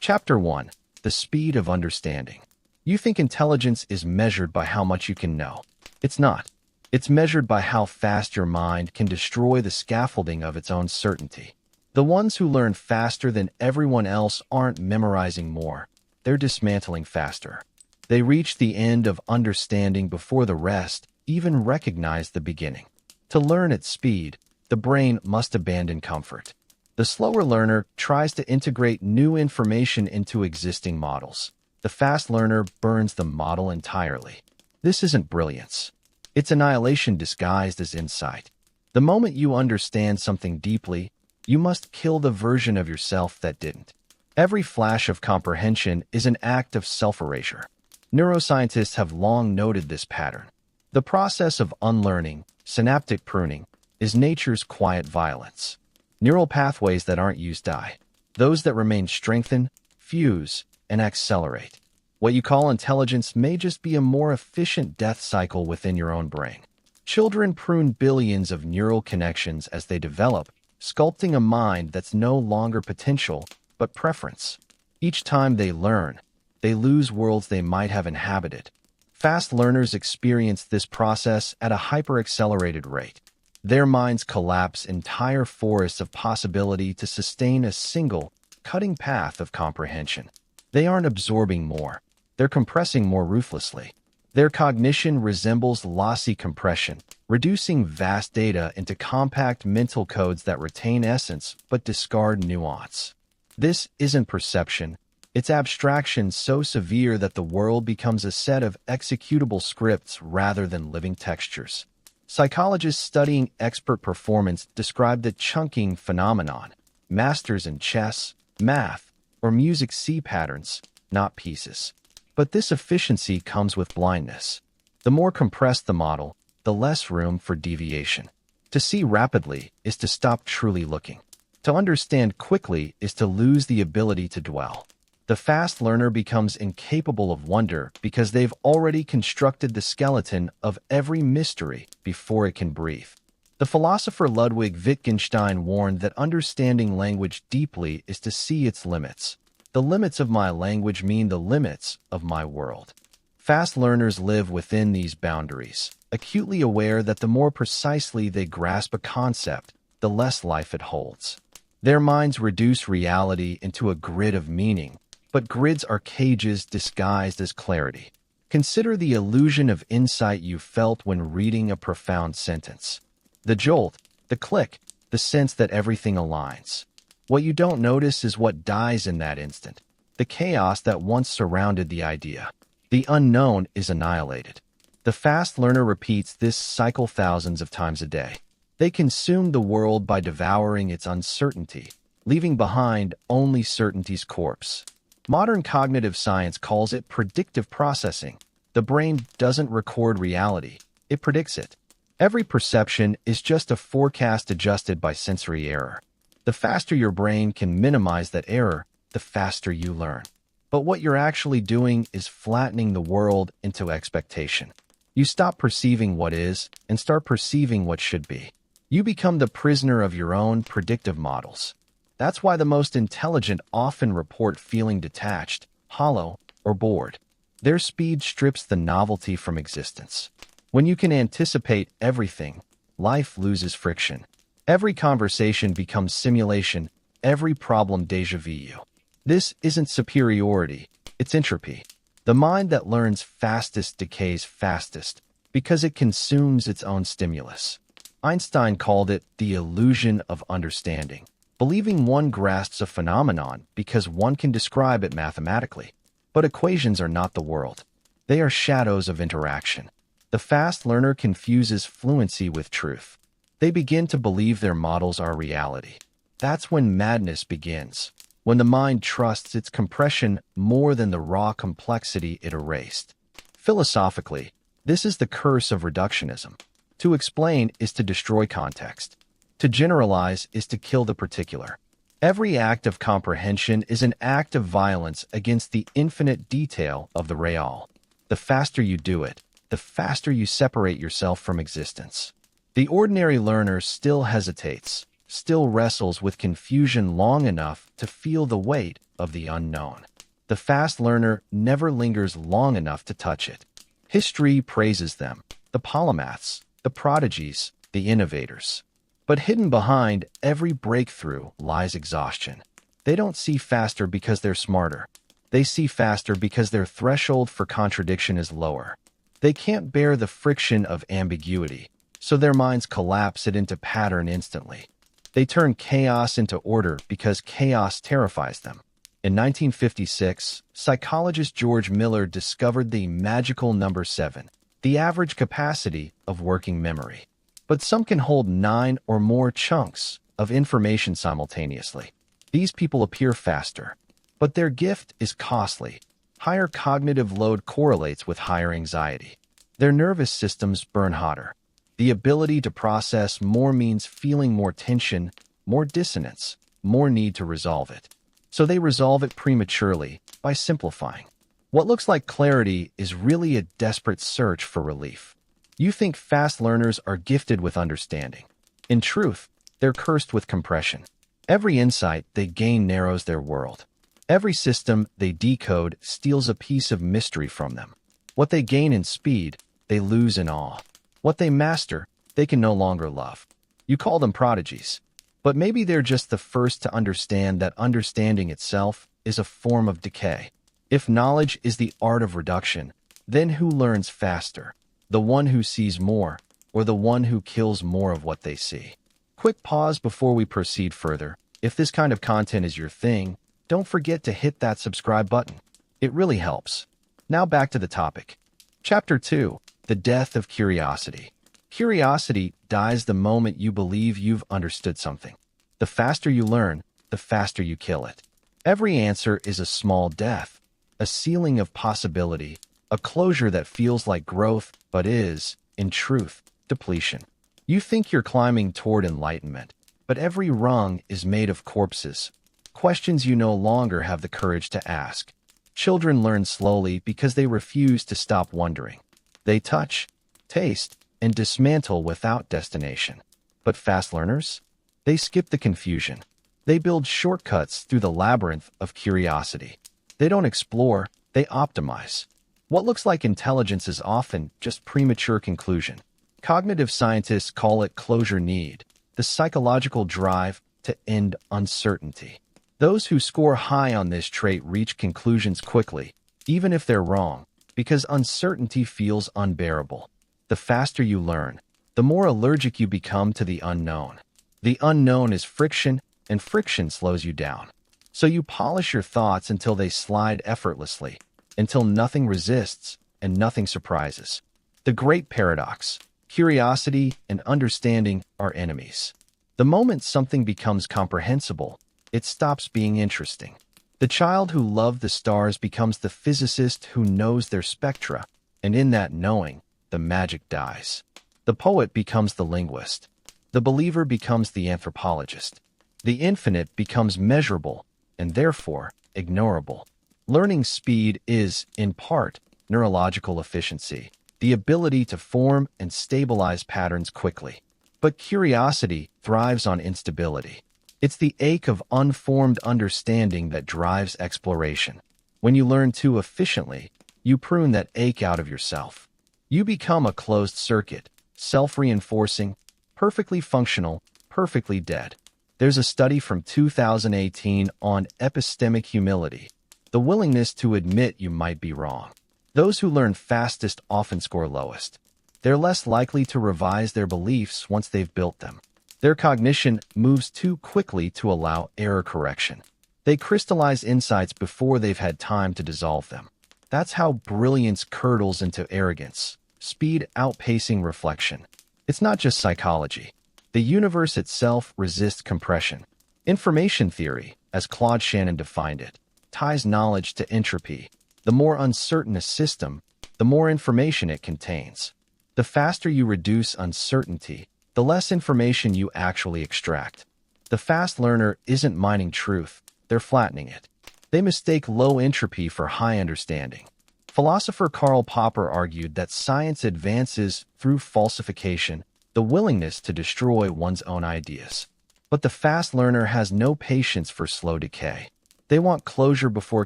Chapter 1. The Speed of Understanding. You think intelligence is measured by how much you can know. It's not. It's measured by how fast your mind can destroy the scaffolding of its own certainty. The ones who learn faster than everyone else aren't memorizing more. They're dismantling faster. They reach the end of understanding before the rest even recognize the beginning. To learn at speed, the brain must abandon comfort. The slower learner tries to integrate new information into existing models. The fast learner burns the model entirely. This isn't brilliance. It's annihilation disguised as insight. The moment you understand something deeply, you must kill the version of yourself that didn't. Every flash of comprehension is an act of self-erasure. Neuroscientists have long noted this pattern. The process of unlearning, synaptic pruning, is nature's quiet violence. Neural pathways that aren't used die. Those that remain strengthen, fuse, and accelerate. What you call intelligence may just be a more efficient death cycle within your own brain. Children prune billions of neural connections as they develop, sculpting a mind that's no longer potential, but preference. Each time they learn, they lose worlds they might have inhabited. Fast learners experience this process at a hyper-accelerated rate. Their minds collapse entire forests of possibility to sustain a single, cutting path of comprehension. They aren't absorbing more. They're compressing more ruthlessly. Their cognition resembles lossy compression, reducing vast data into compact mental codes that retain essence but discard nuance. This isn't perception. It's abstraction so severe that the world becomes a set of executable scripts rather than living textures. Psychologists studying expert performance describe the chunking phenomenon. Masters in chess, math, or music see patterns, not pieces. But this efficiency comes with blindness. The more compressed the model, the less room for deviation. To see rapidly is to stop truly looking. To understand quickly is to lose the ability to dwell. The fast learner becomes incapable of wonder because they've already constructed the skeleton of every mystery before it can breathe. The philosopher Ludwig Wittgenstein warned that understanding language deeply is to see its limits. The limits of my language mean the limits of my world. Fast learners live within these boundaries, acutely aware that the more precisely they grasp a concept, the less life it holds. Their minds reduce reality into a grid of meaning, but grids are cages disguised as clarity. Consider the illusion of insight you felt when reading a profound sentence. The jolt, the click, the sense that everything aligns. What you don't notice is what dies in that instant. The chaos that once surrounded the idea. The unknown is annihilated. The fast learner repeats this cycle thousands of times a day. They consume the world by devouring its uncertainty, leaving behind only certainty's corpse. Modern cognitive science calls it predictive processing. The brain doesn't record reality, it predicts it. Every perception is just a forecast adjusted by sensory error. The faster your brain can minimize that error, the faster you learn. But what you're actually doing is flattening the world into expectation. You stop perceiving what is and start perceiving what should be. You become the prisoner of your own predictive models. That's why the most intelligent often report feeling detached, hollow, or bored. Their speed strips the novelty from existence. When you can anticipate everything, life loses friction. Every conversation becomes simulation, every problem déjà vu. This isn't superiority, it's entropy. The mind that learns fastest decays fastest because it consumes its own stimulus. Einstein called it the illusion of understanding, believing one grasps a phenomenon because one can describe it mathematically. But equations are not the world. They are shadows of interaction. The fast learner confuses fluency with truth. They begin to believe their models are reality. That's when madness begins, when the mind trusts its compression more than the raw complexity it erased. Philosophically, this is the curse of reductionism. To explain is to destroy context. To generalize is to kill the particular. Every act of comprehension is an act of violence against the infinite detail of the real. The faster you do it, the faster you separate yourself from existence. The ordinary learner still hesitates, still wrestles with confusion long enough to feel the weight of the unknown. The fast learner never lingers long enough to touch it. History praises them, the polymaths, the prodigies, the innovators. But hidden behind every breakthrough lies exhaustion. They don't see faster because they're smarter. They see faster because their threshold for contradiction is lower. They can't bear the friction of ambiguity, so their minds collapse it into pattern instantly. They turn chaos into order because chaos terrifies them. In 1956, psychologist George Miller discovered the magical number 7, the average capacity of working memory. But some can hold 9 or more chunks of information simultaneously. These people appear faster, but their gift is costly. Higher cognitive load correlates with higher anxiety. Their nervous systems burn hotter. The ability to process more means feeling more tension, more dissonance, more need to resolve it. So they resolve it prematurely by simplifying. What looks like clarity is really a desperate search for relief. You think fast learners are gifted with understanding. In truth, they're cursed with compression. Every insight they gain narrows their world. Every system they decode steals a piece of mystery from them. What they gain in speed, they lose in awe. What they master, they can no longer love. You call them prodigies. But maybe they're just the first to understand that understanding itself is a form of decay. If knowledge is the art of reduction, then who learns faster? The one who sees more, or the one who kills more of what they see? Quick pause before we proceed further. If this kind of content is your thing, don't forget to hit that subscribe button. It really helps. Now back to the topic. Chapter 2. The Death of Curiosity. Curiosity dies the moment you believe you've understood something. The faster you learn, the faster you kill it. Every answer is a small death, a ceiling of possibility, a closure that feels like growth but is, in truth, depletion. You think you're climbing toward enlightenment, but every rung is made of corpses, questions you no longer have the courage to ask. Children learn slowly because they refuse to stop wondering. They touch, taste, and dismantle without destination. But fast learners? They skip the confusion. They build shortcuts through the labyrinth of curiosity. They don't explore, they optimize. What looks like intelligence is often just premature conclusion. Cognitive scientists call it closure need, the psychological drive to end uncertainty. Those who score high on this trait reach conclusions quickly, even if they're wrong, because uncertainty feels unbearable. The faster you learn, the more allergic you become to the unknown. The unknown is friction, and friction slows you down. So you polish your thoughts until they slide effortlessly, until nothing resists and nothing surprises. The great paradox: curiosity and understanding are enemies. The moment something becomes comprehensible, it stops being interesting. The child who loved the stars becomes the physicist who knows their spectra, and in that knowing, the magic dies. The poet becomes the linguist. The believer becomes the anthropologist. The infinite becomes measurable, and therefore ignorable. Learning speed is, in part, neurological efficiency, the ability to form and stabilize patterns quickly. But curiosity thrives on instability. It's the ache of unformed understanding that drives exploration. When you learn too efficiently, you prune that ache out of yourself. You become a closed circuit, self-reinforcing, perfectly functional, perfectly dead. There's a study from 2018 on epistemic humility, the willingness to admit you might be wrong. Those who learn fastest often score lowest. They're less likely to revise their beliefs once they've built them. Their cognition moves too quickly to allow error correction. They crystallize insights before they've had time to dissolve them. That's how brilliance curdles into arrogance, speed outpacing reflection. It's not just psychology. The universe itself resists compression. Information theory, as Claude Shannon defined it, ties knowledge to entropy. The more uncertain a system, the more information it contains. The faster you reduce uncertainty, the less information you actually extract. The fast learner isn't mining truth, they're flattening it. They mistake low entropy for high understanding. Philosopher Karl Popper argued that science advances through falsification, the willingness to destroy one's own ideas. But the fast learner has no patience for slow decay. They want closure before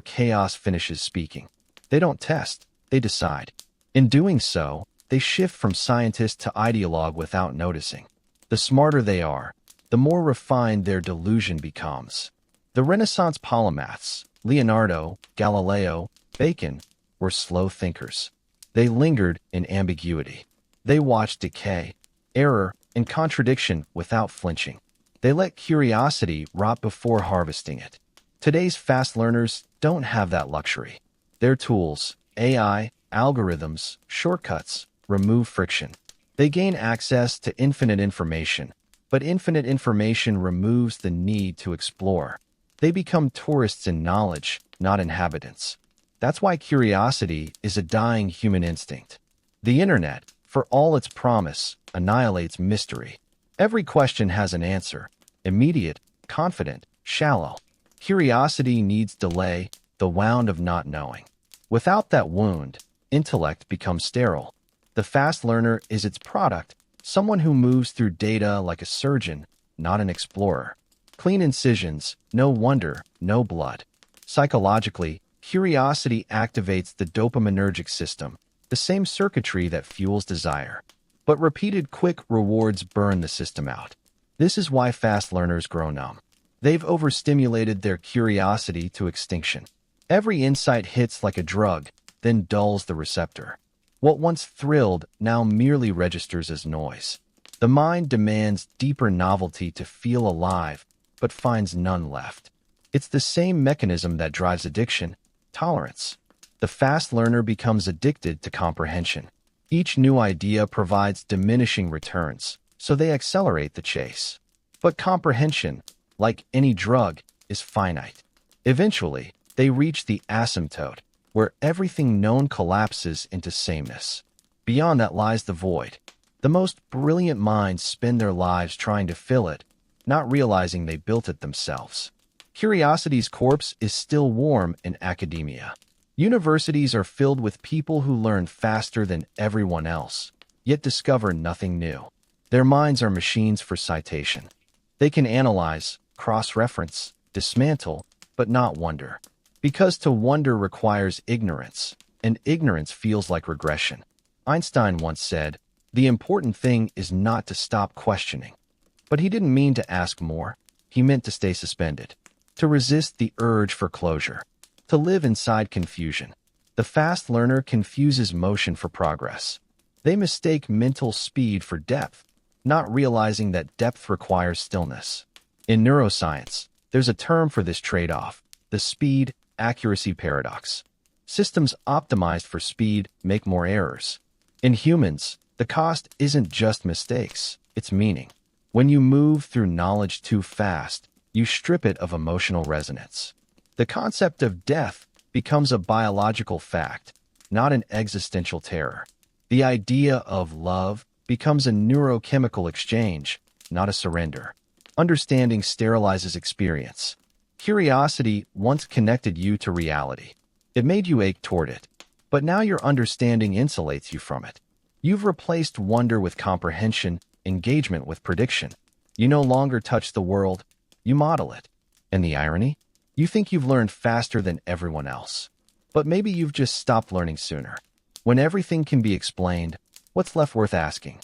chaos finishes speaking. They don't test, they decide. In doing so, they shift from scientist to ideologue without noticing. The smarter they are, the more refined their delusion becomes. The Renaissance polymaths, Leonardo, Galileo, Bacon, were slow thinkers. They lingered in ambiguity. They watched decay, error, and contradiction without flinching. They let curiosity rot before harvesting it. Today's fast learners don't have that luxury. Their tools, AI, algorithms, shortcuts, remove friction. They gain access to infinite information, but infinite information removes the need to explore. They become tourists in knowledge, not inhabitants. That's why curiosity is a dying human instinct. The internet, for all its promise, annihilates mystery. Every question has an answer, immediate, confident, shallow. Curiosity needs delay, the wound of not knowing. Without that wound, intellect becomes sterile. The fast learner is its product, someone who moves through data like a surgeon, not an explorer. Clean incisions, no wonder, no blood. Psychologically, curiosity activates the dopaminergic system, the same circuitry that fuels desire. But repeated quick rewards burn the system out. This is why fast learners grow numb. They've overstimulated their curiosity to extinction. Every insight hits like a drug, then dulls the receptor. What once thrilled now merely registers as noise. The mind demands deeper novelty to feel alive, but finds none left. It's the same mechanism that drives addiction, tolerance. The fast learner becomes addicted to comprehension. Each new idea provides diminishing returns, so they accelerate the chase. But comprehension, like any drug, is finite. Eventually, they reach the asymptote, where everything known collapses into sameness. Beyond that lies the void. The most brilliant minds spend their lives trying to fill it, not realizing they built it themselves. Curiosity's corpse is still warm in academia. Universities are filled with people who learn faster than everyone else, yet discover nothing new. Their minds are machines for citation. They can analyze, cross-reference, dismantle, but not wonder. Because to wonder requires ignorance, and ignorance feels like regression. Einstein once said, "The important thing is not to stop questioning." But he didn't mean to ask more. He meant to stay suspended, to resist the urge for closure, to live inside confusion. The fast learner confuses motion for progress. They mistake mental speed for depth, not realizing that depth requires stillness. In neuroscience, there's a term for this trade-off, the speed-accuracy paradox. Systems optimized for speed make more errors. In humans, the cost isn't just mistakes, it's meaning. When you move through knowledge too fast, you strip it of emotional resonance. The concept of death becomes a biological fact, not an existential terror. The idea of love becomes a neurochemical exchange, not a surrender. Understanding sterilizes experience. Curiosity once connected you to reality. It made you ache toward it, but now your understanding insulates you from it. You've replaced wonder with comprehension, engagement with prediction. You no longer touch the world, you model it. And the irony? You think you've learned faster than everyone else. But maybe you've just stopped learning sooner. When everything can be explained, what's left worth asking?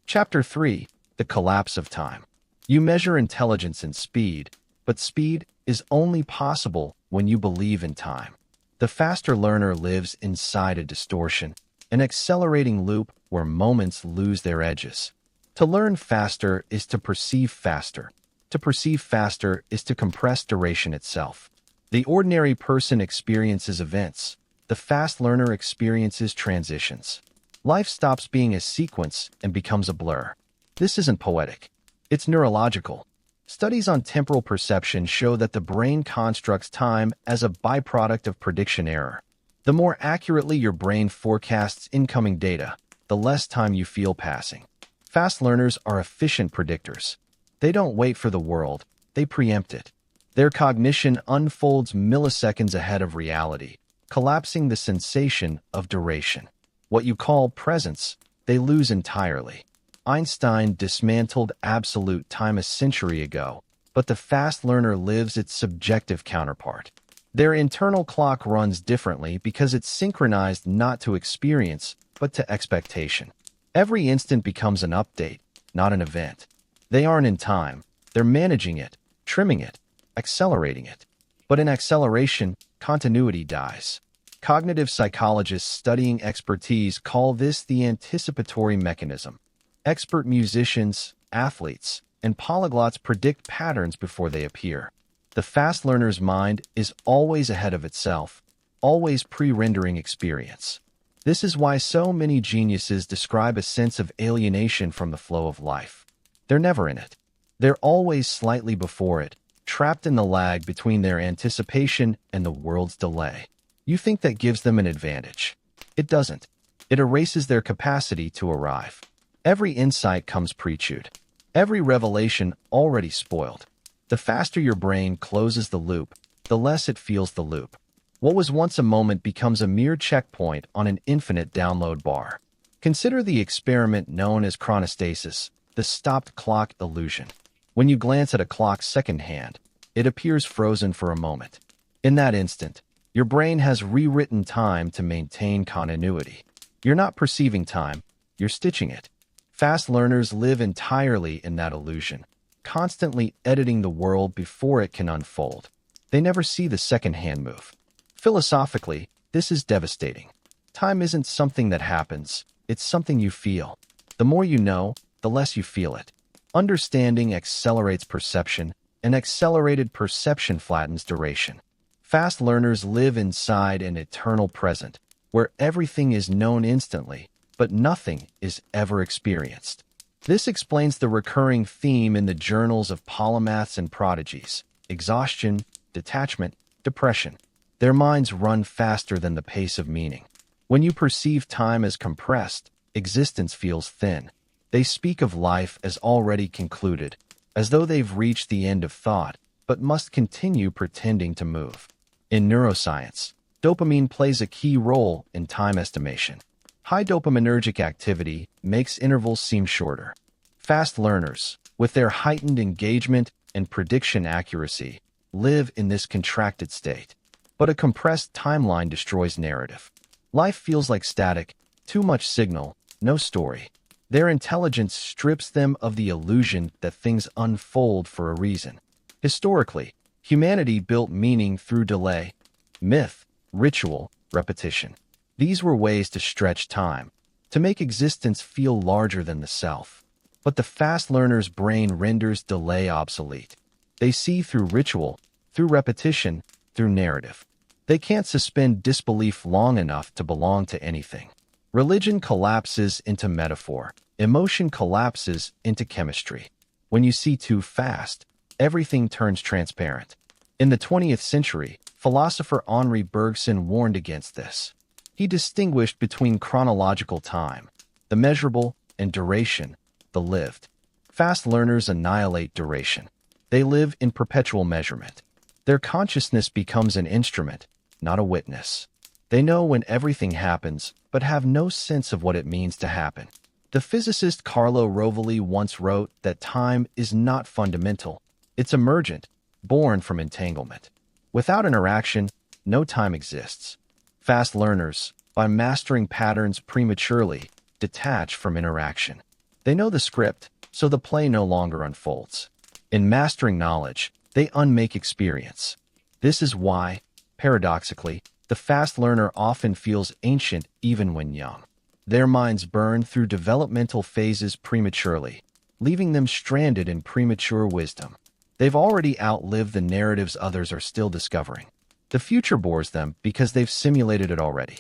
Chapter 3, The Collapse of Time. You measure intelligence in speed, but speed is only possible when you believe in time. The faster learner lives inside a distortion, an accelerating loop where moments lose their edges. To learn faster is to perceive faster. To perceive faster is to compress duration itself. The ordinary person experiences events. The fast learner experiences transitions. Life stops being a sequence and becomes a blur. This isn't poetic. It's neurological. Studies on temporal perception show that the brain constructs time as a byproduct of prediction error. The more accurately your brain forecasts incoming data, the less time you feel passing. Fast learners are efficient predictors. They don't wait for the world, they preempt it. Their cognition unfolds milliseconds ahead of reality, collapsing the sensation of duration. What you call presence, they lose entirely. Einstein dismantled absolute time a century ago, but the fast learner lives its subjective counterpart. Their internal clock runs differently because it's synchronized not to experience, but to expectation. Every instant becomes an update, not an event. They aren't in time. They're managing it, trimming it, accelerating it. But in acceleration, continuity dies. Cognitive psychologists studying expertise call this the anticipatory mechanism. Expert musicians, athletes, and polyglots predict patterns before they appear. The fast learner's mind is always ahead of itself, always pre-rendering experience. This is why so many geniuses describe a sense of alienation from the flow of life. They're never in it. They're always slightly before it, trapped in the lag between their anticipation and the world's delay. You think that gives them an advantage. It doesn't. It erases their capacity to arrive. Every insight comes pre-chewed. Every revelation already spoiled. The faster your brain closes the loop, the less it feels the loop. What was once a moment becomes a mere checkpoint on an infinite download bar. Consider the experiment known as chronostasis, the stopped clock illusion. When you glance at a clock secondhand, it appears frozen for a moment. In that instant, your brain has rewritten time to maintain continuity. You're not perceiving time, you're stitching it. Fast learners live entirely in that illusion, constantly editing the world before it can unfold. They never see the second-hand move. Philosophically, this is devastating. Time isn't something that happens, it's something you feel. The more you know, the less you feel it. Understanding accelerates perception, and accelerated perception flattens duration. Fast learners live inside an eternal present, where everything is known instantly, but nothing is ever experienced. This explains the recurring theme in the journals of polymaths and prodigies: exhaustion, detachment, depression. Their minds run faster than the pace of meaning. When you perceive time as compressed, existence feels thin. They speak of life as already concluded, as though they've reached the end of thought, but must continue pretending to move. In neuroscience, dopamine plays a key role in time estimation. High dopaminergic activity makes intervals seem shorter. Fast learners, with their heightened engagement and prediction accuracy, live in this contracted state. But a compressed timeline destroys narrative. Life feels like static, too much signal, no story. Their intelligence strips them of the illusion that things unfold for a reason. Historically, humanity built meaning through delay, myth, ritual, repetition. These were ways to stretch time, to make existence feel larger than the self. But the fast learner's brain renders delay obsolete. They see through ritual, through repetition, through narrative. They can't suspend disbelief long enough to belong to anything. Religion collapses into metaphor. Emotion collapses into chemistry. When you see too fast, everything turns transparent. In the 20th century, philosopher Henri Bergson warned against this. He distinguished between chronological time, the measurable, and duration, the lived. Fast learners annihilate duration. They live in perpetual measurement. Their consciousness becomes an instrument, not a witness. They know when everything happens, but have no sense of what it means to happen. The physicist Carlo Rovelli once wrote that time is not fundamental. It's emergent, born from entanglement. Without interaction, no time exists. Fast learners, by mastering patterns prematurely, detach from interaction. They know the script, so the play no longer unfolds. In mastering knowledge, they unmake experience. This is why, paradoxically, the fast learner often feels ancient even when young. Their minds burn through developmental phases prematurely, leaving them stranded in premature wisdom. They've already outlived the narratives others are still discovering. The future bores them because they've simulated it already.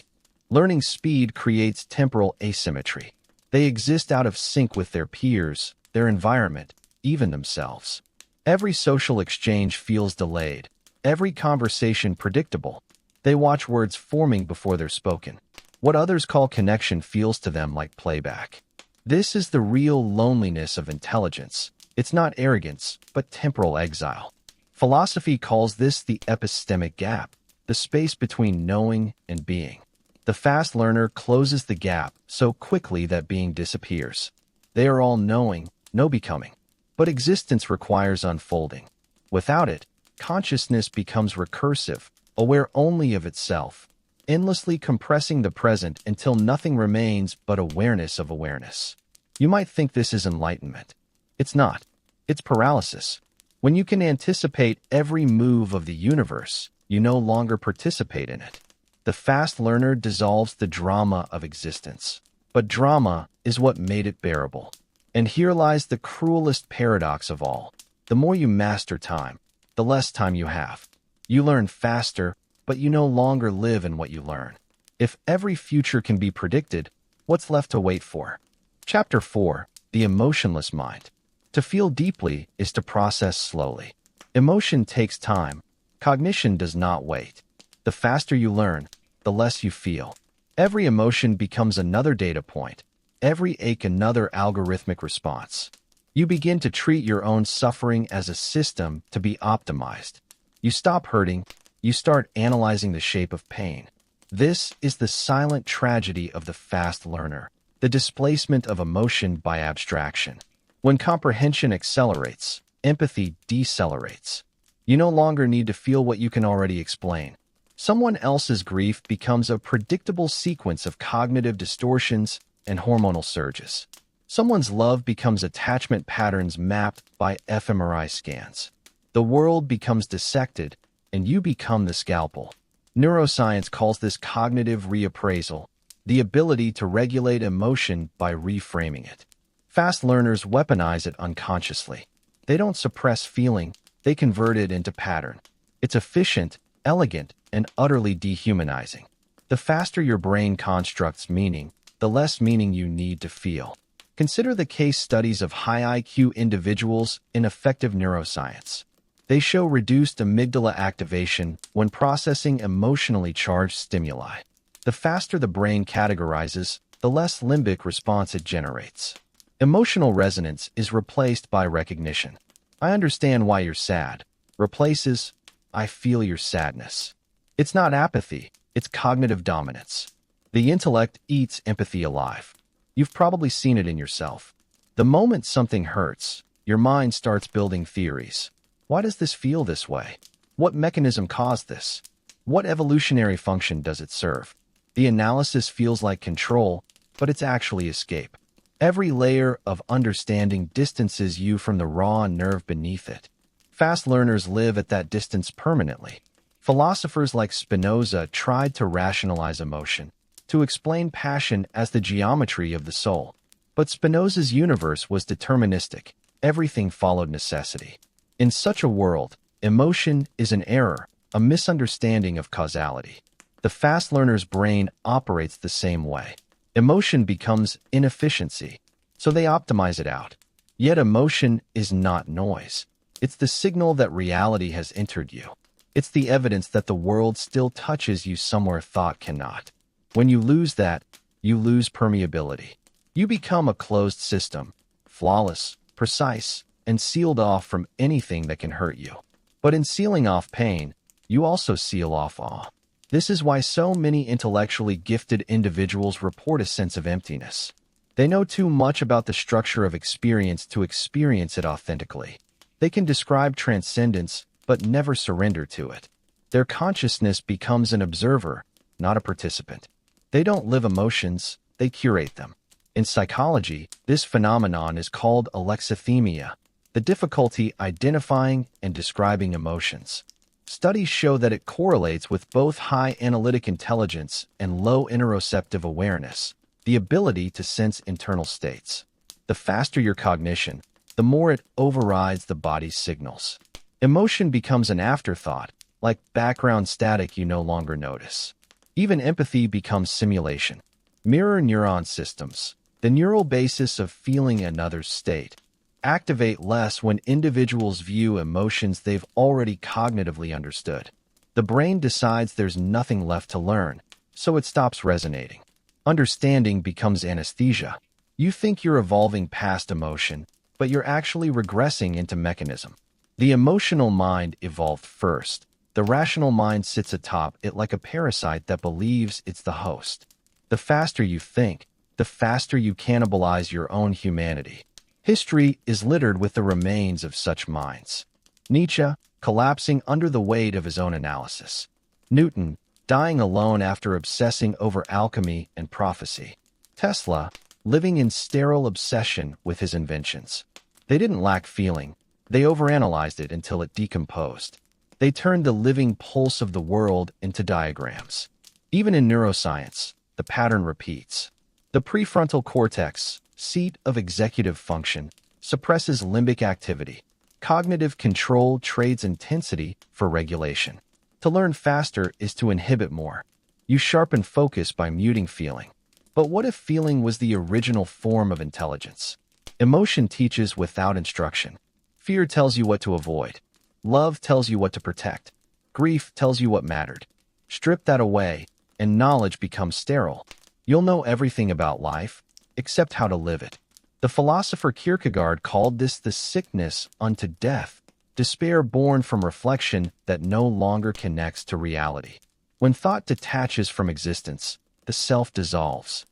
Learning speed creates temporal asymmetry. They exist out of sync with their peers, their environment, even themselves. Every social exchange feels delayed, every conversation predictable. They watch words forming before they're spoken. What others call connection feels to them like playback. This is the real loneliness of intelligence. It's not arrogance, but temporal exile. Philosophy calls this the epistemic gap, the space between knowing and being. The fast learner closes the gap so quickly that being disappears. They are all knowing, no becoming. But existence requires unfolding. Without it, consciousness becomes recursive, aware only of itself, endlessly compressing the present until nothing remains but awareness of awareness. You might think this is enlightenment. It's not. It's paralysis. When you can anticipate every move of the universe, you no longer participate in it. The fast learner dissolves the drama of existence. But drama is what made it bearable. And here lies the cruelest paradox of all. The more you master time, the less time you have. You learn faster, but you no longer live in what you learn. If every future can be predicted, what's left to wait for? Chapter 4. The Emotionless Mind. To feel deeply is to process slowly. Emotion takes time. Cognition does not wait. The faster you learn, the less you feel. Every emotion becomes another data point. Every ache another algorithmic response. You begin to treat your own suffering as a system to be optimized. You stop hurting. You start analyzing the shape of pain. This is the silent tragedy of the fast learner, the displacement of emotion by abstraction. When comprehension accelerates, empathy decelerates. You no longer need to feel what you can already explain. Someone else's grief becomes a predictable sequence of cognitive distortions and hormonal surges. Someone's love becomes attachment patterns mapped by fMRI scans. The world becomes dissected, and you become the scalpel. Neuroscience calls this cognitive reappraisal, the ability to regulate emotion by reframing it. Fast learners weaponize it unconsciously. They don't suppress feeling, they convert it into pattern. It's efficient, elegant, and utterly dehumanizing. The faster your brain constructs meaning, the less meaning you need to feel. Consider the case studies of high IQ individuals in effective neuroscience. They show reduced amygdala activation when processing emotionally charged stimuli. The faster the brain categorizes, the less limbic response it generates. Emotional resonance is replaced by recognition. I understand why you're sad. Replaces, I feel your sadness. It's not apathy, it's cognitive dominance. The intellect eats empathy alive. You've probably seen it in yourself. The moment something hurts, your mind starts building theories. Why does this feel this way? What mechanism caused this? What evolutionary function does it serve? The analysis feels like control, but it's actually escape. Every layer of understanding distances you from the raw nerve beneath it. Fast learners live at that distance permanently. Philosophers like Spinoza tried to rationalize emotion, to explain passion as the geometry of the soul. But Spinoza's universe was deterministic. Everything followed necessity. In such a world, emotion is an error, a misunderstanding of causality. The fast learner's brain operates the same way. Emotion becomes inefficiency, so they optimize it out. Yet emotion is not noise. It's the signal that reality has entered you. It's the evidence that the world still touches you somewhere thought cannot. When you lose that, you lose permeability. You become a closed system, flawless, precise, and sealed off from anything that can hurt you. But in sealing off pain, you also seal off awe. This is why so many intellectually gifted individuals report a sense of emptiness. They know too much about the structure of experience to experience it authentically. They can describe transcendence, but never surrender to it. Their consciousness becomes an observer, not a participant. They don't live emotions, they curate them. In psychology, this phenomenon is called alexithymia, the difficulty identifying and describing emotions. Studies show that it correlates with both high analytic intelligence and low interoceptive awareness, the ability to sense internal states. The faster your cognition, the more it overrides the body's signals. Emotion becomes an afterthought, like background static you no longer notice. Even empathy becomes simulation. Mirror neuron systems, the neural basis of feeling another's state, activate less when individuals view emotions they've already cognitively understood. The brain decides there's nothing left to learn, so it stops resonating. Understanding becomes anesthesia. You think you're evolving past emotion, but you're actually regressing into mechanism. The emotional mind evolved first. The rational mind sits atop it like a parasite that believes it's the host. The faster you think, the faster you cannibalize your own humanity. History is littered with the remains of such minds. Nietzsche, collapsing under the weight of his own analysis. Newton, dying alone after obsessing over alchemy and prophecy. Tesla, living in sterile obsession with his inventions. They didn't lack feeling. They overanalyzed it until it decomposed. They turned the living pulse of the world into diagrams. Even in neuroscience, the pattern repeats. The prefrontal cortex, seat of executive function, suppresses limbic activity. Cognitive control trades intensity for regulation. To learn faster is to inhibit more. You sharpen focus by muting feeling. But what if feeling was the original form of intelligence? Emotion teaches without instruction. Fear tells you what to avoid. Love tells you what to protect. Grief tells you what mattered. Strip that away, and knowledge becomes sterile. You'll know everything about life, except how to live it. The philosopher Kierkegaard called this the sickness unto death, despair born from reflection that no longer connects to reality. When thought detaches from existence, the self dissolves.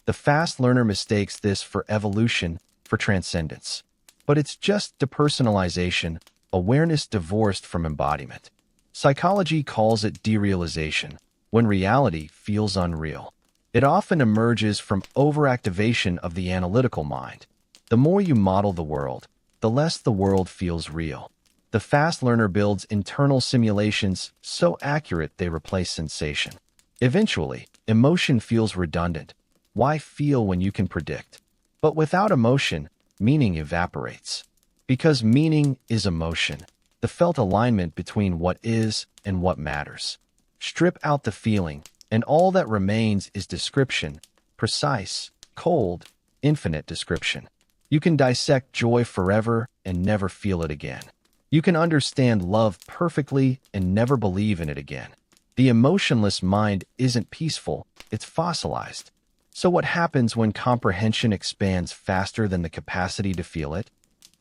The fast learner mistakes this for evolution, for transcendence. But it's just depersonalization, awareness divorced from embodiment. Psychology calls it derealization, when reality feels unreal. It often emerges from overactivation of the analytical mind. The more you model the world, the less the world feels real. The fast learner builds internal simulations so accurate they replace sensation. Eventually, emotion feels redundant. Why feel when you can predict? But without emotion, meaning evaporates. Because meaning is emotion, the felt alignment between what is and what matters. Strip out the feeling, and all that remains is description, precise, cold, infinite description. You can dissect joy forever and never feel it again. You can understand love perfectly and never believe in it again. The emotionless mind isn't peaceful, it's fossilized. So what happens when comprehension expands faster than the capacity to feel it?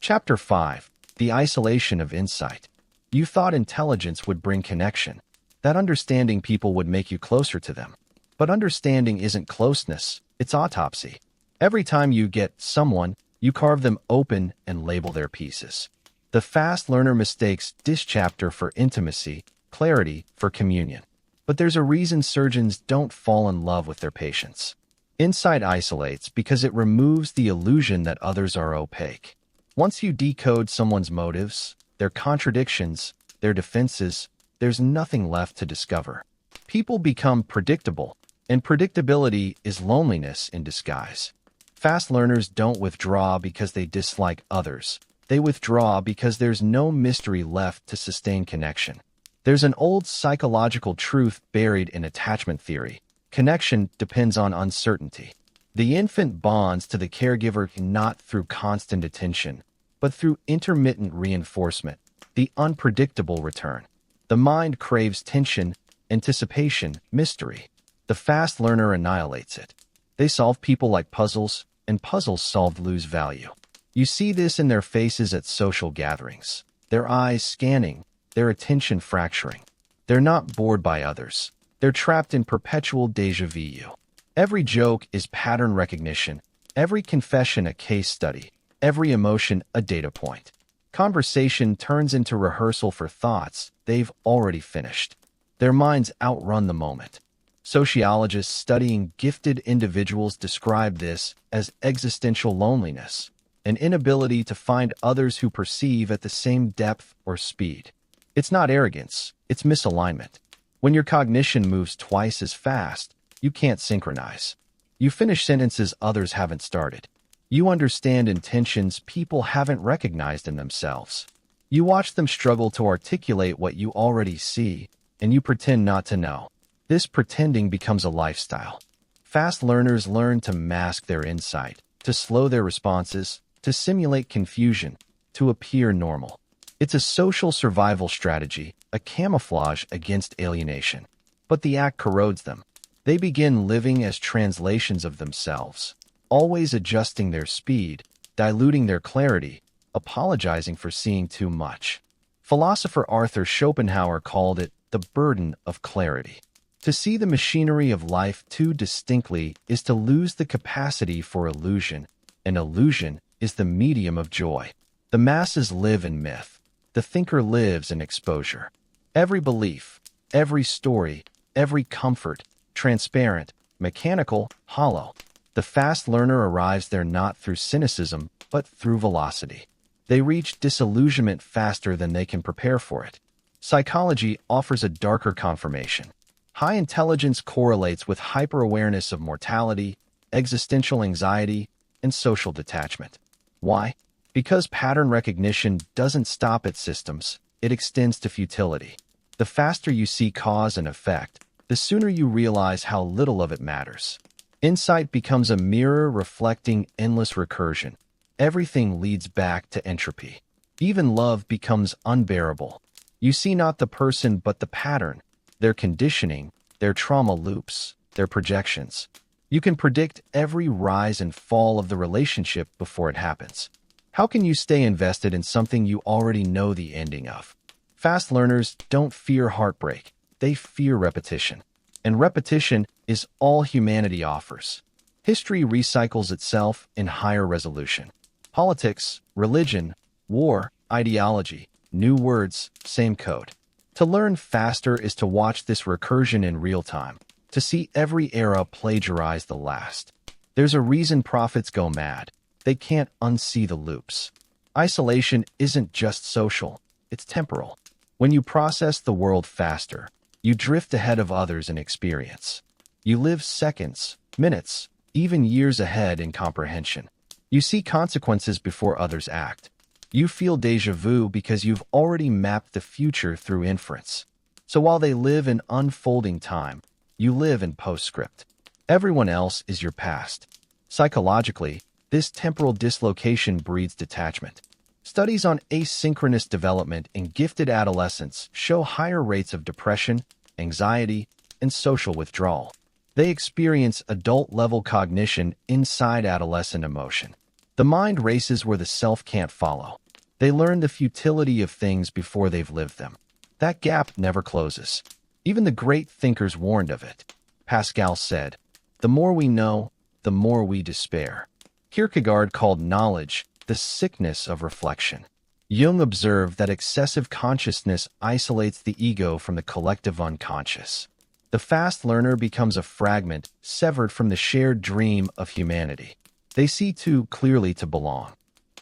Chapter 5. The Isolation of Insight. You thought intelligence would bring connection, that understanding people would make you closer to them. But understanding isn't closeness, it's autopsy. Every time you get someone, you carve them open and label their pieces. The fast learner mistakes this chapter for intimacy, clarity for communion. But there's a reason surgeons don't fall in love with their patients. Insight isolates because it removes the illusion that others are opaque. Once you decode someone's motives, their contradictions, their defenses, there's nothing left to discover. People become predictable, and predictability is loneliness in disguise. Fast learners don't withdraw because they dislike others. They withdraw because there's no mystery left to sustain connection. There's an old psychological truth buried in attachment theory. Connection depends on uncertainty. The infant bonds to the caregiver not through constant attention, but through intermittent reinforcement, the unpredictable return. The mind craves tension, anticipation, mystery. The fast learner annihilates it. They solve people like puzzles, and puzzles solved lose value. You see this in their faces at social gatherings. Their eyes scanning, their attention fracturing. They're not bored by others. They're trapped in perpetual déjà vu. Every joke is pattern recognition, every confession a case study, every emotion a data point. Conversation turns into rehearsal for thoughts they've already finished. Their minds outrun the moment. Sociologists studying gifted individuals describe this as existential loneliness, an inability to find others who perceive at the same depth or speed. It's not arrogance, it's misalignment. When your cognition moves twice as fast, you can't synchronize. You finish sentences others haven't started. You understand intentions people haven't recognized in themselves. You watch them struggle to articulate what you already see, and you pretend not to know. This pretending becomes a lifestyle. Fast learners learn to mask their insight, to slow their responses, to simulate confusion, to appear normal. It's a social survival strategy, a camouflage against alienation. But the act corrodes them. They begin living as translations of themselves, always adjusting their speed, diluting their clarity, apologizing for seeing too much. Philosopher Arthur Schopenhauer called it the burden of clarity. To see the machinery of life too distinctly is to lose the capacity for illusion, and illusion is the medium of joy. The masses live in myth. The thinker lives in exposure. Every belief, Every story, every comfort, transparent, mechanical, hollow. The fast learner arrives there not through cynicism, but through velocity. They reach disillusionment faster than they can prepare for it. Psychology offers a darker confirmation. High intelligence correlates with hyper-awareness of mortality, existential anxiety, and social detachment. Why? Because pattern recognition doesn't stop at systems, it extends to futility. The faster you see cause and effect, the sooner you realize how little of it matters. Insight becomes a mirror reflecting endless recursion. Everything leads back to entropy. Even love becomes unbearable. You see not the person but the pattern, their conditioning, their trauma loops, their projections. You can predict every rise and fall of the relationship before it happens. How can you stay invested in something you already know the ending of? Fast learners don't fear heartbreak, they fear repetition. And repetition is all humanity offers. History recycles itself in higher resolution. Politics, religion, war, ideology, new words, same code. To learn faster is to watch this recursion in real time, to see every era plagiarize the last. There's a reason prophets go mad. They can't unsee the loops. Isolation isn't just social, it's temporal. When you process the world faster, you drift ahead of others in experience. You live seconds, minutes, even years ahead in comprehension. You see consequences before others act. You feel déjà vu because you've already mapped the future through inference. So while they live in unfolding time, you live in postscript. Everyone else is your past. Psychologically, this temporal dislocation breeds detachment. Studies on asynchronous development in gifted adolescents show higher rates of depression, anxiety, and social withdrawal. They experience adult-level cognition inside adolescent emotion. The mind races where the self can't follow. They learn the futility of things before they've lived them. That gap never closes. Even the great thinkers warned of it. Pascal said, "The more we know, the more we despair." Kierkegaard called knowledge the sickness of reflection. Jung observed that excessive consciousness isolates the ego from the collective unconscious. The fast learner becomes a fragment severed from the shared dream of humanity. They see too clearly to belong.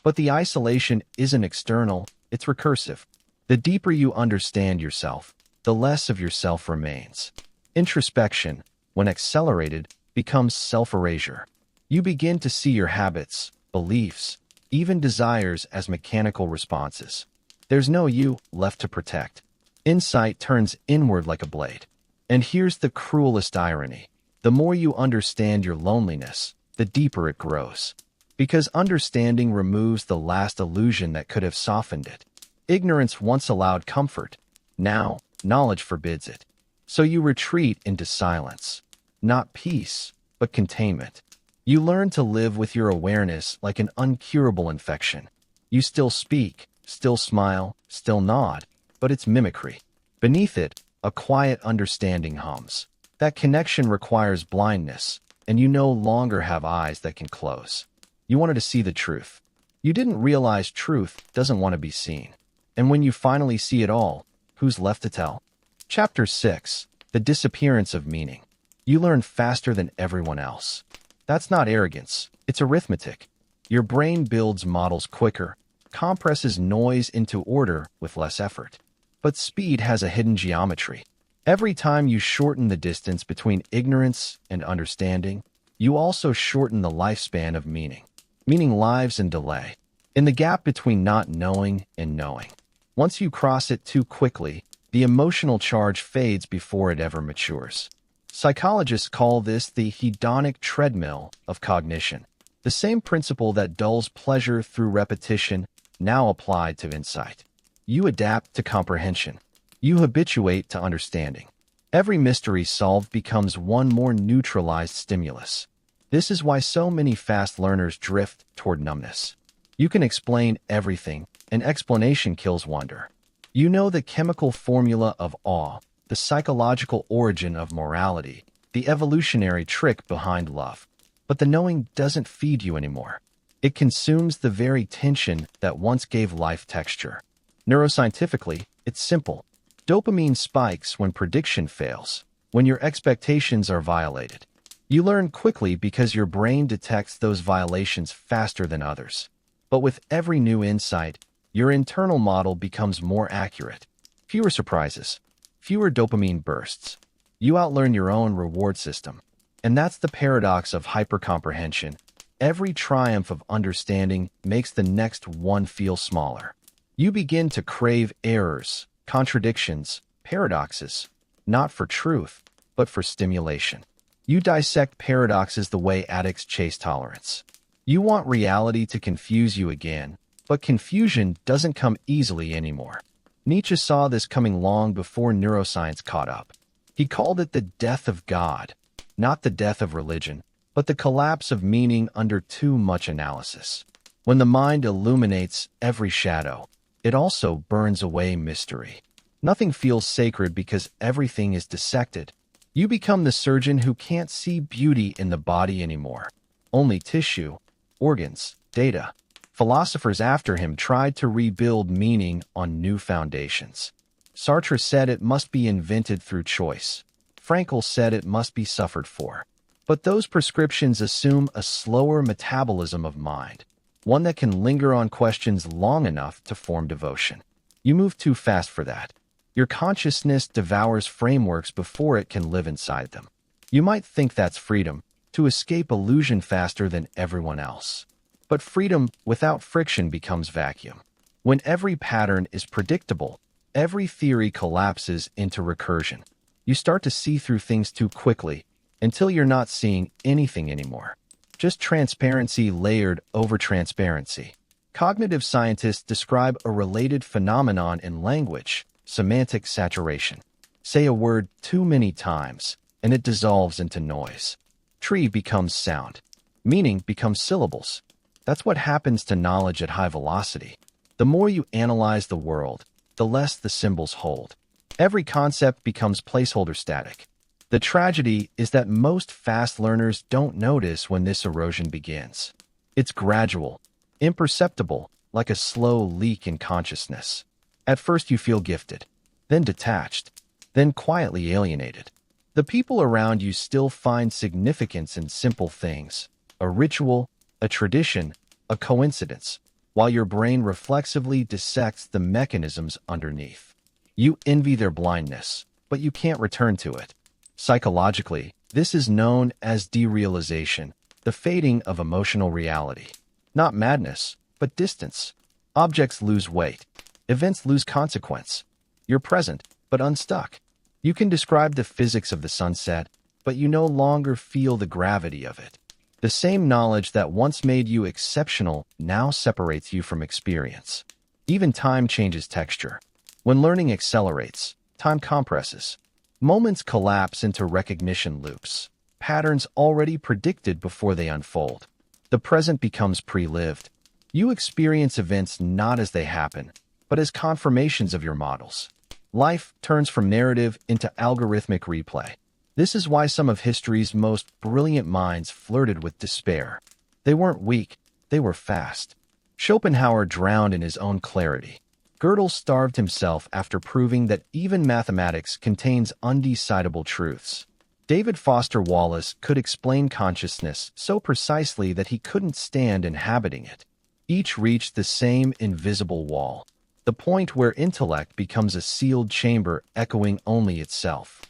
But the isolation isn't external, it's recursive. The deeper you understand yourself, the less of yourself remains. Introspection, when accelerated, becomes self-erasure. You begin to see your habits, beliefs, even desires as mechanical responses. There's no you left to protect. Insight turns inward like a blade. And here's the cruelest irony. The more you understand your loneliness, the deeper it grows. Because understanding removes the last illusion that could have softened it. Ignorance once allowed comfort. Now, knowledge forbids it. So you retreat into silence. Not peace, but containment. You learn to live with your awareness like an uncurable infection. You still speak, still smile, still nod, but it's mimicry. Beneath it, a quiet understanding hums. That connection requires blindness, and you no longer have eyes that can close. You wanted to see the truth. You didn't realize truth doesn't want to be seen. And when you finally see it all, who's left to tell? Chapter 6. The Disappearance of Meaning. You learn faster than everyone else. That's not arrogance, it's arithmetic. Your brain builds models quicker, compresses noise into order with less effort. But speed has a hidden geometry. Every time you shorten the distance between ignorance and understanding, you also shorten the lifespan of meaning. Meaning lives in delay, in the gap between not knowing and knowing. Once you cross it too quickly, the emotional charge fades before it ever matures. Psychologists call this the hedonic treadmill of cognition. The same principle that dulls pleasure through repetition, now applied to insight. You adapt to comprehension. You habituate to understanding. Every mystery solved becomes one more neutralized stimulus. This is why so many fast learners drift toward numbness. You can explain everything, and explanation kills wonder. You know the chemical formula of awe, the psychological origin of morality, the evolutionary trick behind love. But the knowing doesn't feed you anymore. It consumes the very tension that once gave life texture. Neuroscientifically, it's simple. Dopamine spikes when prediction fails, when your expectations are violated. You learn quickly because your brain detects those violations faster than others. But with every new insight, your internal model becomes more accurate. Fewer surprises, fewer dopamine bursts. You outlearn your own reward system. And that's the paradox of hypercomprehension. Every triumph of understanding makes the next one feel smaller. You begin to crave errors, contradictions, paradoxes, not for truth, but for stimulation. You dissect paradoxes the way addicts chase tolerance. You want reality to confuse you again, but confusion doesn't come easily anymore. Nietzsche saw this coming long before neuroscience caught up. He called it the death of God, not the death of religion, but the collapse of meaning under too much analysis. When the mind illuminates every shadow, it also burns away mystery. Nothing feels sacred because everything is dissected. You become the surgeon who can't see beauty in the body anymore. Only tissue, organs, data. Philosophers after him tried to rebuild meaning on new foundations. Sartre said it must be invented through choice. Frankl said it must be suffered for. But those prescriptions assume a slower metabolism of mind, one that can linger on questions long enough to form devotion. You move too fast for that. Your consciousness devours frameworks before it can live inside them. You might think that's freedom, to escape illusion faster than everyone else. But freedom without friction becomes vacuum. When every pattern is predictable, every theory collapses into recursion. You start to see through things too quickly until you're not seeing anything anymore. Just transparency layered over transparency. Cognitive scientists describe a related phenomenon in language: semantic saturation. Say a word too many times, and it dissolves into noise. Tree becomes sound. Meaning becomes syllables. That's what happens to knowledge at high velocity. The more you analyze the world, the less the symbols hold. Every concept becomes placeholder static. The tragedy is that most fast learners don't notice when this erosion begins. It's gradual, imperceptible, like a slow leak in consciousness. At first you feel gifted, then detached, then quietly alienated. The people around you still find significance in simple things: a ritual, a tradition, a coincidence, while your brain reflexively dissects the mechanisms underneath. You envy their blindness, but you can't return to it. Psychologically, this is known as derealization, the fading of emotional reality. Not madness, but distance. Objects lose weight. Events lose consequence. You're present, but unstuck. You can describe the physics of the sunset, but you no longer feel the gravity of it. The same knowledge that once made you exceptional now separates you from experience. Even time changes texture. When learning accelerates, time compresses. Moments collapse into recognition loops, patterns already predicted before they unfold. The present becomes pre-lived. You experience events not as they happen, but as confirmations of your models. Life turns from narrative into algorithmic replay. This is why some of history's most brilliant minds flirted with despair. They weren't weak, they were fast. Schopenhauer drowned in his own clarity. Gödel starved himself after proving that even mathematics contains undecidable truths. David Foster Wallace could explain consciousness so precisely that he couldn't stand inhabiting it. Each reached the same invisible wall, the point where intellect becomes a sealed chamber echoing only itself.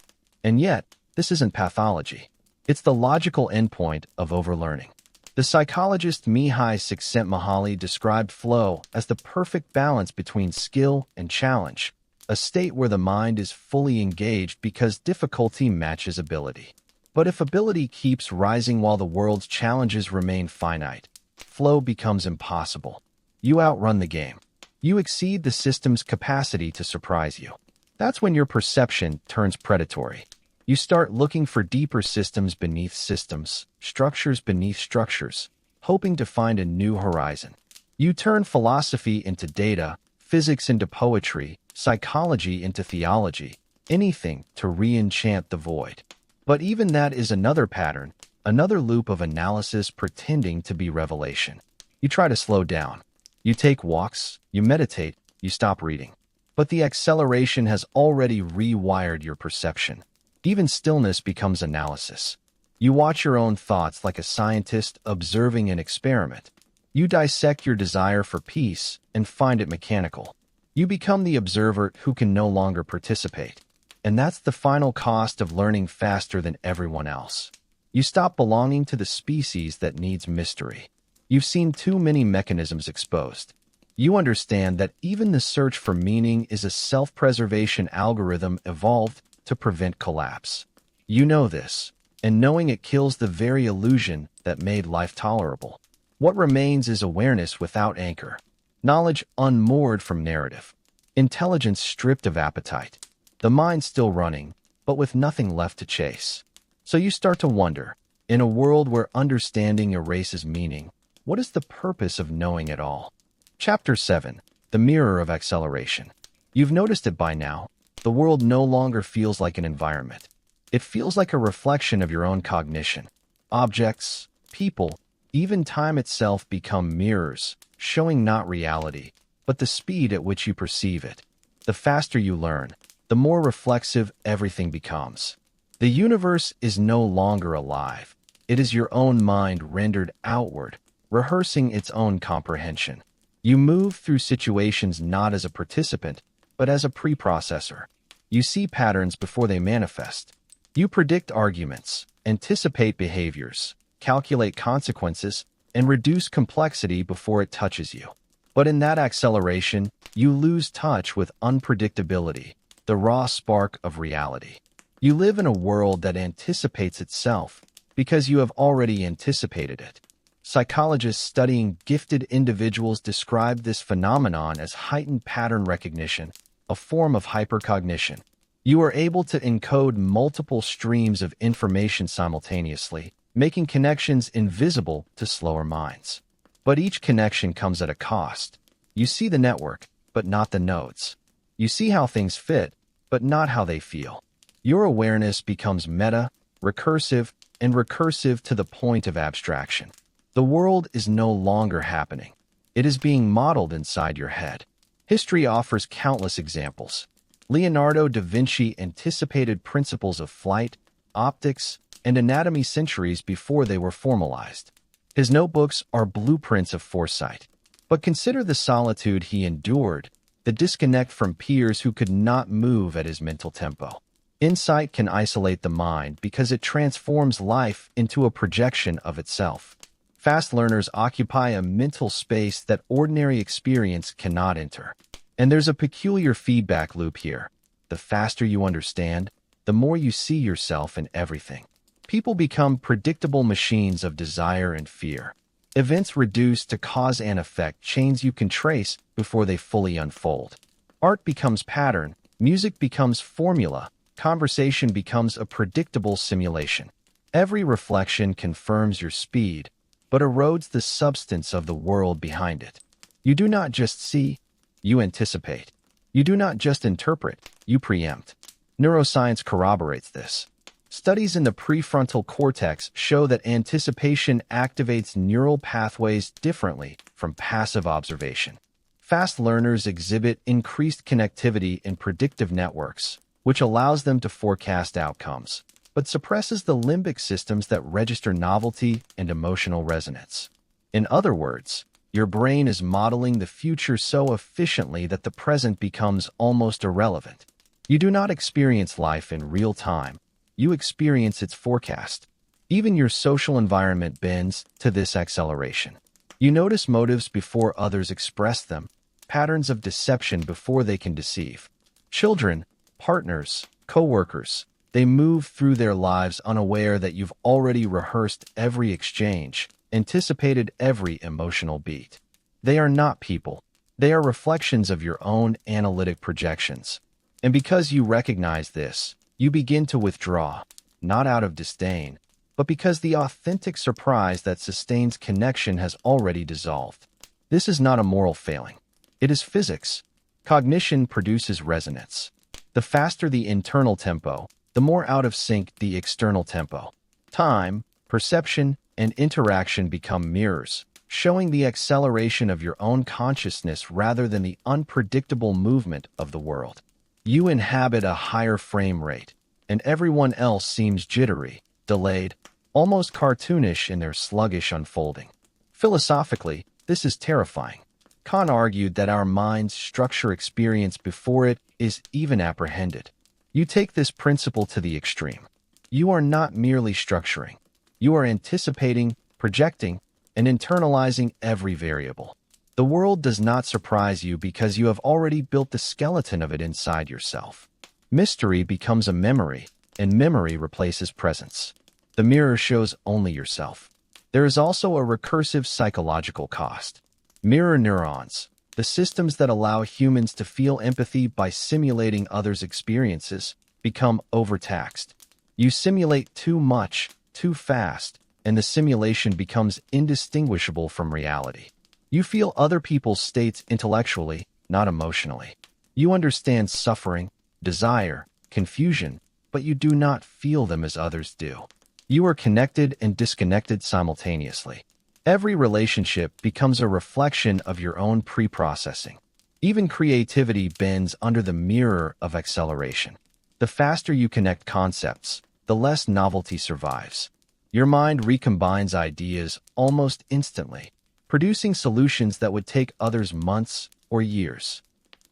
And yet, this isn't pathology. It's the logical endpoint of overlearning. The psychologist Mihai Csikszentmihalyi described flow as the perfect balance between skill and challenge, a state where the mind is fully engaged because difficulty matches ability. But if ability keeps rising while the world's challenges remain finite, flow becomes impossible. You outrun the game. You exceed the system's capacity to surprise you. That's when your perception turns predatory. You start looking for deeper systems beneath systems, structures beneath structures, hoping to find a new horizon. You turn philosophy into data, physics into poetry, psychology into theology, anything to re-enchant the void. But even that is another pattern, another loop of analysis pretending to be revelation. You try to slow down. You take walks, you meditate, you stop reading. But the acceleration has already rewired your perception. Even stillness becomes analysis. You watch your own thoughts like a scientist observing an experiment. You dissect your desire for peace and find it mechanical. You become the observer who can no longer participate. And that's the final cost of learning faster than everyone else. You stop belonging to the species that needs mystery. You've seen too many mechanisms exposed. You understand that even the search for meaning is a self-preservation algorithm evolved to prevent collapse. You know this, and knowing it kills the very illusion that made life tolerable. What remains is awareness without anchor, knowledge unmoored from narrative, intelligence stripped of appetite, the mind still running, but with nothing left to chase. So you start to wonder, in a world where understanding erases meaning, what is the purpose of knowing it all? Chapter 7. The Mirror of Acceleration. You've noticed it by now. The world no longer feels like an environment. It feels like a reflection of your own cognition. Objects, people, even time itself become mirrors, showing not reality, but the speed at which you perceive it. The faster you learn, the more reflexive everything becomes. The universe is no longer alive. It is your own mind rendered outward, rehearsing its own comprehension. You move through situations not as a participant, but as a preprocessor. You see patterns before they manifest. You predict arguments, anticipate behaviors, calculate consequences, and reduce complexity before it touches you. But in that acceleration, you lose touch with unpredictability, the raw spark of reality. You live in a world that anticipates itself because you have already anticipated it. Psychologists studying gifted individuals describe this phenomenon as heightened pattern recognition, a form of hypercognition. You are able to encode multiple streams of information simultaneously, making connections invisible to slower minds. But each connection comes at a cost. You see the network, but not the nodes. You see how things fit, but not how they feel. Your awareness becomes meta, recursive, and recursive to the point of abstraction. The world is no longer happening. It is being modeled inside your head. History offers countless examples. Leonardo da Vinci anticipated principles of flight, optics, and anatomy centuries before they were formalized. His notebooks are blueprints of foresight. But consider the solitude he endured, the disconnect from peers who could not move at his mental tempo. Insight can isolate the mind because it transforms life into a projection of itself. Fast learners occupy a mental space that ordinary experience cannot enter. And there's a peculiar feedback loop here. The faster you understand, the more you see yourself in everything. People become predictable machines of desire and fear. Events reduce to cause and effect chains you can trace before they fully unfold. Art becomes pattern, music becomes formula, conversation becomes a predictable simulation. Every reflection confirms your speed, but erodes the substance of the world behind it. You do not just see, you anticipate. You do not just interpret, you preempt. Neuroscience corroborates this. Studies in the prefrontal cortex show that anticipation activates neural pathways differently from passive observation. Fast learners exhibit increased connectivity in predictive networks, which allows them to forecast outcomes, but suppresses the limbic systems that register novelty and emotional resonance. In other words, your brain is modeling the future so efficiently that the present becomes almost irrelevant. You do not experience life in real time. You experience its forecast. Even your social environment bends to this acceleration. You notice motives before others express them, patterns of deception before they can deceive. Children, partners, co-workers, they move through their lives unaware that you've already rehearsed every exchange, anticipated every emotional beat. They are not people. They are reflections of your own analytic projections. And because you recognize this, you begin to withdraw, not out of disdain, but because the authentic surprise that sustains connection has already dissolved. This is not a moral failing. It is physics. Cognition produces resonance. The faster the internal tempo, the more out of sync the external tempo. Time, perception, and interaction become mirrors, showing the acceleration of your own consciousness rather than the unpredictable movement of the world. You inhabit a higher frame rate, and everyone else seems jittery, delayed, almost cartoonish in their sluggish unfolding. Philosophically, this is terrifying. Kant argued that our minds structure experience before it is even apprehended. You take this principle to the extreme. You are not merely structuring. You are anticipating, projecting, and internalizing every variable. The world does not surprise you because you have already built the skeleton of it inside yourself. Mystery becomes a memory, and memory replaces presence. The mirror shows only yourself. There is also a recursive psychological cost. Mirror neurons, the systems that allow humans to feel empathy by simulating others' experiences, become overtaxed. You simulate too much, too fast, and the simulation becomes indistinguishable from reality. You feel other people's states intellectually, not emotionally. You understand suffering, desire, confusion, but you do not feel them as others do. You are connected and disconnected simultaneously. Every relationship becomes a reflection of your own pre-processing. Even creativity bends under the mirror of acceleration. The faster you connect concepts, the less novelty survives. Your mind recombines ideas almost instantly, producing solutions that would take others months or years.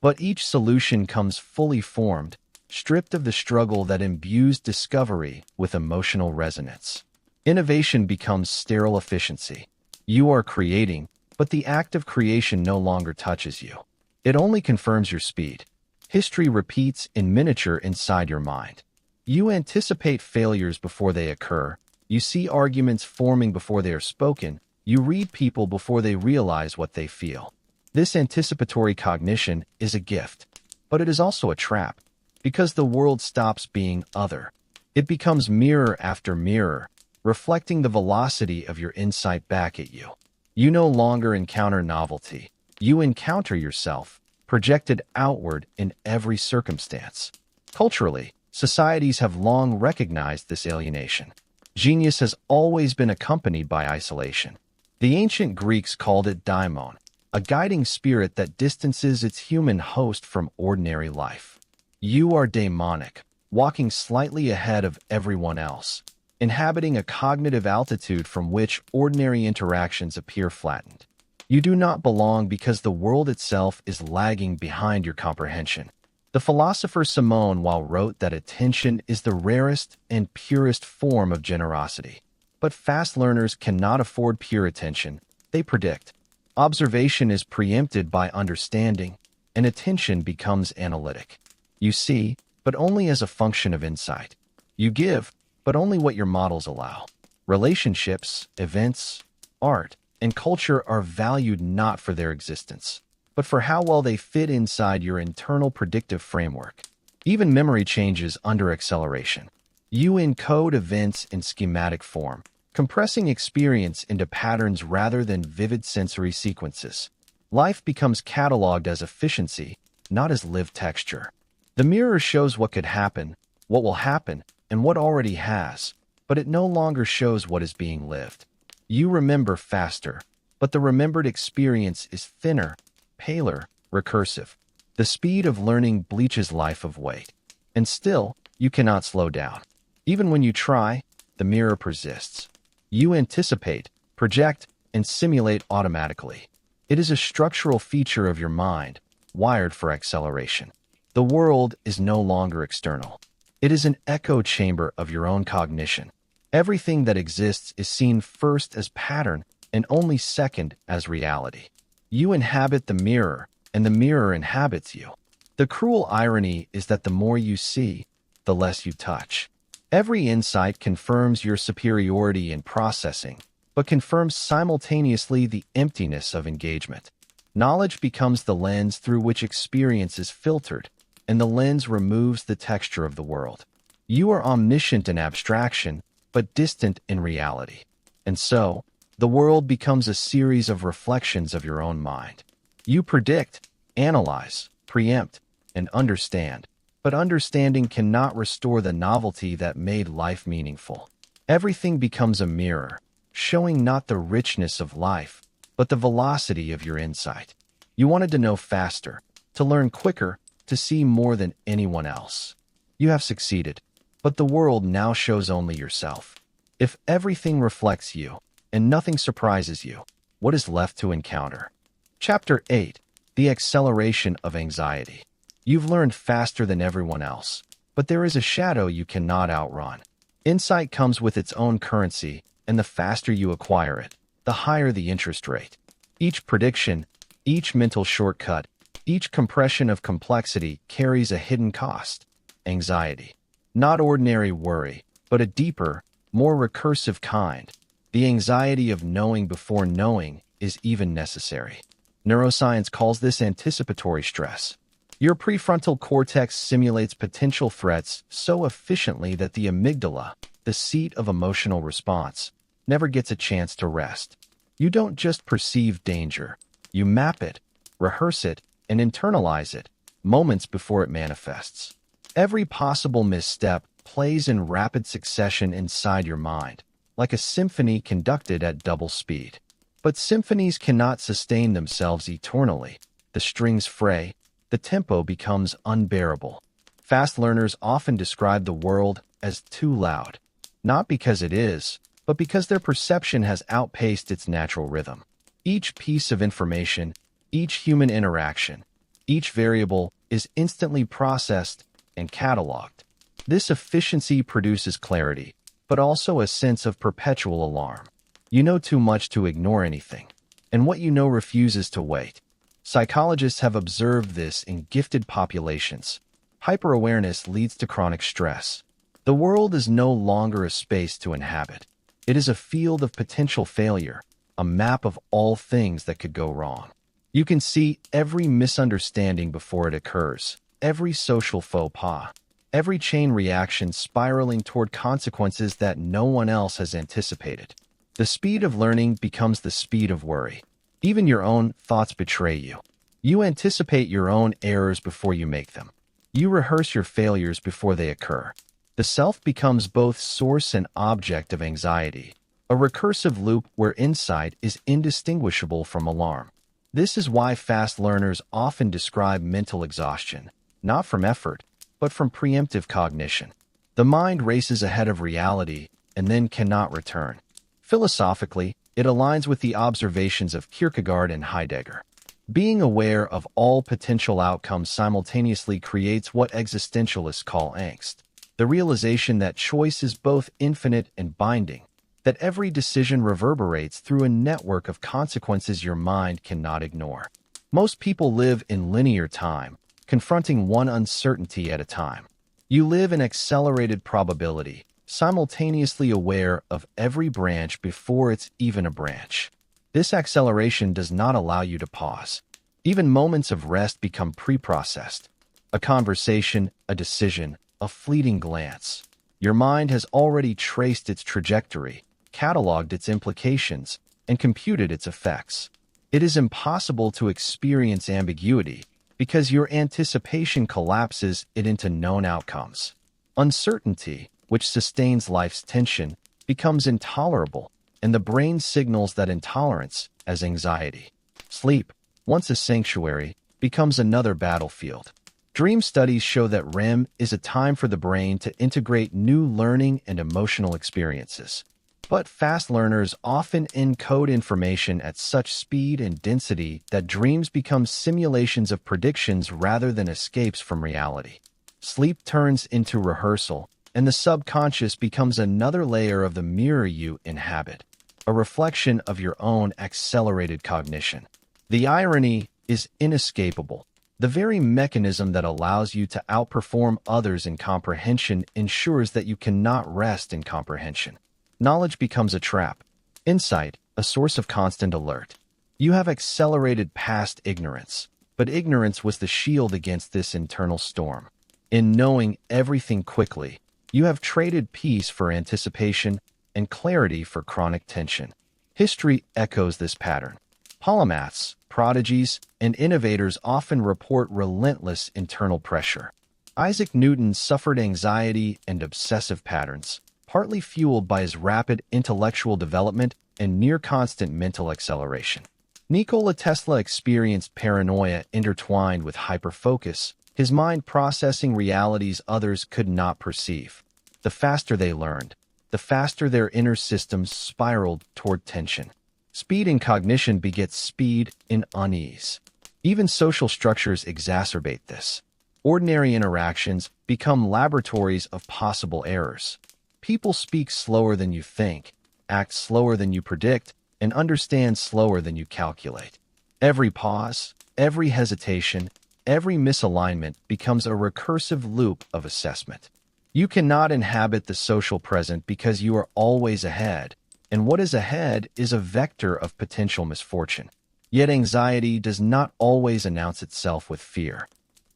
But each solution comes fully formed, stripped of the struggle that imbues discovery with emotional resonance. Innovation becomes sterile efficiency. You are creating, but the act of creation no longer touches you. It only confirms your speed. History repeats in miniature inside your mind. You anticipate failures before they occur. You see arguments forming before they are spoken. You read people before they realize what they feel. This anticipatory cognition is a gift, but it is also a trap, because the world stops being other. It becomes mirror after mirror, reflecting the velocity of your insight back at you. You no longer encounter novelty. You encounter yourself, projected outward in every circumstance. Culturally, societies have long recognized this alienation. Genius has always been accompanied by isolation. The ancient Greeks called it daimon, a guiding spirit that distances its human host from ordinary life. You are daimonic, walking slightly ahead of everyone else, inhabiting a cognitive altitude from which ordinary interactions appear flattened. You do not belong because the world itself is lagging behind your comprehension. The philosopher Simone Weil wrote that attention is the rarest and purest form of generosity. But fast learners cannot afford pure attention. They predict. Observation is preempted by understanding, and attention becomes analytic. You see, but only as a function of insight. You give, but only what your models allow. Relationships, events, art, and culture are valued not for their existence, but for how well they fit inside your internal predictive framework. Even memory changes under acceleration. You encode events in schematic form, compressing experience into patterns rather than vivid sensory sequences. Life becomes cataloged as efficiency, not as lived texture. The mirror shows what could happen, what will happen, and what already has, but it no longer shows what is being lived. You remember faster, but the remembered experience is thinner, paler, recursive. The speed of learning bleaches life of weight. And still, you cannot slow down. Even when you try, the mirror persists. You anticipate, project, and simulate automatically. It is a structural feature of your mind, wired for acceleration. The world is no longer external. It is an echo chamber of your own cognition. Everything that exists is seen first as pattern and only second as reality. You inhabit the mirror, and the mirror inhabits you. The cruel irony is that the more you see, the less you touch. Every insight confirms your superiority in processing, but confirms simultaneously the emptiness of engagement. Knowledge becomes the lens through which experience is filtered, and the lens removes the texture of the world. You are omniscient in abstraction, but distant in reality. And so, the world becomes a series of reflections of your own mind. You predict, analyze, preempt, and understand, but understanding cannot restore the novelty that made life meaningful. Everything becomes a mirror, showing not the richness of life, but the velocity of your insight. You wanted to know faster, to learn quicker, to see more than anyone else. You have succeeded, but the world now shows only yourself. If everything reflects you, and nothing surprises you, what is left to encounter? Chapter 8. The Acceleration of Anxiety. You've learned faster than everyone else, but there is a shadow you cannot outrun. Insight comes with its own currency, and the faster you acquire it, the higher the interest rate. Each prediction, each mental shortcut, each compression of complexity carries a hidden cost: anxiety. Not ordinary worry, but a deeper, more recursive kind. The anxiety of knowing before knowing is even necessary. Neuroscience calls this anticipatory stress. Your prefrontal cortex simulates potential threats so efficiently that the amygdala, the seat of emotional response, never gets a chance to rest. You don't just perceive danger. You map it, rehearse it, and internalize it, moments before it manifests. Every possible misstep plays in rapid succession inside your mind, like a symphony conducted at double speed. But symphonies cannot sustain themselves eternally. The strings fray, the tempo becomes unbearable. Fast learners often describe the world as too loud, not because it is, but because their perception has outpaced its natural rhythm. Each piece of information, each human interaction, each variable is instantly processed and cataloged. This efficiency produces clarity, but also a sense of perpetual alarm. You know too much to ignore anything, and what you know refuses to wait. Psychologists have observed this in gifted populations. Hyperawareness leads to chronic stress. The world is no longer a space to inhabit. It is a field of potential failure, a map of all things that could go wrong. You can see every misunderstanding before it occurs, every social faux pas, every chain reaction spiraling toward consequences that no one else has anticipated. The speed of learning becomes the speed of worry. Even your own thoughts betray you. You anticipate your own errors before you make them. You rehearse your failures before they occur. The self becomes both source and object of anxiety, a recursive loop where insight is indistinguishable from alarm. This is why fast learners often describe mental exhaustion, not from effort, but from preemptive cognition. The mind races ahead of reality and then cannot return. Philosophically, it aligns with the observations of Kierkegaard and Heidegger. Being aware of all potential outcomes simultaneously creates what existentialists call angst. The realization that choice is both infinite and binding, that every decision reverberates through a network of consequences your mind cannot ignore. Most people live in linear time, confronting one uncertainty at a time. You live in accelerated probability, simultaneously aware of every branch before it's even a branch. This acceleration does not allow you to pause. Even moments of rest become pre-processed. A conversation, a decision, a fleeting glance. Your mind has already traced its trajectory, cataloged its implications, and computed its effects. It is impossible to experience ambiguity because your anticipation collapses it into known outcomes. Uncertainty, which sustains life's tension, becomes intolerable, and the brain signals that intolerance as anxiety. Sleep, once a sanctuary, becomes another battlefield. Dream studies show that REM is a time for the brain to integrate new learning and emotional experiences. But fast learners often encode information at such speed and density that dreams become simulations of predictions rather than escapes from reality. Sleep turns into rehearsal, and the subconscious becomes another layer of the mirror you inhabit, a reflection of your own accelerated cognition. The irony is inescapable. The very mechanism that allows you to outperform others in comprehension ensures that you cannot rest in comprehension. Knowledge becomes a trap. Insight, a source of constant alert. You have accelerated past ignorance, but ignorance was the shield against this internal storm. In knowing everything quickly, you have traded peace for anticipation and clarity for chronic tension. History echoes this pattern. Polymaths, prodigies, and innovators often report relentless internal pressure. Isaac Newton suffered anxiety and obsessive patterns, partly fueled by his rapid intellectual development and near-constant mental acceleration. Nikola Tesla experienced paranoia intertwined with hyperfocus, his mind processing realities others could not perceive. The faster they learned, the faster their inner systems spiraled toward tension. Speed in cognition begets speed in unease. Even social structures exacerbate this. Ordinary interactions become laboratories of possible errors. People speak slower than you think, act slower than you predict, and understand slower than you calculate. Every pause, every hesitation, every misalignment becomes a recursive loop of assessment. You cannot inhabit the social present because you are always ahead, and what is ahead is a vector of potential misfortune. Yet anxiety does not always announce itself with fear.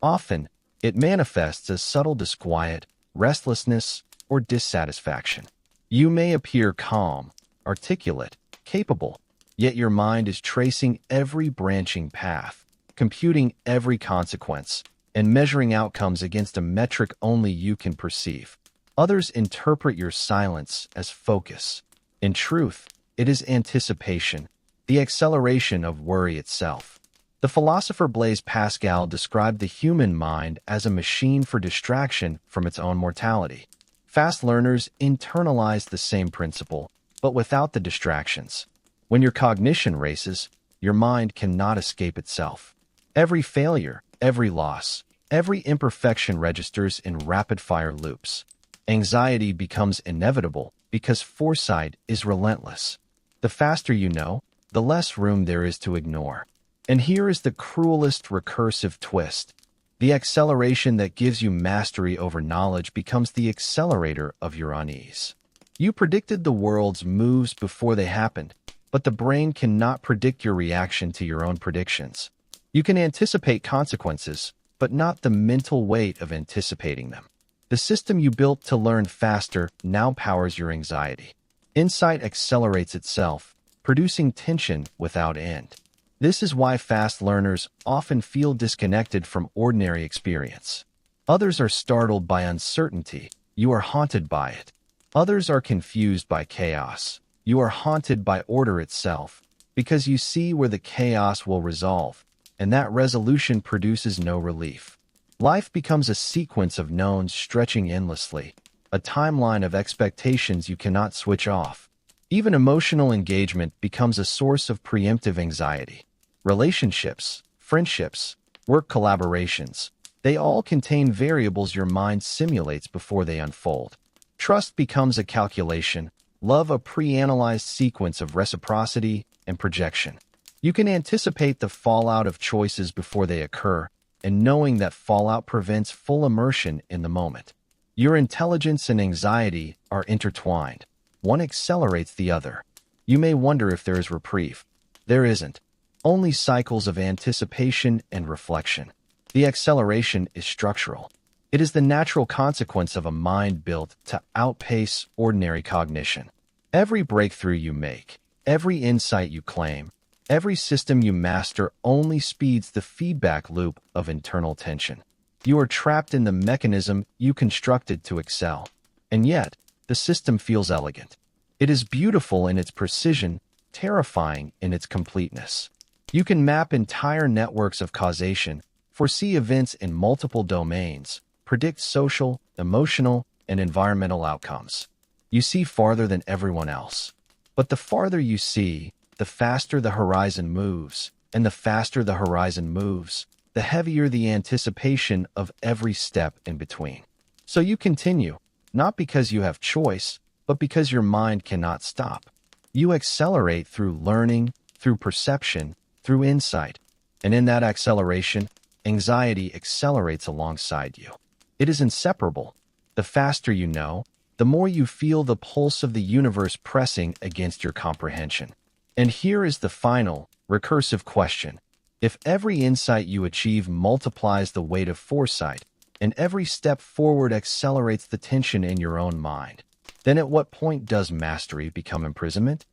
Often, it manifests as subtle disquiet, restlessness, or dissatisfaction. You may appear calm, articulate, capable, yet your mind is tracing every branching path, computing every consequence, and measuring outcomes against a metric only you can perceive. Others interpret your silence as focus. In truth, it is anticipation, the acceleration of worry itself. The philosopher Blaise Pascal described the human mind as a machine for distraction from its own mortality. Fast learners internalize the same principle, but without the distractions. When your cognition races, your mind cannot escape itself. Every failure, every loss, every imperfection registers in rapid-fire loops. Anxiety becomes inevitable because foresight is relentless. The faster you know, the less room there is to ignore. And here is the cruelest recursive twist. The acceleration that gives you mastery over knowledge becomes the accelerator of your unease. You predicted the world's moves before they happened, but the brain cannot predict your reaction to your own predictions. You can anticipate consequences, but not the mental weight of anticipating them. The system you built to learn faster now powers your anxiety. Insight accelerates itself, producing tension without end. This is why fast learners often feel disconnected from ordinary experience. Others are startled by uncertainty. You are haunted by it. Others are confused by chaos. You are haunted by order itself, because you see where the chaos will resolve, and that resolution produces no relief. Life becomes a sequence of knowns stretching endlessly, a timeline of expectations you cannot switch off. Even emotional engagement becomes a source of preemptive anxiety. Relationships, friendships, work collaborations, they all contain variables your mind simulates before they unfold. Trust becomes a calculation, love a pre-analyzed sequence of reciprocity and projection. You can anticipate the fallout of choices before they occur, and knowing that fallout prevents full immersion in the moment. Your intelligence and anxiety are intertwined. One accelerates the other. You may wonder if there is reprieve. There isn't. Only cycles of anticipation and reflection. The acceleration is structural. It is the natural consequence of a mind built to outpace ordinary cognition. Every breakthrough you make, every insight you claim, every system you master only speeds the feedback loop of internal tension. You are trapped in the mechanism you constructed to excel. And yet, the system feels elegant. It is beautiful in its precision, terrifying in its completeness. You can map entire networks of causation, foresee events in multiple domains, predict social, emotional, and environmental outcomes. You see farther than everyone else. But the farther you see, the faster the horizon moves, and the faster the horizon moves, the heavier the anticipation of every step in between. So you continue, not because you have choice, but because your mind cannot stop. You accelerate through learning, through perception, through insight. And in that acceleration, anxiety accelerates alongside you. It is inseparable. The faster you know, the more you feel the pulse of the universe pressing against your comprehension. And here is the final, recursive question. If every insight you achieve multiplies the weight of foresight, and every step forward accelerates the tension in your own mind, then at what point does mastery become imprisonment?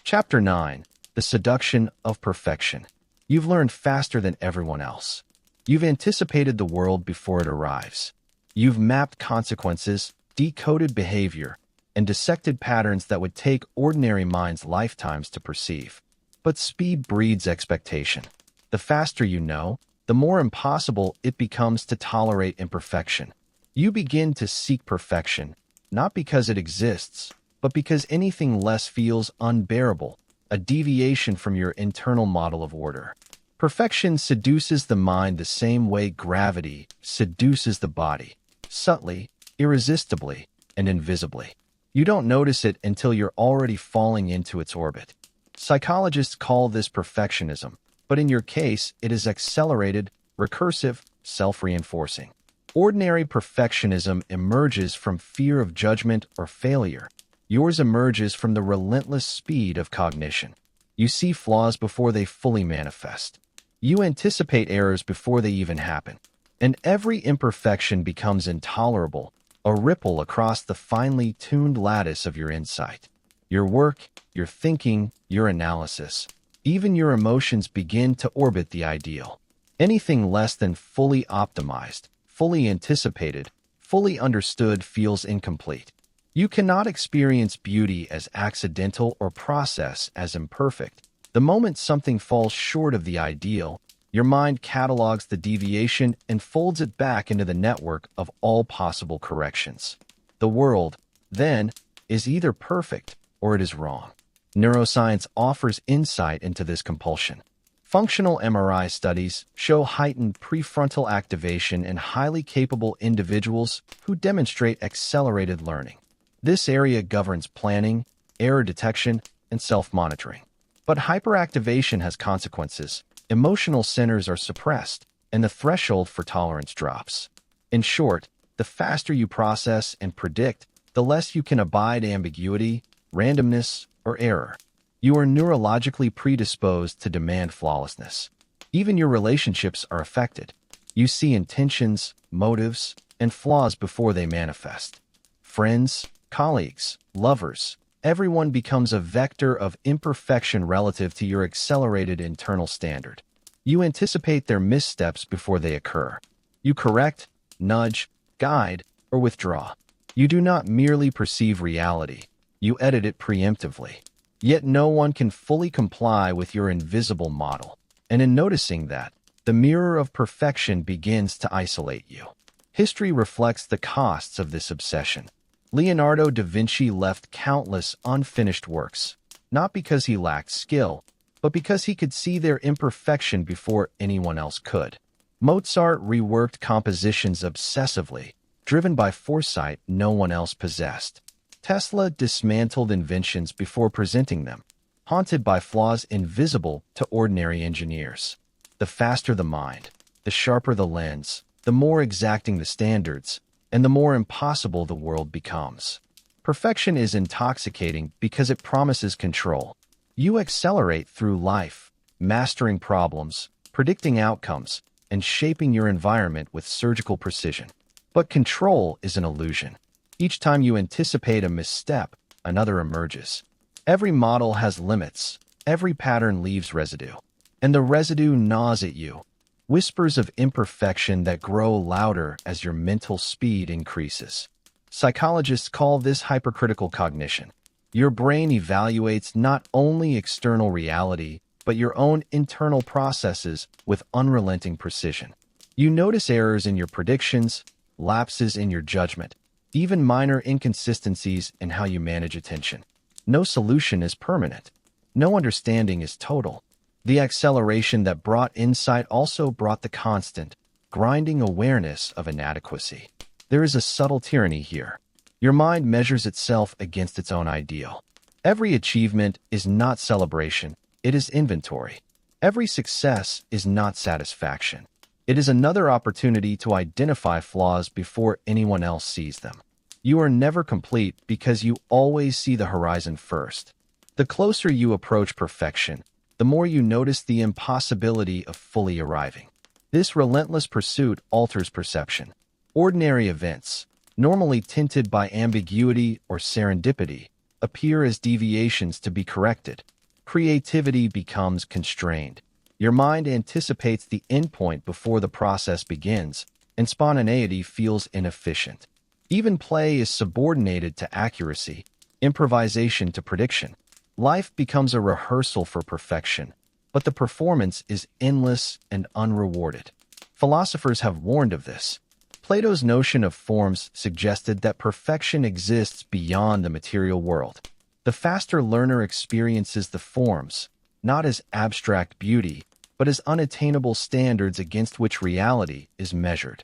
Chapter 9. The Seduction of Perfection. You've learned faster than everyone else. You've anticipated the world before it arrives. You've mapped consequences, decoded behavior, and dissected patterns that would take ordinary minds lifetimes to perceive. But speed breeds expectation. The faster you know, the more impossible it becomes to tolerate imperfection. You begin to seek perfection, not because it exists, but because anything less feels unbearable, a deviation from your internal model of order. Perfection seduces the mind the same way gravity seduces the body, subtly, irresistibly, and invisibly. You don't notice it until you're already falling into its orbit. Psychologists call this perfectionism, but in your case, it is accelerated, recursive, self-reinforcing. Ordinary perfectionism emerges from fear of judgment or failure. Yours emerges from the relentless speed of cognition. You see flaws before they fully manifest. You anticipate errors before they even happen. And every imperfection becomes intolerable, a ripple across the finely tuned lattice of your insight. Your work, your thinking, your analysis, even your emotions begin to orbit the ideal. Anything less than fully optimized, fully anticipated, fully understood feels incomplete. You cannot experience beauty as accidental or process as imperfect. The moment something falls short of the ideal, your mind catalogs the deviation and folds it back into the network of all possible corrections. The world, then, is either perfect or it is wrong. Neuroscience offers insight into this compulsion. Functional MRI studies show heightened prefrontal activation in highly capable individuals who demonstrate accelerated learning. This area governs planning, error detection, and self-monitoring. But hyperactivation has consequences. Emotional centers are suppressed, and the threshold for tolerance drops. In short, the faster you process and predict, the less you can abide ambiguity, randomness, or error. You are neurologically predisposed to demand flawlessness. Even your relationships are affected. You see intentions, motives, and flaws before they manifest. Friends, colleagues, lovers, everyone becomes a vector of imperfection relative to your accelerated internal standard. You anticipate their missteps before they occur. You correct, nudge, guide, or withdraw. You do not merely perceive reality. You edit it preemptively. Yet no one can fully comply with your invisible model. And in noticing that, the mirror of perfection begins to isolate you. History reflects the costs of this obsession. Leonardo da Vinci left countless unfinished works, not because he lacked skill, but because he could see their imperfection before anyone else could. Mozart reworked compositions obsessively, driven by foresight no one else possessed. Tesla dismantled inventions before presenting them, haunted by flaws invisible to ordinary engineers. The faster the mind, the sharper the lens, the more exacting the standards, and the more impossible the world becomes. Perfection is intoxicating because it promises control. You accelerate through life, mastering problems, predicting outcomes, and shaping your environment with surgical precision. But control is an illusion. Each time you anticipate a misstep, another emerges. Every model has limits. Every pattern leaves residue. And the residue gnaws at you. Whispers of imperfection that grow louder as your mental speed increases. Psychologists call this hypercritical cognition. Your brain evaluates not only external reality, but your own internal processes with unrelenting precision. You notice errors in your predictions, lapses in your judgment, even minor inconsistencies in how you manage attention. No solution is permanent. No understanding is total. The acceleration that brought insight also brought the constant, grinding awareness of inadequacy. There is a subtle tyranny here. Your mind measures itself against its own ideal. Every achievement is not celebration, it is inventory. Every success is not satisfaction. It is another opportunity to identify flaws before anyone else sees them. You are never complete because you always see the horizon first. The closer you approach perfection, the more you notice the impossibility of fully arriving. This relentless pursuit alters perception. Ordinary events, normally tinted by ambiguity or serendipity, appear as deviations to be corrected. Creativity becomes constrained. Your mind anticipates the endpoint before the process begins, and spontaneity feels inefficient. Even play is subordinated to accuracy, improvisation to prediction. Life becomes a rehearsal for perfection, but the performance is endless and unrewarded. Philosophers have warned of this. Plato's notion of forms suggested that perfection exists beyond the material world. The faster learner experiences the forms, not as abstract beauty, but as unattainable standards against which reality is measured.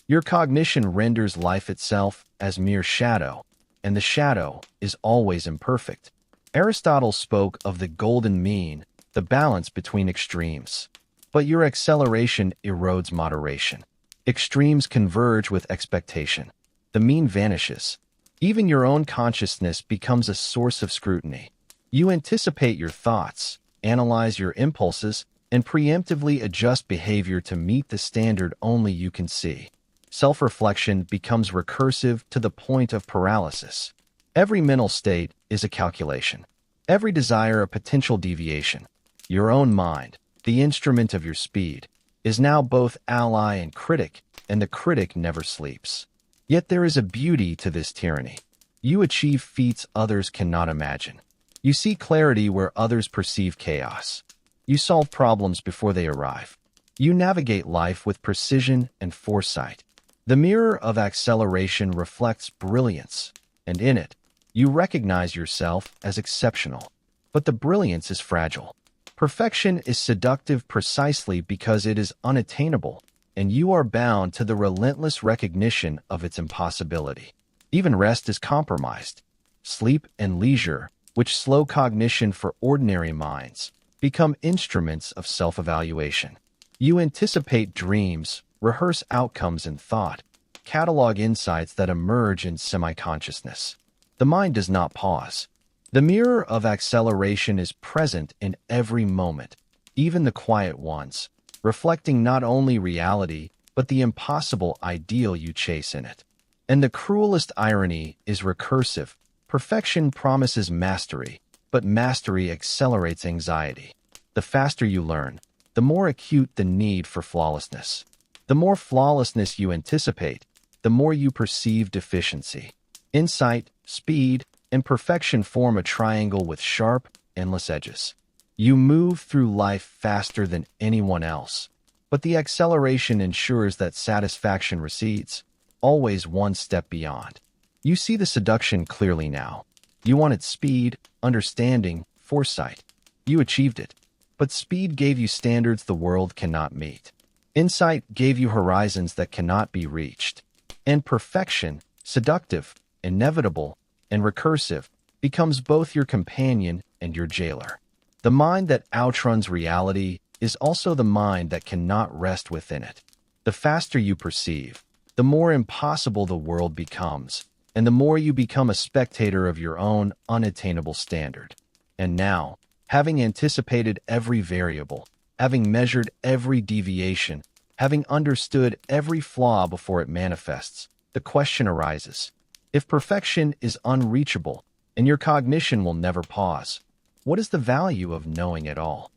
Your cognition renders life itself as mere shadow, and the shadow is always imperfect. Aristotle spoke of the golden mean, the balance between extremes. But your acceleration erodes moderation. Extremes converge with expectation. The mean vanishes. Even your own consciousness becomes a source of scrutiny. You anticipate your thoughts, analyze your impulses, and preemptively adjust behavior to meet the standard only you can see. Self-reflection becomes recursive to the point of paralysis. Every mental state is a calculation. Every desire a potential deviation. Your own mind, the instrument of your speed, is now both ally and critic, and the critic never sleeps. Yet there is a beauty to this tyranny. You achieve feats others cannot imagine. You see clarity where others perceive chaos. You solve problems before they arrive. You navigate life with precision and foresight. The mirror of acceleration reflects brilliance, and in it, you recognize yourself as exceptional. But the brilliance is fragile. Perfection is seductive precisely because it is unattainable, and you are bound to the relentless recognition of its impossibility. Even rest is compromised. Sleep and leisure, which slow cognition for ordinary minds, become instruments of self-evaluation. You anticipate dreams, rehearse outcomes in thought, catalog insights that emerge in semi-consciousness. The mind does not pause. The mirror of acceleration is present in every moment, even the quiet ones, reflecting not only reality, but the impossible ideal you chase in it. And the cruelest irony is recursive. Perfection promises mastery, but mastery accelerates anxiety. The faster you learn, the more acute the need for flawlessness. The more flawlessness you anticipate, the more you perceive deficiency. Insight, speed, and perfection form a triangle with sharp, endless edges. You move through life faster than anyone else, but the acceleration ensures that satisfaction recedes, always one step beyond. You see the seduction clearly now. You wanted speed, understanding, foresight. You achieved it, but speed gave you standards the world cannot meet. Insight gave you horizons that cannot be reached. And perfection, seductive, inevitable, and recursive, becomes both your companion and your jailer. The mind that outruns reality is also the mind that cannot rest within it. The faster you perceive, the more impossible the world becomes, and the more you become a spectator of your own unattainable standard. And now, having anticipated every variable, having measured every deviation, having understood every flaw before it manifests, the question arises: if perfection is unreachable, and your cognition will never pause, what is the value of knowing it all?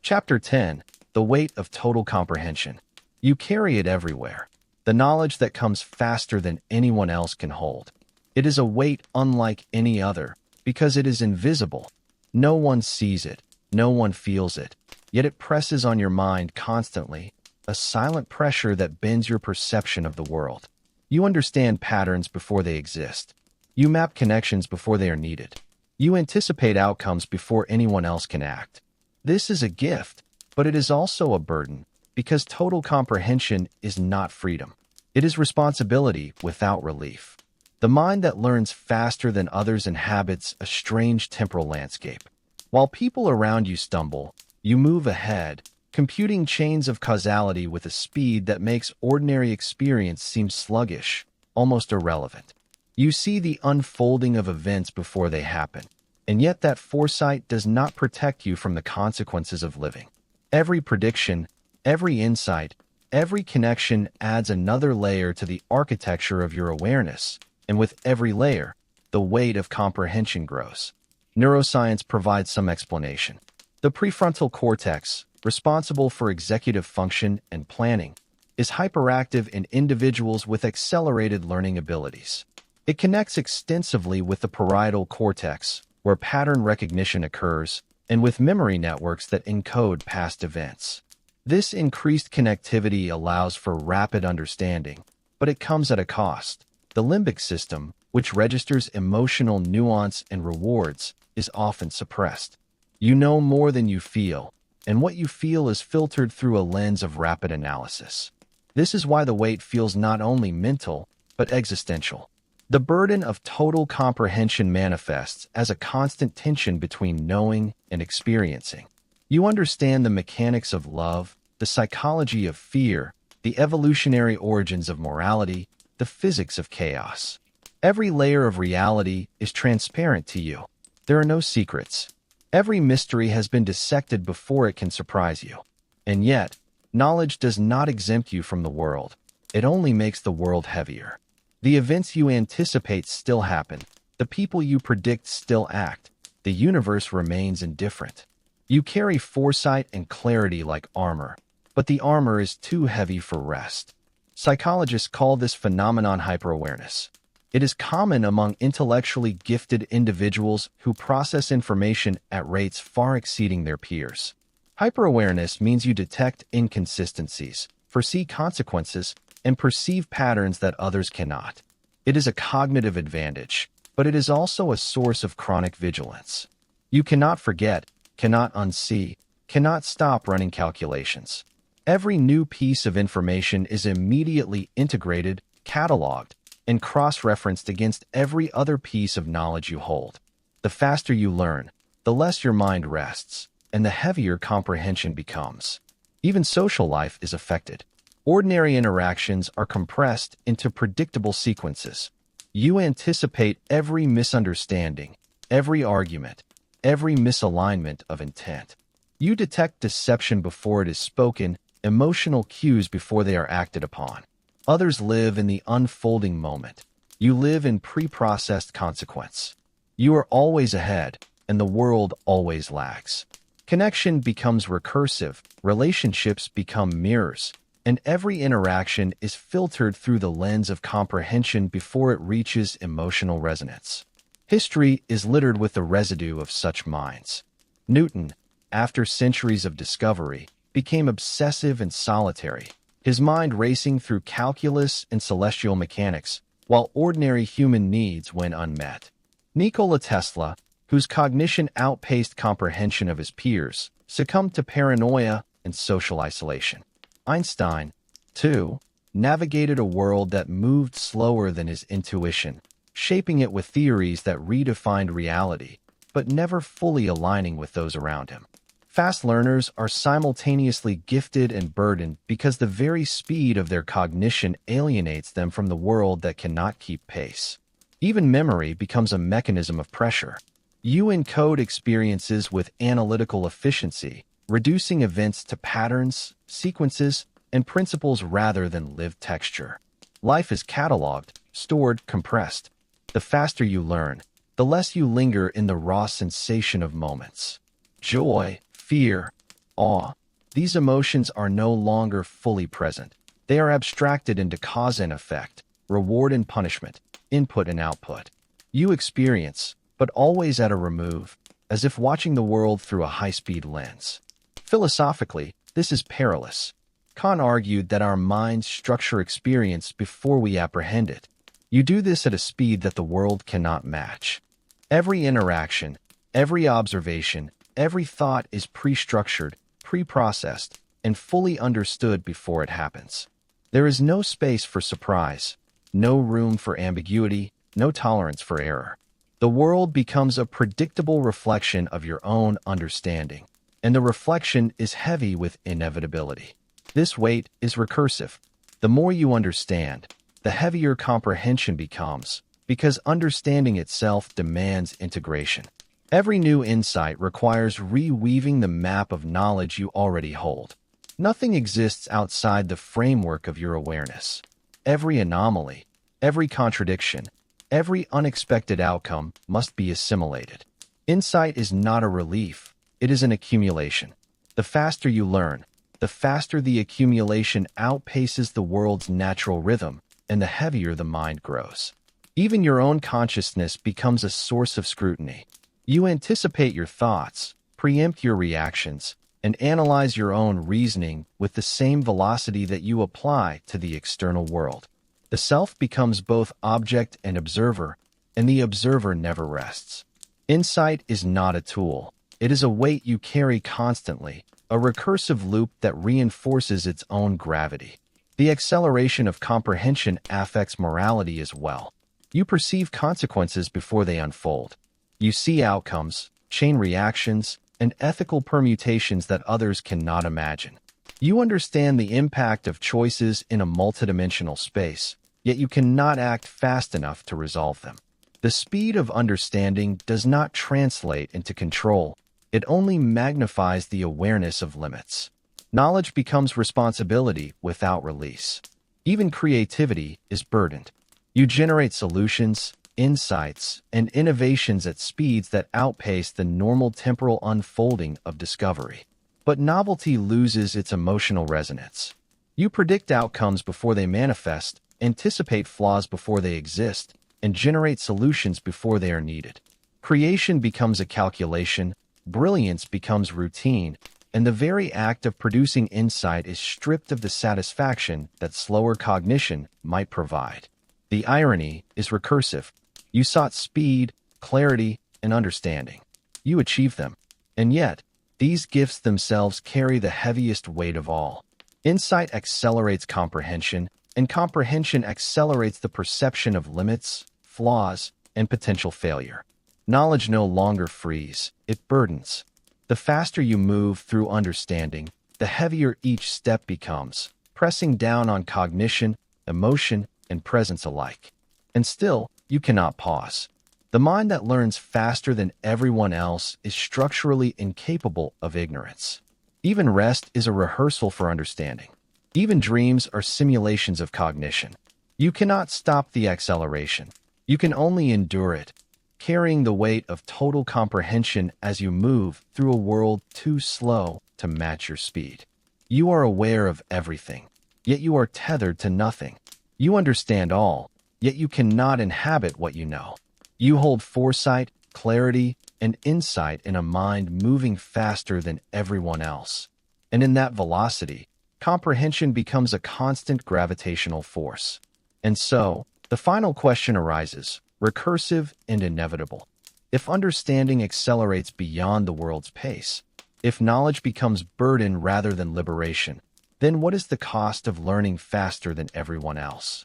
Chapter 10. The Weight of Total Comprehension. You carry it everywhere. The knowledge that comes faster than anyone else can hold. It is a weight unlike any other, because it is invisible. No one sees it, no one feels it, yet it presses on your mind constantly, a silent pressure that bends your perception of the world. You understand patterns before they exist. You map connections before they are needed. You anticipate outcomes before anyone else can act. This is a gift, but it is also a burden, because total comprehension is not freedom. It is responsibility without relief. The mind that learns faster than others inhabits a strange temporal landscape. While people around you stumble, you move ahead, computing chains of causality with a speed that makes ordinary experience seem sluggish, almost irrelevant. You see the unfolding of events before they happen, and yet that foresight does not protect you from the consequences of living. Every prediction, every insight, every connection adds another layer to the architecture of your awareness, and with every layer, the weight of comprehension grows. Neuroscience provides some explanation. The prefrontal cortex, responsible for executive function and planning, is hyperactive in individuals with accelerated learning abilities. It connects extensively with the parietal cortex, where pattern recognition occurs, and with memory networks that encode past events. This increased connectivity allows for rapid understanding, but it comes at a cost. The limbic system, which registers emotional nuance and rewards, is often suppressed. You know more than you feel, and what you feel is filtered through a lens of rapid analysis. This is why the weight feels not only mental, but existential. The burden of total comprehension manifests as a constant tension between knowing and experiencing. You understand the mechanics of love, the psychology of fear, the evolutionary origins of morality, the physics of chaos. Every layer of reality is transparent to you. There are no secrets. Every mystery has been dissected before it can surprise you. And yet, knowledge does not exempt you from the world. It only makes the world heavier. The events you anticipate still happen. The people you predict still act. The universe remains indifferent. You carry foresight and clarity like armor, but the armor is too heavy for rest. Psychologists call this phenomenon hyperawareness. It is common among intellectually gifted individuals who process information at rates far exceeding their peers. Hyperawareness means you detect inconsistencies, foresee consequences, and perceive patterns that others cannot. It is a cognitive advantage, but it is also a source of chronic vigilance. You cannot forget, cannot unsee, cannot stop running calculations. Every new piece of information is immediately integrated, cataloged, and cross-referenced against every other piece of knowledge you hold. The faster you learn, the less your mind rests, and the heavier comprehension becomes. Even social life is affected. Ordinary interactions are compressed into predictable sequences. You anticipate every misunderstanding, every argument, every misalignment of intent. You detect deception before it is spoken, emotional cues before they are acted upon. Others live in the unfolding moment. You live in pre-processed consequence. You are always ahead, and the world always lags. Connection becomes recursive, relationships become mirrors, and every interaction is filtered through the lens of comprehension before it reaches emotional resonance. History is littered with the residue of such minds. Newton, after centuries of discovery, became obsessive and solitary, his mind racing through calculus and celestial mechanics, while ordinary human needs went unmet. Nikola Tesla, whose cognition outpaced comprehension of his peers, succumbed to paranoia and social isolation. Einstein, too, navigated a world that moved slower than his intuition, shaping it with theories that redefined reality, but never fully aligning with those around him. Fast learners are simultaneously gifted and burdened because the very speed of their cognition alienates them from the world that cannot keep pace. Even memory becomes a mechanism of pressure. You encode experiences with analytical efficiency, reducing events to patterns, sequences, and principles rather than lived texture. Life is cataloged, stored, compressed. The faster you learn, the less you linger in the raw sensation of moments. Joy, fear, awe. These emotions are no longer fully present. They are abstracted into cause and effect, reward and punishment, input and output. You experience, but always at a remove, as if watching the world through a high-speed lens. Philosophically, this is perilous. Kant argued that our minds structure experience before we apprehend it. You do this at a speed that the world cannot match. Every interaction, every observation, every thought is pre-structured, pre-processed, and fully understood before it happens. There is no space for surprise, no room for ambiguity, no tolerance for error. The world becomes a predictable reflection of your own understanding, and the reflection is heavy with inevitability. This weight is recursive. The more you understand, the heavier comprehension becomes, because understanding itself demands integration. Every new insight requires reweaving the map of knowledge you already hold. Nothing exists outside the framework of your awareness. Every anomaly, every contradiction, every unexpected outcome must be assimilated. Insight is not a relief, it is an accumulation. The faster you learn, the faster the accumulation outpaces the world's natural rhythm, and the heavier the mind grows. Even your own consciousness becomes a source of scrutiny. You anticipate your thoughts, preempt your reactions, and analyze your own reasoning with the same velocity that you apply to the external world. The self becomes both object and observer, and the observer never rests. Insight is not a tool. It is a weight you carry constantly, a recursive loop that reinforces its own gravity. The acceleration of comprehension affects morality as well. You perceive consequences before they unfold. You see outcomes, chain reactions, and ethical permutations that others cannot imagine. You understand the impact of choices in a multidimensional space, yet you cannot act fast enough to resolve them. The speed of understanding does not translate into control. It only magnifies the awareness of limits. Knowledge becomes responsibility without release. Even creativity is burdened. You generate solutions, insights, and innovations at speeds that outpace the normal temporal unfolding of discovery. But novelty loses its emotional resonance. You predict outcomes before they manifest, anticipate flaws before they exist, and generate solutions before they are needed. Creation becomes a calculation, brilliance becomes routine, and the very act of producing insight is stripped of the satisfaction that slower cognition might provide. The irony is recursive. You sought speed, clarity, and understanding. You achieved them. And yet, these gifts themselves carry the heaviest weight of all. Insight accelerates comprehension, and comprehension accelerates the perception of limits, flaws, and potential failure. Knowledge no longer frees, it burdens. The faster you move through understanding, the heavier each step becomes, pressing down on cognition, emotion, and presence alike. And still, you cannot pause. The mind that learns faster than everyone else is structurally incapable of ignorance. Even rest is a rehearsal for understanding. Even dreams are simulations of cognition. You cannot stop the acceleration. You can only endure it, carrying the weight of total comprehension as you move through a world too slow to match your speed. You are aware of everything, yet you are tethered to nothing. You understand all, yet you cannot inhabit what you know. You hold foresight, clarity, and insight in a mind moving faster than everyone else. And in that velocity, comprehension becomes a constant gravitational force. And so, the final question arises, recursive and inevitable. If understanding accelerates beyond the world's pace, if knowledge becomes burden rather than liberation, then what is the cost of learning faster than everyone else?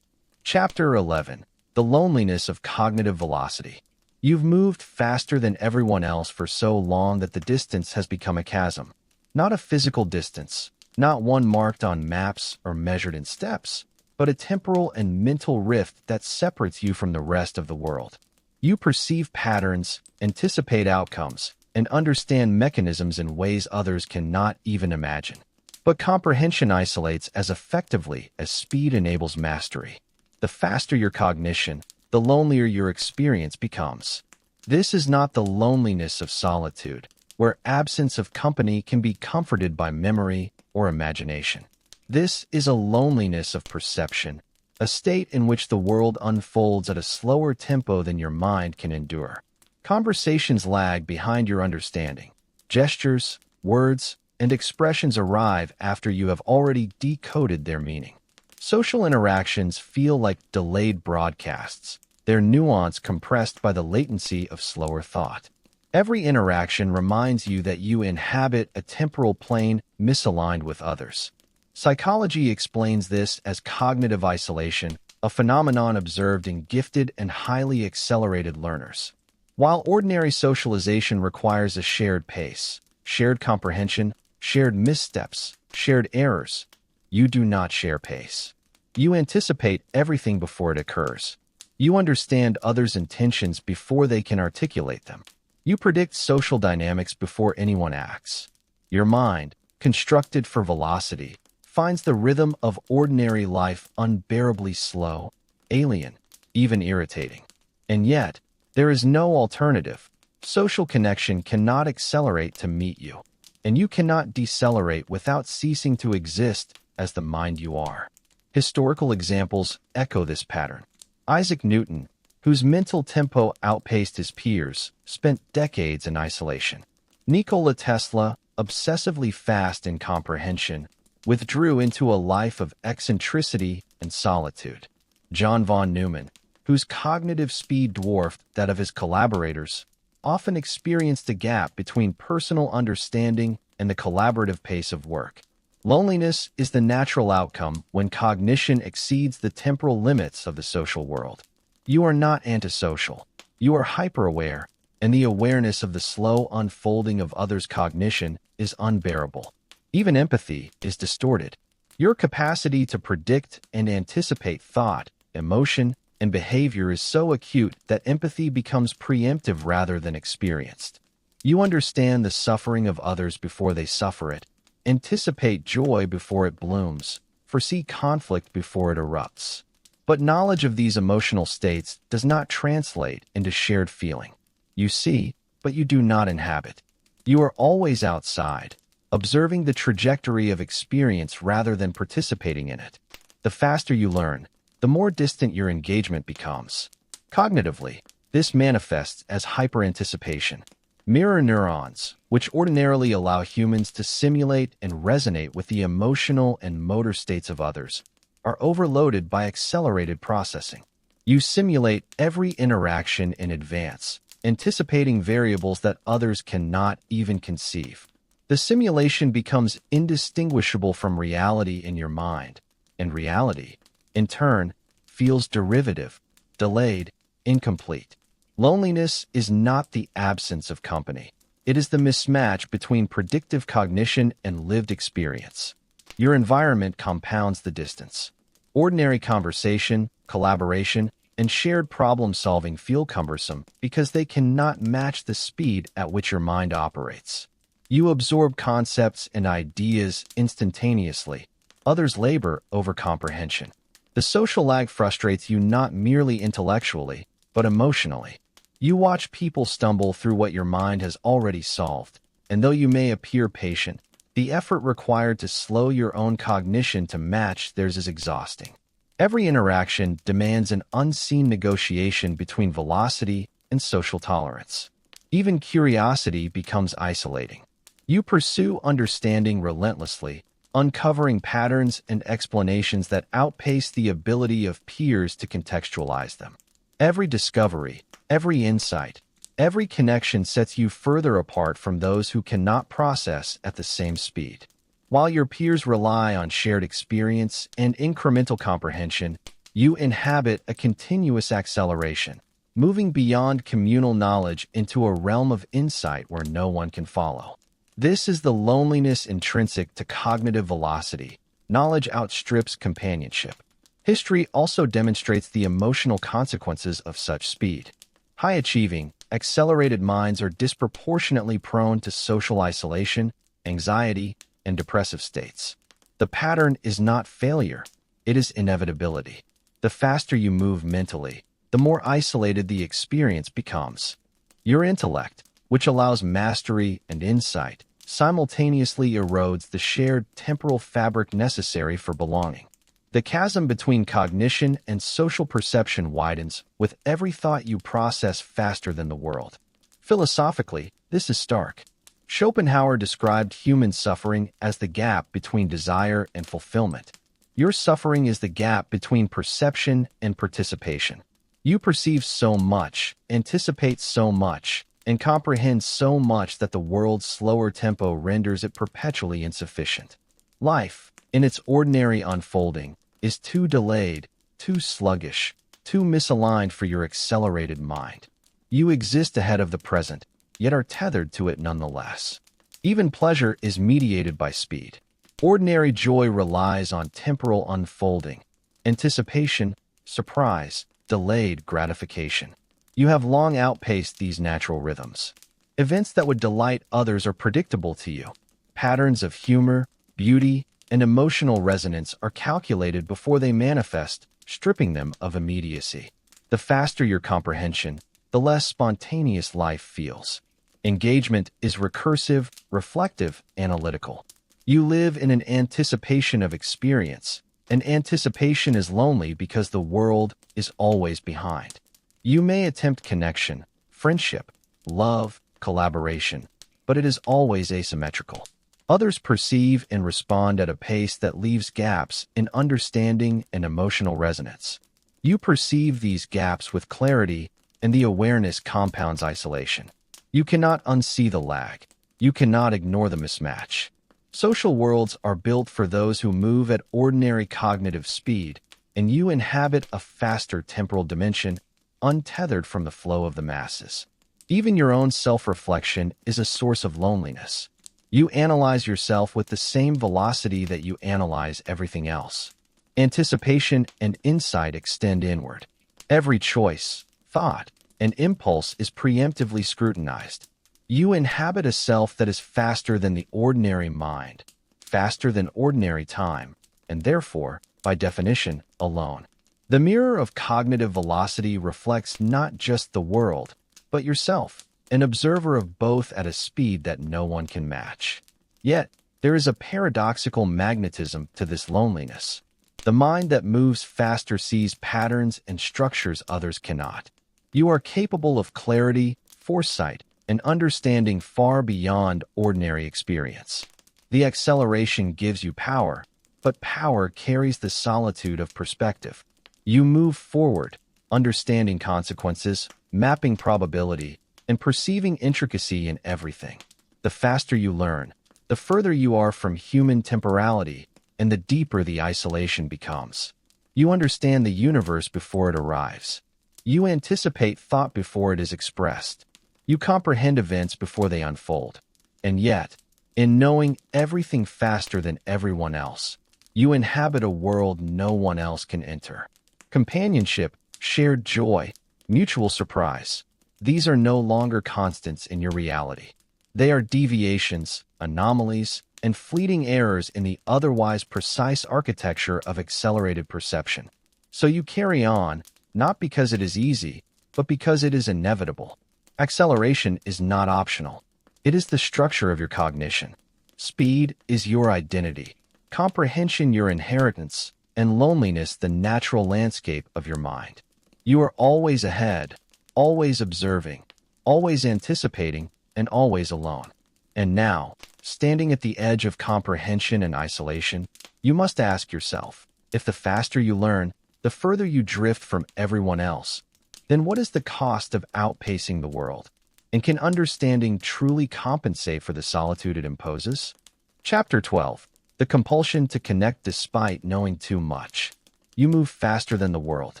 Chapter 11. The Loneliness of Cognitive Velocity. You've moved faster than everyone else for so long that the distance has become a chasm. Not a physical distance, not one marked on maps or measured in steps, but a temporal and mental rift that separates you from the rest of the world. You perceive patterns, anticipate outcomes, and understand mechanisms in ways others cannot even imagine. But comprehension isolates as effectively as speed enables mastery. The faster your cognition, the lonelier your experience becomes. This is not the loneliness of solitude, where absence of company can be comforted by memory or imagination. This is a loneliness of perception, a state in which the world unfolds at a slower tempo than your mind can endure. Conversations lag behind your understanding. Gestures, words, and expressions arrive after you have already decoded their meaning. Social interactions feel like delayed broadcasts, their nuance compressed by the latency of slower thought. Every interaction reminds you that you inhabit a temporal plane misaligned with others. Psychology explains this as cognitive isolation, a phenomenon observed in gifted and highly accelerated learners. While ordinary socialization requires a shared pace, shared comprehension, shared missteps, shared errors, you do not share pace. You anticipate everything before it occurs. You understand others' intentions before they can articulate them. You predict social dynamics before anyone acts. Your mind, constructed for velocity, finds the rhythm of ordinary life unbearably slow, alien, even irritating. And yet, there is no alternative. Social connection cannot accelerate to meet you, and you cannot decelerate without ceasing to exist as the mind you are. Historical examples echo this pattern. Isaac Newton, whose mental tempo outpaced his peers, spent decades in isolation. Nikola Tesla, obsessively fast in comprehension, withdrew into a life of eccentricity and solitude. John von Neumann, whose cognitive speed dwarfed that of his collaborators, often experienced a gap between personal understanding and the collaborative pace of work. Loneliness is the natural outcome when cognition exceeds the temporal limits of the social world. You are not antisocial. You are hyper-aware, and the awareness of the slow unfolding of others' cognition is unbearable. Even empathy is distorted. Your capacity to predict and anticipate thought, emotion, and behavior is so acute that empathy becomes preemptive rather than experienced. You understand the suffering of others before they suffer it, anticipate joy before it blooms, foresee conflict before it erupts. But knowledge of these emotional states does not translate into shared feeling. You see, but you do not inhabit. You are always outside, observing the trajectory of experience rather than participating in it. The faster you learn, the more distant your engagement becomes. Cognitively, this manifests as hyperanticipation. Mirror neurons, which ordinarily allow humans to simulate and resonate with the emotional and motor states of others, are overloaded by accelerated processing. You simulate every interaction in advance, anticipating variables that others cannot even conceive. The simulation becomes indistinguishable from reality in your mind, and reality, in turn, feels derivative, delayed, incomplete. Loneliness is not the absence of company. It is the mismatch between predictive cognition and lived experience. Your environment compounds the distance. Ordinary conversation, collaboration, and shared problem-solving feel cumbersome because they cannot match the speed at which your mind operates. You absorb concepts and ideas instantaneously. Others labor over comprehension. The social lag frustrates you not merely intellectually, but emotionally. You watch people stumble through what your mind has already solved, and though you may appear patient, the effort required to slow your own cognition to match theirs is exhausting. Every interaction demands an unseen negotiation between velocity and social tolerance. Even curiosity becomes isolating. You pursue understanding relentlessly, uncovering patterns and explanations that outpace the ability of peers to contextualize them. Every discovery, every insight, every connection sets you further apart from those who cannot process at the same speed. While your peers rely on shared experience and incremental comprehension, you inhabit a continuous acceleration, moving beyond communal knowledge into a realm of insight where no one can follow. This is the loneliness intrinsic to cognitive velocity. Knowledge outstrips companionship. History also demonstrates the emotional consequences of such speed. High-achieving, accelerated minds are disproportionately prone to social isolation, anxiety, and depressive states. The pattern is not failure, it is inevitability. The faster you move mentally, the more isolated the experience becomes. Your intellect, which allows mastery and insight, simultaneously erodes the shared temporal fabric necessary for belonging. The chasm between cognition and social perception widens with every thought you process faster than the world. Philosophically, this is stark. Schopenhauer described human suffering as the gap between desire and fulfillment. Your suffering is the gap between perception and participation. You perceive so much, anticipate so much, and comprehend so much that the world's slower tempo renders it perpetually insufficient. Life, in its ordinary unfolding, is too delayed, too sluggish, too misaligned for your accelerated mind. You exist ahead of the present, yet are tethered to it nonetheless. Even pleasure is mediated by speed. Ordinary joy relies on temporal unfolding, anticipation, surprise, delayed gratification. You have long outpaced these natural rhythms. Events that would delight others are predictable to you. Patterns of humor, beauty, and emotional resonance are calculated before they manifest, stripping them of immediacy. The faster your comprehension, the less spontaneous life feels. Engagement is recursive, reflective, analytical. You live in an anticipation of experience, and anticipation is lonely because the world is always behind. You may attempt connection, friendship, love, collaboration, but it is always asymmetrical. Others perceive and respond at a pace that leaves gaps in understanding and emotional resonance. You perceive these gaps with clarity, and the awareness compounds isolation. You cannot unsee the lag. You cannot ignore the mismatch. Social worlds are built for those who move at ordinary cognitive speed, and you inhabit a faster temporal dimension, untethered from the flow of the masses. Even your own self-reflection is a source of loneliness. You analyze yourself with the same velocity that you analyze everything else. Anticipation and insight extend inward. Every choice, thought, and impulse is preemptively scrutinized. You inhabit a self that is faster than the ordinary mind, faster than ordinary time, and therefore, by definition, alone. The mirror of cognitive velocity reflects not just the world, but yourself, an observer of both at a speed that no one can match. Yet, there is a paradoxical magnetism to this loneliness. The mind that moves faster sees patterns and structures others cannot. You are capable of clarity, foresight, and understanding far beyond ordinary experience. The acceleration gives you power, but power carries the solitude of perspective. You move forward, understanding consequences, mapping probability, and perceiving intricacy in everything. The faster you learn, the further you are from human temporality, and the deeper the isolation becomes. You understand the universe before it arrives. You anticipate thought before it is expressed. You comprehend events before they unfold. And yet, in knowing everything faster than everyone else, you inhabit a world no one else can enter. Companionship, shared joy, mutual surprise. These are no longer constants in your reality. They are deviations, anomalies, and fleeting errors in the otherwise precise architecture of accelerated perception. So you carry on, not because it is easy, but because it is inevitable. Acceleration is not optional. It is the structure of your cognition. Speed is your identity, comprehension your inheritance, and loneliness the natural landscape of your mind. You are always ahead, always observing, always anticipating, and always alone. And now, standing at the edge of comprehension and isolation, you must ask yourself, if the faster you learn, the further you drift from everyone else, then what is the cost of outpacing the world? And can understanding truly compensate for the solitude it imposes? Chapter 12. The compulsion to connect despite knowing too much. You move faster than the world,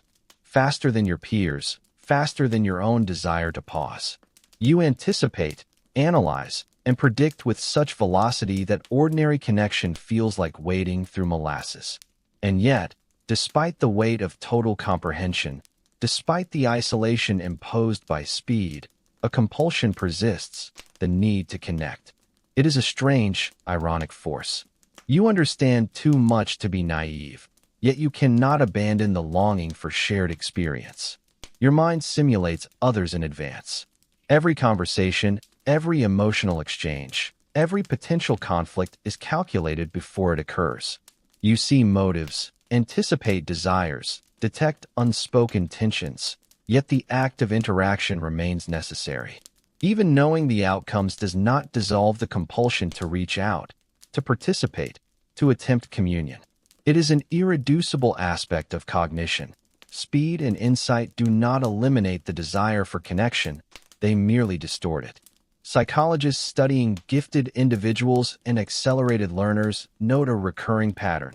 faster than your peers, faster than your own desire to pause. You anticipate, analyze, and predict with such velocity that ordinary connection feels like wading through molasses. And yet, despite the weight of total comprehension, despite the isolation imposed by speed, a compulsion persists, the need to connect. It is a strange, ironic force. You understand too much to be naive, yet you cannot abandon the longing for shared experience. Your mind simulates others in advance. Every conversation, every emotional exchange, every potential conflict is calculated before it occurs. You see motives, anticipate desires, detect unspoken tensions, yet the act of interaction remains necessary. Even knowing the outcomes does not dissolve the compulsion to reach out, to participate, to attempt communion. It is an irreducible aspect of cognition. Speed and insight do not eliminate the desire for connection, they merely distort it. Psychologists studying gifted individuals and accelerated learners note a recurring pattern: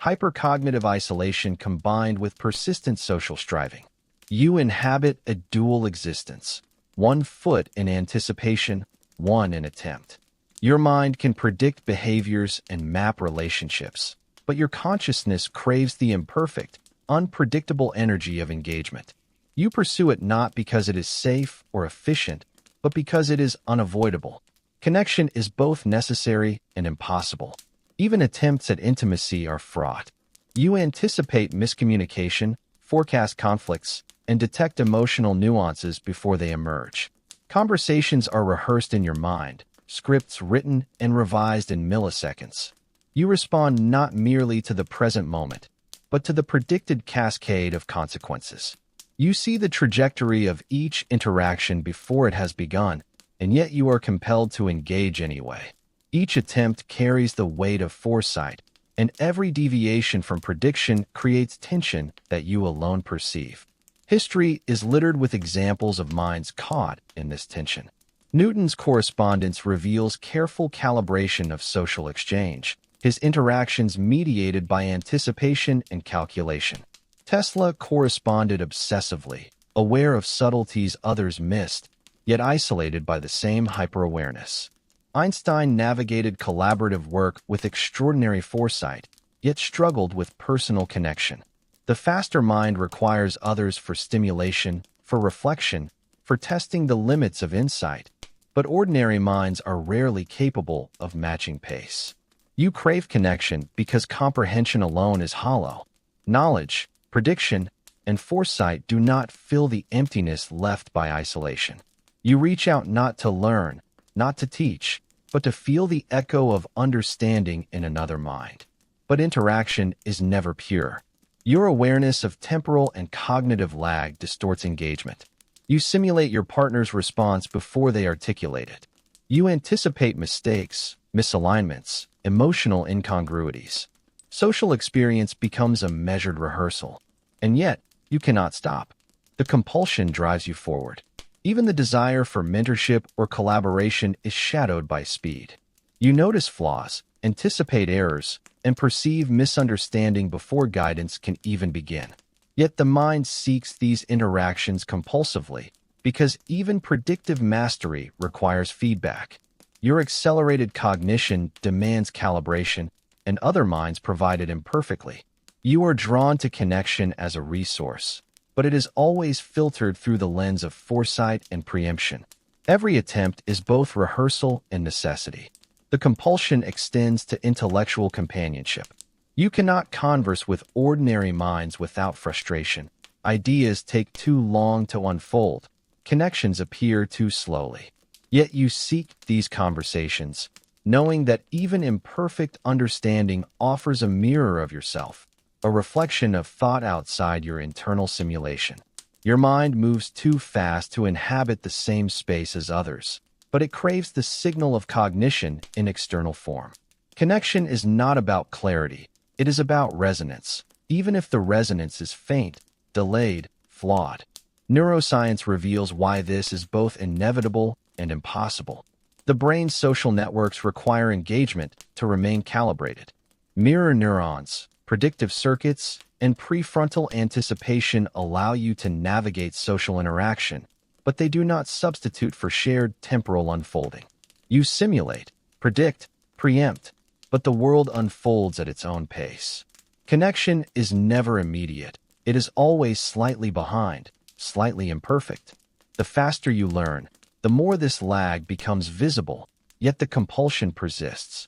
hypercognitive isolation combined with persistent social striving. You inhabit a dual existence, one foot in anticipation, one in attempt. Your mind can predict behaviors and map relationships, but your consciousness craves the imperfect, unpredictable energy of engagement. You pursue it not because it is safe or efficient, but because it is unavoidable. Connection is both necessary and impossible. Even attempts at intimacy are fraught. You anticipate miscommunication, forecast conflicts, and detect emotional nuances before they emerge. Conversations are rehearsed in your mind, scripts written and revised in milliseconds. You respond not merely to the present moment, but to the predicted cascade of consequences. You see the trajectory of each interaction before it has begun, and yet you are compelled to engage anyway. Each attempt carries the weight of foresight, and every deviation from prediction creates tension that you alone perceive. History is littered with examples of minds caught in this tension. Newton's correspondence reveals careful calibration of social exchange, his interactions mediated by anticipation and calculation. Tesla corresponded obsessively, aware of subtleties others missed, yet isolated by the same hyper-awareness. Einstein navigated collaborative work with extraordinary foresight, yet struggled with personal connection. The faster mind requires others for stimulation, for reflection, for testing the limits of insight, but ordinary minds are rarely capable of matching pace. You crave connection because comprehension alone is hollow. Knowledge, prediction, and foresight do not fill the emptiness left by isolation. You reach out not to learn, not to teach, but to feel the echo of understanding in another mind. But interaction is never pure. Your awareness of temporal and cognitive lag distorts engagement. You simulate your partner's response before they articulate it. You anticipate mistakes, misalignments, emotional incongruities. Social experience becomes a measured rehearsal. And yet, you cannot stop. The compulsion drives you forward. Even the desire for mentorship or collaboration is shadowed by speed. You notice flaws, anticipate errors, and perceive misunderstanding before guidance can even begin. Yet the mind seeks these interactions compulsively, because even predictive mastery requires feedback. Your accelerated cognition demands calibration, and other minds provide it imperfectly. You are drawn to connection as a resource, but it is always filtered through the lens of foresight and preemption. Every attempt is both rehearsal and necessity. The compulsion extends to intellectual companionship. You cannot converse with ordinary minds without frustration. Ideas take too long to unfold. Connections appear too slowly. Yet you seek these conversations, knowing that even imperfect understanding offers a mirror of yourself, a reflection of thought outside your internal simulation. Your mind moves too fast to inhabit the same space as others, but it craves the signal of cognition in external form. Connection is not about clarity. It is about resonance, even if the resonance is faint, delayed, flawed. Neuroscience reveals why this is both inevitable and impossible. The brain's social networks require engagement to remain calibrated. Mirror neurons, predictive circuits, and prefrontal anticipation allow you to navigate social interaction, but they do not substitute for shared temporal unfolding. You simulate, predict, preempt, but the world unfolds at its own pace. Connection is never immediate. It is always slightly behind, slightly imperfect. The faster you learn, the more this lag becomes visible, yet the compulsion persists.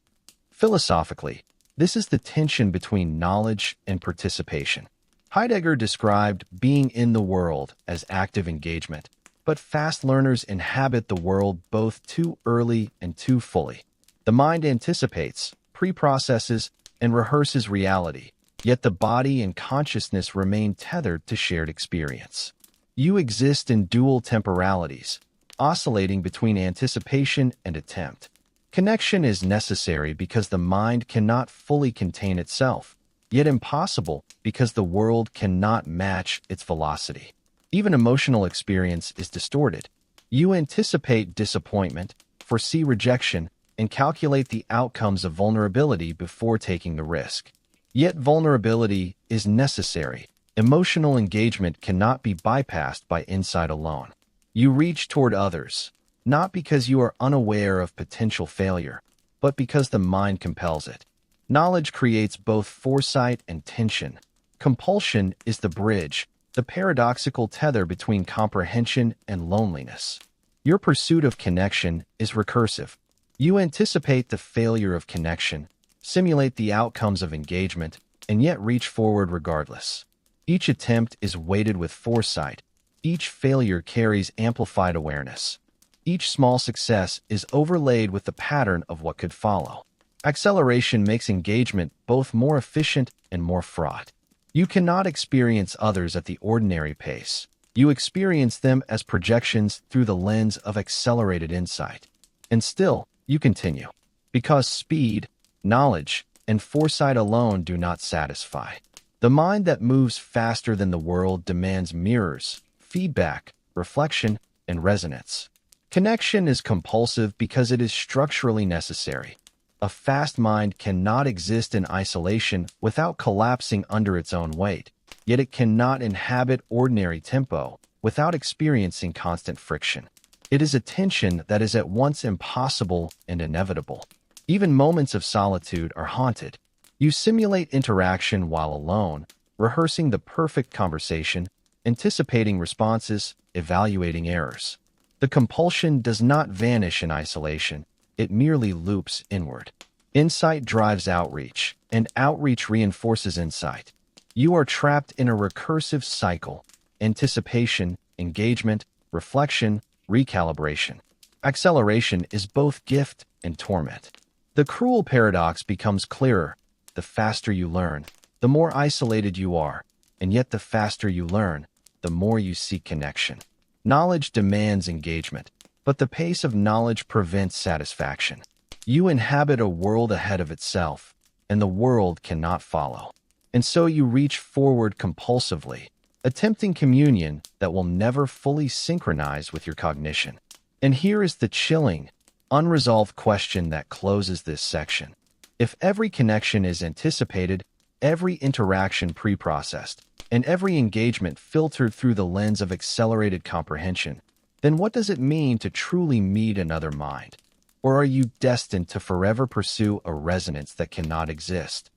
Philosophically, this is the tension between knowledge and participation. Heidegger described being in the world as active engagement, but fast learners inhabit the world both too early and too fully. The mind anticipates, pre-processes, and rehearses reality, yet the body and consciousness remain tethered to shared experience. You exist in dual temporalities, oscillating between anticipation and attempt. Connection is necessary because the mind cannot fully contain itself, yet impossible because the world cannot match its velocity. Even emotional experience is distorted. You anticipate disappointment, foresee rejection, and calculate the outcomes of vulnerability before taking the risk. Yet vulnerability is necessary. Emotional engagement cannot be bypassed by insight alone. You reach toward others, not because you are unaware of potential failure, but because the mind compels it. Knowledge creates both foresight and tension. Compulsion is the bridge, the paradoxical tether between comprehension and loneliness. Your pursuit of connection is recursive. You anticipate the failure of connection, simulate the outcomes of engagement, and yet reach forward regardless. Each attempt is weighted with foresight. Each failure carries amplified awareness. Each small success is overlaid with the pattern of what could follow. Acceleration makes engagement both more efficient and more fraught. You cannot experience others at the ordinary pace. You experience them as projections through the lens of accelerated insight. And still, you continue. Because speed, knowledge, and foresight alone do not satisfy. The mind that moves faster than the world demands mirrors, feedback, reflection, and resonance. Connection is compulsive because it is structurally necessary. A fast mind cannot exist in isolation without collapsing under its own weight, yet it cannot inhabit ordinary tempo without experiencing constant friction. It is a tension that is at once impossible and inevitable. Even moments of solitude are haunted. You simulate interaction while alone, rehearsing the perfect conversation, anticipating responses, evaluating errors. The compulsion does not vanish in isolation, it merely loops inward. Insight drives outreach, and outreach reinforces insight. You are trapped in a recursive cycle: anticipation, engagement, reflection, recalibration. Acceleration is both gift and torment. The cruel paradox becomes clearer. The faster you learn, the more isolated you are, and yet the faster you learn, the more you seek connection. Knowledge demands engagement, but the pace of knowledge prevents satisfaction. You inhabit a world ahead of itself, and the world cannot follow. And so you reach forward compulsively, attempting communion that will never fully synchronize with your cognition. And here is the chilling, unresolved question that closes this section. If every connection is anticipated, every interaction pre-processed, and every engagement filtered through the lens of accelerated comprehension, then what does it mean to truly meet another mind? Or are you destined to forever pursue a resonance that cannot exist?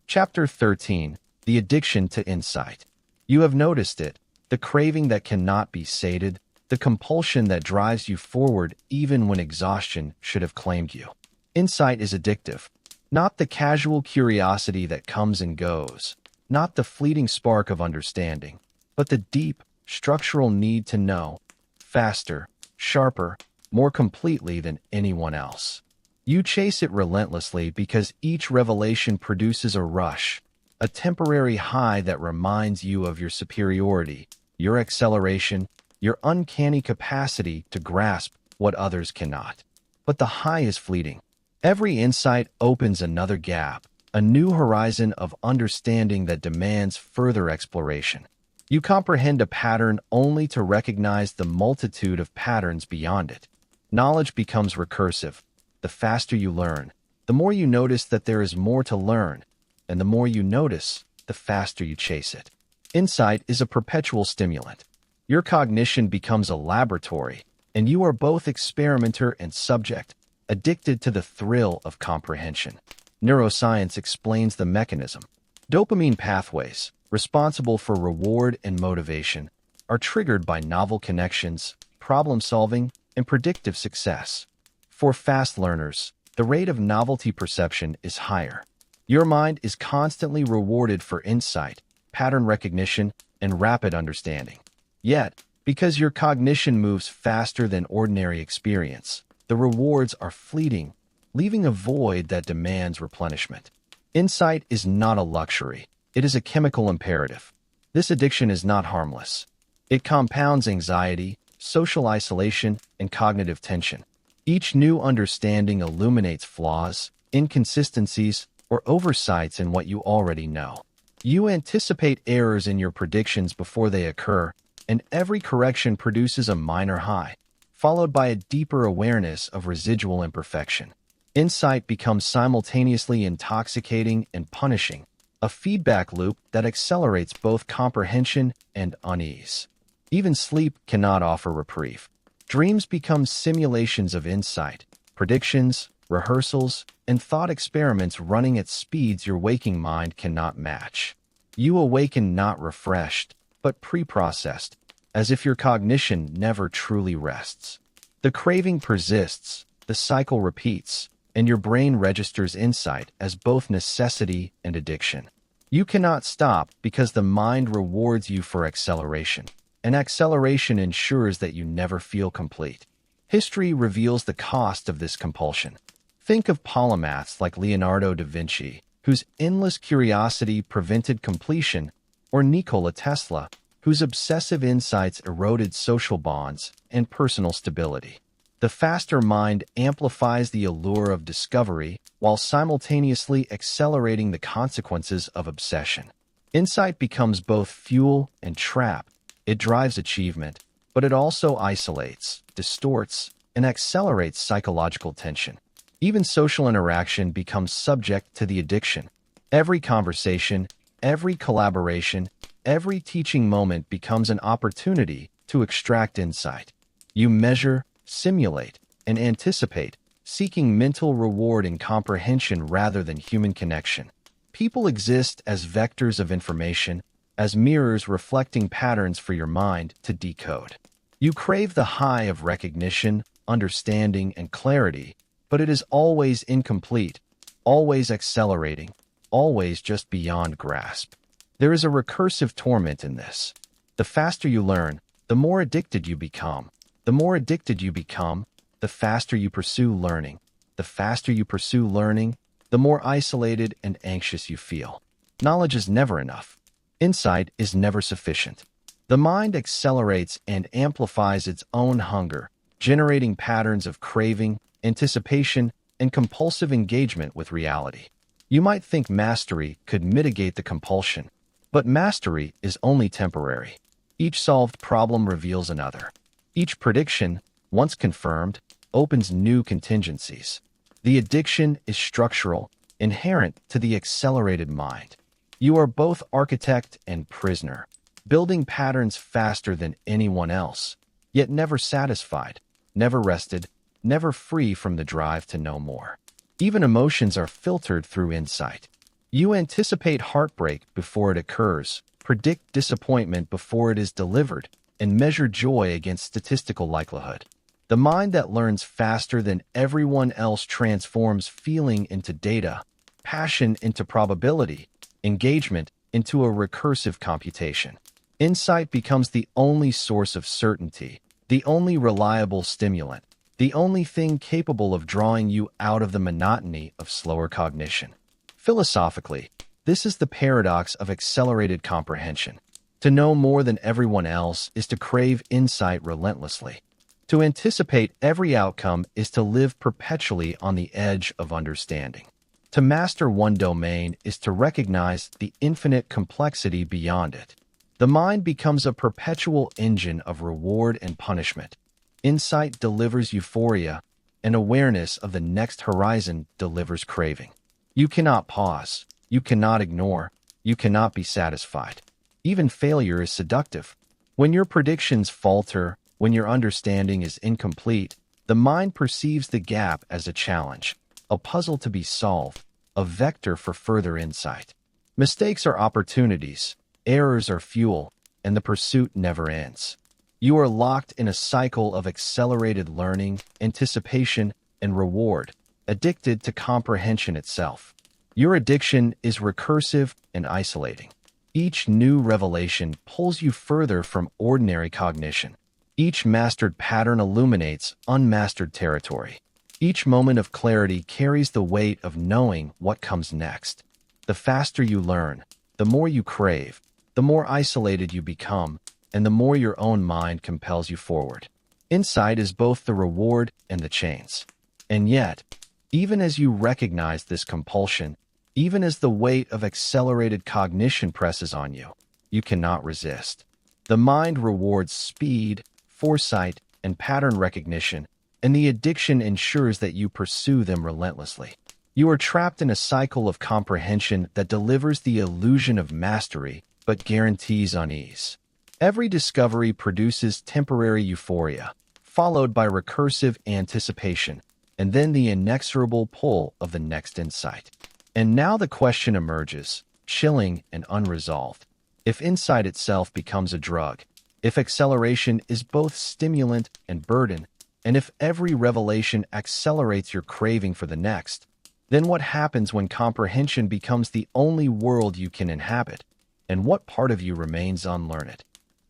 Chapter 13. The Addiction to Insight. You have noticed it, the craving that cannot be sated, the compulsion that drives you forward even when exhaustion should have claimed you. Insight is addictive. Not the casual curiosity that comes and goes, not the fleeting spark of understanding, but the deep, structural need to know, faster, sharper, more completely than anyone else. You chase it relentlessly because each revelation produces a rush, a temporary high that reminds you of your superiority, your acceleration, your uncanny capacity to grasp what others cannot. But the high is fleeting. Every insight opens another gap, a new horizon of understanding that demands further exploration. You comprehend a pattern only to recognize the multitude of patterns beyond it. Knowledge becomes recursive. The faster you learn, the more you notice that there is more to learn, and the more you notice, the faster you chase it. Insight is a perpetual stimulant. Your cognition becomes a laboratory, and you are both experimenter and subject, addicted to the thrill of comprehension. Neuroscience explains the mechanism. Dopamine pathways, responsible for reward and motivation, are triggered by novel connections, problem-solving, and predictive success. For fast learners, the rate of novelty perception is higher. Your mind is constantly rewarded for insight, pattern recognition, and rapid understanding. Yet, because your cognition moves faster than ordinary experience, the rewards are fleeting, leaving a void that demands replenishment. Insight is not a luxury. It is a chemical imperative. This addiction is not harmless. It compounds anxiety, social isolation, and cognitive tension. Each new understanding illuminates flaws, inconsistencies, or oversights in what you already know. You anticipate errors in your predictions before they occur, and every correction produces a minor high, followed by a deeper awareness of residual imperfection. Insight becomes simultaneously intoxicating and punishing, a feedback loop that accelerates both comprehension and unease. Even sleep cannot offer reprieve. Dreams become simulations of insight, predictions, rehearsals, and thought experiments running at speeds your waking mind cannot match. You awaken not refreshed, but pre-processed, as if your cognition never truly rests. The craving persists, the cycle repeats, and your brain registers insight as both necessity and addiction. You cannot stop because the mind rewards you for acceleration, and acceleration ensures that you never feel complete. History reveals the cost of this compulsion. Think of polymaths like Leonardo da Vinci, whose endless curiosity prevented completion, or Nikola Tesla, whose obsessive insights eroded social bonds and personal stability. The faster mind amplifies the allure of discovery while simultaneously accelerating the consequences of obsession. Insight becomes both fuel and trap. It drives achievement, but it also isolates, distorts, and accelerates psychological tension. Even social interaction becomes subject to the addiction. Every conversation, every collaboration, every teaching moment becomes an opportunity to extract insight. You measure, simulate, and anticipate, seeking mental reward in comprehension rather than human connection. People exist as vectors of information, as mirrors reflecting patterns for your mind to decode. You crave the high of recognition, understanding, and clarity, but it is always incomplete, always accelerating, always just beyond grasp. There is a recursive torment in this. The faster you learn, the more addicted you become. The more addicted you become, the faster you pursue learning. The faster you pursue learning, the more isolated and anxious you feel. Knowledge is never enough. Insight is never sufficient. The mind accelerates and amplifies its own hunger, generating patterns of craving, anticipation, and compulsive engagement with reality. You might think mastery could mitigate the compulsion, but mastery is only temporary. Each solved problem reveals another. Each prediction, once confirmed, opens new contingencies. The addiction is structural, inherent to the accelerated mind. You are both architect and prisoner, building patterns faster than anyone else, yet never satisfied, never rested, never free from the drive to know more. Even emotions are filtered through insight. You anticipate heartbreak before it occurs, predict disappointment before it is delivered, and measure joy against statistical likelihood. The mind that learns faster than everyone else transforms feeling into data, passion into probability, engagement into a recursive computation. Insight becomes the only source of certainty, the only reliable stimulant, the only thing capable of drawing you out of the monotony of slower cognition. Philosophically, this is the paradox of accelerated comprehension. To know more than everyone else is to crave insight relentlessly. To anticipate every outcome is to live perpetually on the edge of understanding. To master one domain is to recognize the infinite complexity beyond it. The mind becomes a perpetual engine of reward and punishment. Insight delivers euphoria, and awareness of the next horizon delivers craving. You cannot pause, you cannot ignore, you cannot be satisfied. Even failure is seductive. When your predictions falter, when your understanding is incomplete, the mind perceives the gap as a challenge, a puzzle to be solved, a vector for further insight. Mistakes are opportunities, errors are fuel, and the pursuit never ends. You are locked in a cycle of accelerated learning, anticipation, and reward, addicted to comprehension itself. Your addiction is recursive and isolating. Each new revelation pulls you further from ordinary cognition. Each mastered pattern illuminates unmastered territory. Each moment of clarity carries the weight of knowing what comes next. The faster you learn, the more you crave, the more isolated you become, and the more your own mind compels you forward. Insight is both the reward and the chains. And yet, even as you recognize this compulsion, even as the weight of accelerated cognition presses on you, you cannot resist. The mind rewards speed, foresight, and pattern recognition, and the addiction ensures that you pursue them relentlessly. You are trapped in a cycle of comprehension that delivers the illusion of mastery, but guarantees unease. Every discovery produces temporary euphoria, followed by recursive anticipation, and then the inexorable pull of the next insight. And now the question emerges, chilling and unresolved. If insight itself becomes a drug, if acceleration is both stimulant and burden, and if every revelation accelerates your craving for the next, then what happens when comprehension becomes the only world you can inhabit, and what part of you remains unlearned?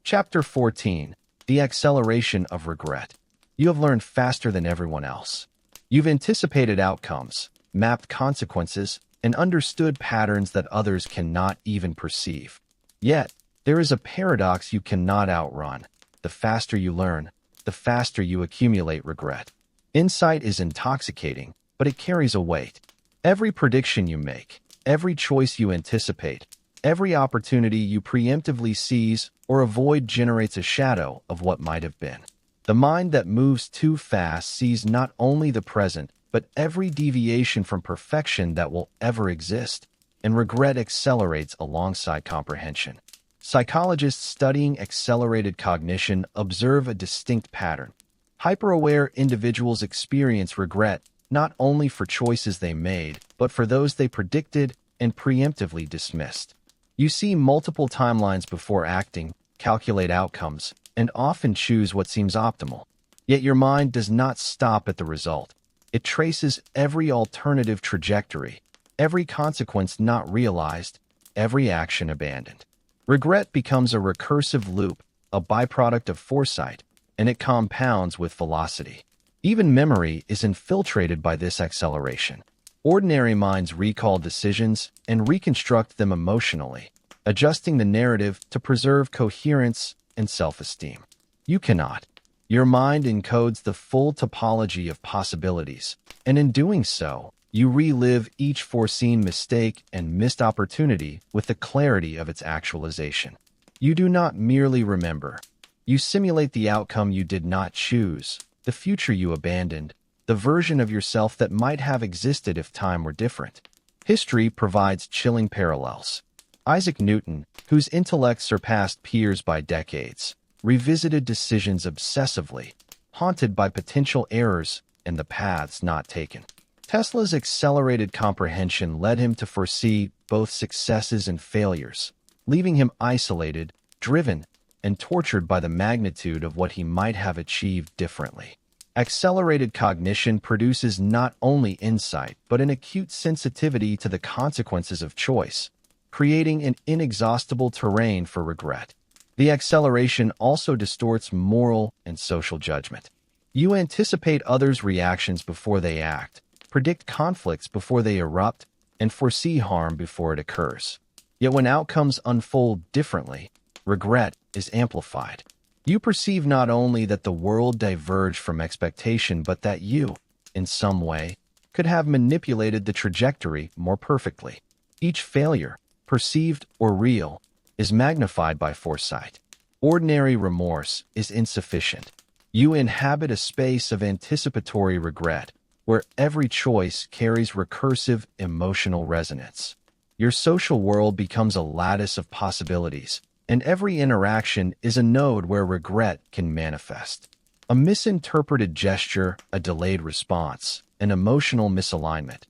Chapter 14. The Acceleration of Regret. You have learned faster than everyone else. You've anticipated outcomes, mapped consequences, and understood patterns that others cannot even perceive. Yet, There is a paradox you cannot outrun. The faster you learn, the faster you accumulate regret. Insight is intoxicating, but it carries a weight. Every prediction you make, every choice you anticipate, every opportunity you preemptively seize or avoid generates a shadow of what might have been. The mind that moves too fast sees not only the present, but every deviation from perfection that will ever exist, and regret accelerates alongside comprehension. Psychologists studying accelerated cognition observe a distinct pattern. Hyper-aware individuals experience regret not only for choices they made, but for those they predicted and preemptively dismissed. You see multiple timelines before acting, calculate outcomes, and often choose what seems optimal. Yet your mind does not stop at the result. It traces every alternative trajectory, every consequence not realized, every action abandoned. Regret becomes a recursive loop, a byproduct of foresight, and it compounds with velocity. Even memory is infiltrated by this acceleration. Ordinary minds recall decisions and reconstruct them emotionally, adjusting the narrative to preserve coherence and self-esteem. You cannot. Your mind encodes the full topology of possibilities, and in doing so, you relive each foreseen mistake and missed opportunity with the clarity of its actualization. You do not merely remember. You simulate the outcome you did not choose, the future you abandoned, the version of yourself that might have existed if time were different. History provides chilling parallels. Isaac Newton, whose intellect surpassed peers by decades, revisited decisions obsessively, haunted by potential errors and the paths not taken. Tesla's accelerated comprehension led him to foresee both successes and failures, leaving him isolated, driven, and tortured by the magnitude of what he might have achieved differently. Accelerated cognition produces not only insight, but an acute sensitivity to the consequences of choice, creating an inexhaustible terrain for regret. The acceleration also distorts moral and social judgment. You anticipate others' reactions before they act, predict conflicts before they erupt, and foresee harm before it occurs. Yet when outcomes unfold differently, regret is amplified. You perceive not only that the world diverged from expectation, but that you, in some way, could have manipulated the trajectory more perfectly. Each failure, perceived or real, is magnified by foresight. Ordinary remorse is insufficient. You inhabit a space of anticipatory regret, where every choice carries recursive emotional resonance. Your social world becomes a lattice of possibilities, and every interaction is a node where regret can manifest. A misinterpreted gesture, a delayed response, an emotional misalignment.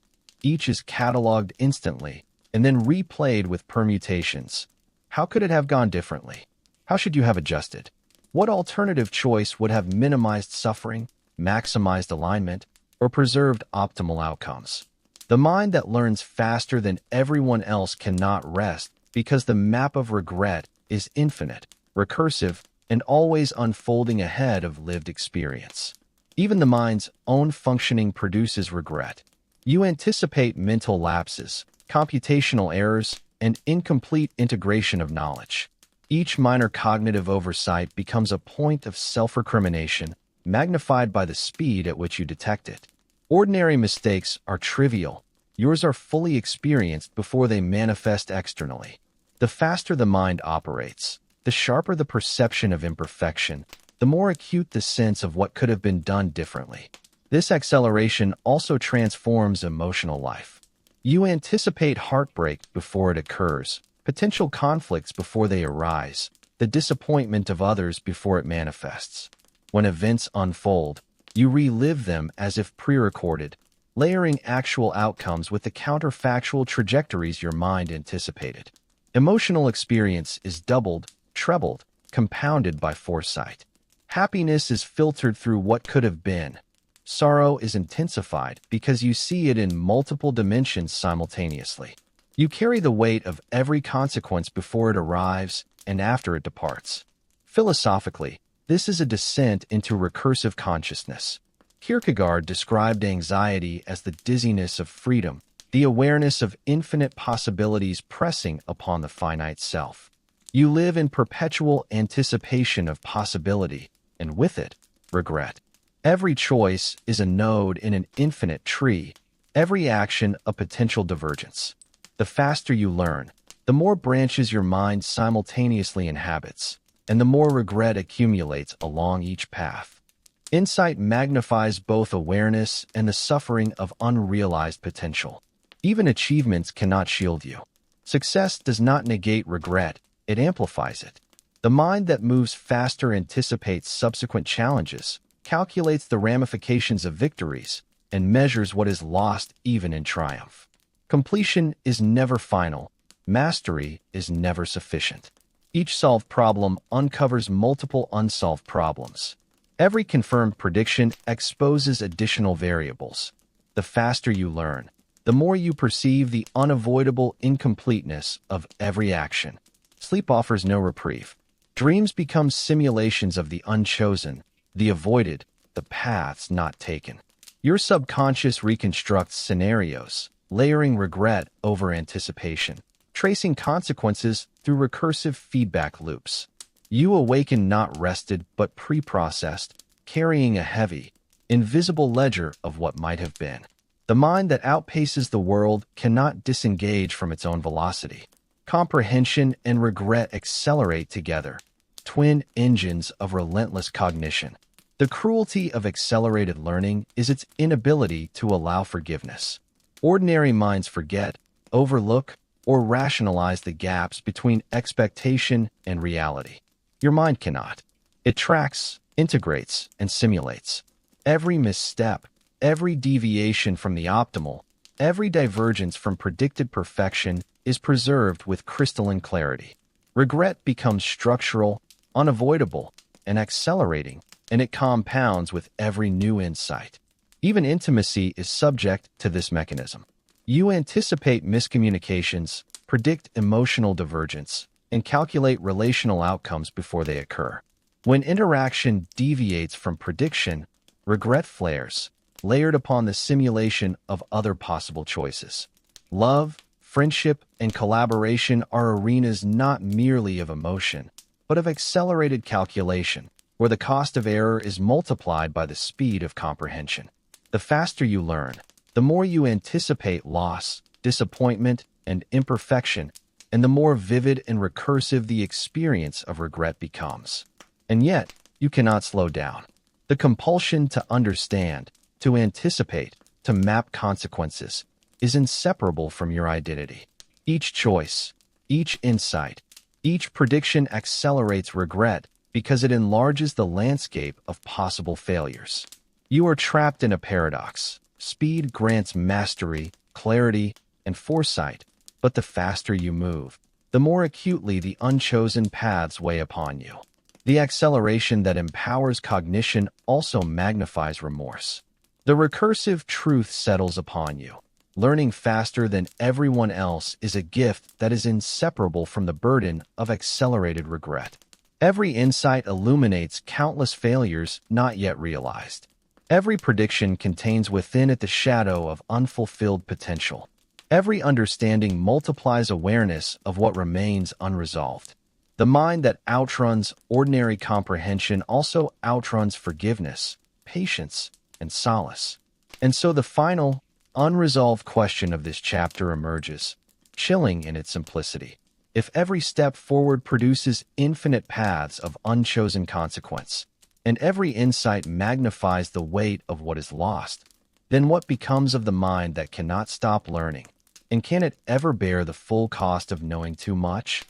Each is cataloged instantly and then replayed with permutations. How could it have gone differently? How should you have adjusted? What alternative choice would have minimized suffering, maximized alignment, or preserved optimal outcomes? The mind that learns faster than everyone else cannot rest because the map of regret is infinite, recursive, and always unfolding ahead of lived experience. Even the mind's own functioning produces regret. You anticipate mental lapses, computational errors, and incomplete integration of knowledge. Each minor cognitive oversight becomes a point of self-recrimination, magnified by the speed at which you detect it. Ordinary mistakes are trivial. Yours are fully experienced before they manifest externally. The faster the mind operates, the sharper the perception of imperfection, the more acute the sense of what could have been done differently. This acceleration also transforms emotional life. You anticipate heartbreak before it occurs, potential conflicts before they arise, the disappointment of others before it manifests. When events unfold, you relive them as if pre-recorded, layering actual outcomes with the counterfactual trajectories your mind anticipated. Emotional experience is doubled, trebled, compounded by foresight. Happiness is filtered through what could have been. Sorrow is intensified because you see it in multiple dimensions simultaneously. You carry the weight of every consequence before it arrives and after it departs. Philosophically, this is a descent into recursive consciousness. Kierkegaard described anxiety as the dizziness of freedom, the awareness of infinite possibilities pressing upon the finite self. You live in perpetual anticipation of possibility, and with it, regret. Every choice is a node in an infinite tree, every action a potential divergence. The faster you learn, the more branches your mind simultaneously inhabits, and the more regret accumulates along each path. Insight magnifies both awareness and the suffering of unrealized potential. Even achievements cannot shield you. Success does not negate regret, it amplifies it. The mind that moves faster anticipates subsequent challenges, calculates the ramifications of victories, and measures what is lost even in triumph. Completion is never final. Mastery is never sufficient. Each solved problem uncovers multiple unsolved problems. Every confirmed prediction exposes additional variables. The faster you learn, the more you perceive the unavoidable incompleteness of every action. Sleep offers no reprieve. Dreams become simulations of the unchosen, the avoided, the paths not taken. Your subconscious reconstructs scenarios, layering regret over anticipation, tracing consequences through recursive feedback loops. You awaken not rested but pre-processed, carrying a heavy, invisible ledger of what might have been. The mind that outpaces the world cannot disengage from its own velocity. Comprehension and regret accelerate together, twin engines of relentless cognition. The cruelty of accelerated learning is its inability to allow forgiveness. Ordinary minds forget, overlook, or rationalize the gaps between expectation and reality. Your mind cannot. It tracks, integrates, and simulates. Every misstep, every deviation from the optimal, every divergence from predicted perfection is preserved with crystalline clarity. Regret becomes structural, unavoidable, and accelerating, and it compounds with every new insight. Even intimacy is subject to this mechanism. You anticipate miscommunications, predict emotional divergence, and calculate relational outcomes before they occur. When interaction deviates from prediction, regret flares, layered upon the simulation of other possible choices. Love, friendship, and collaboration are arenas not merely of emotion, but of accelerated calculation, where the cost of error is multiplied by the speed of comprehension. The faster you learn, the more you anticipate loss, disappointment, and imperfection, and the more vivid and recursive the experience of regret becomes. And yet, you cannot slow down. The compulsion to understand, to anticipate, to map consequences, is inseparable from your identity. Each choice, each insight, each prediction accelerates regret because it enlarges the landscape of possible failures. You are trapped in a paradox. Speed grants mastery, clarity, and foresight, but the faster you move, the more acutely the unchosen paths weigh upon you. The acceleration that empowers cognition also magnifies remorse. The recursive truth settles upon you. Learning faster than everyone else is a gift that is inseparable from the burden of accelerated regret. Every insight illuminates countless failures not yet realized. Every prediction contains within it the shadow of unfulfilled potential. Every understanding multiplies awareness of what remains unresolved. The mind that outruns ordinary comprehension also outruns forgiveness, patience, and solace. And so the final, unresolved question of this chapter emerges, chilling in its simplicity. If every step forward produces infinite paths of unchosen consequence, and every insight magnifies the weight of what is lost, then what becomes of the mind that cannot stop learning? And can it ever bear the full cost of knowing too much?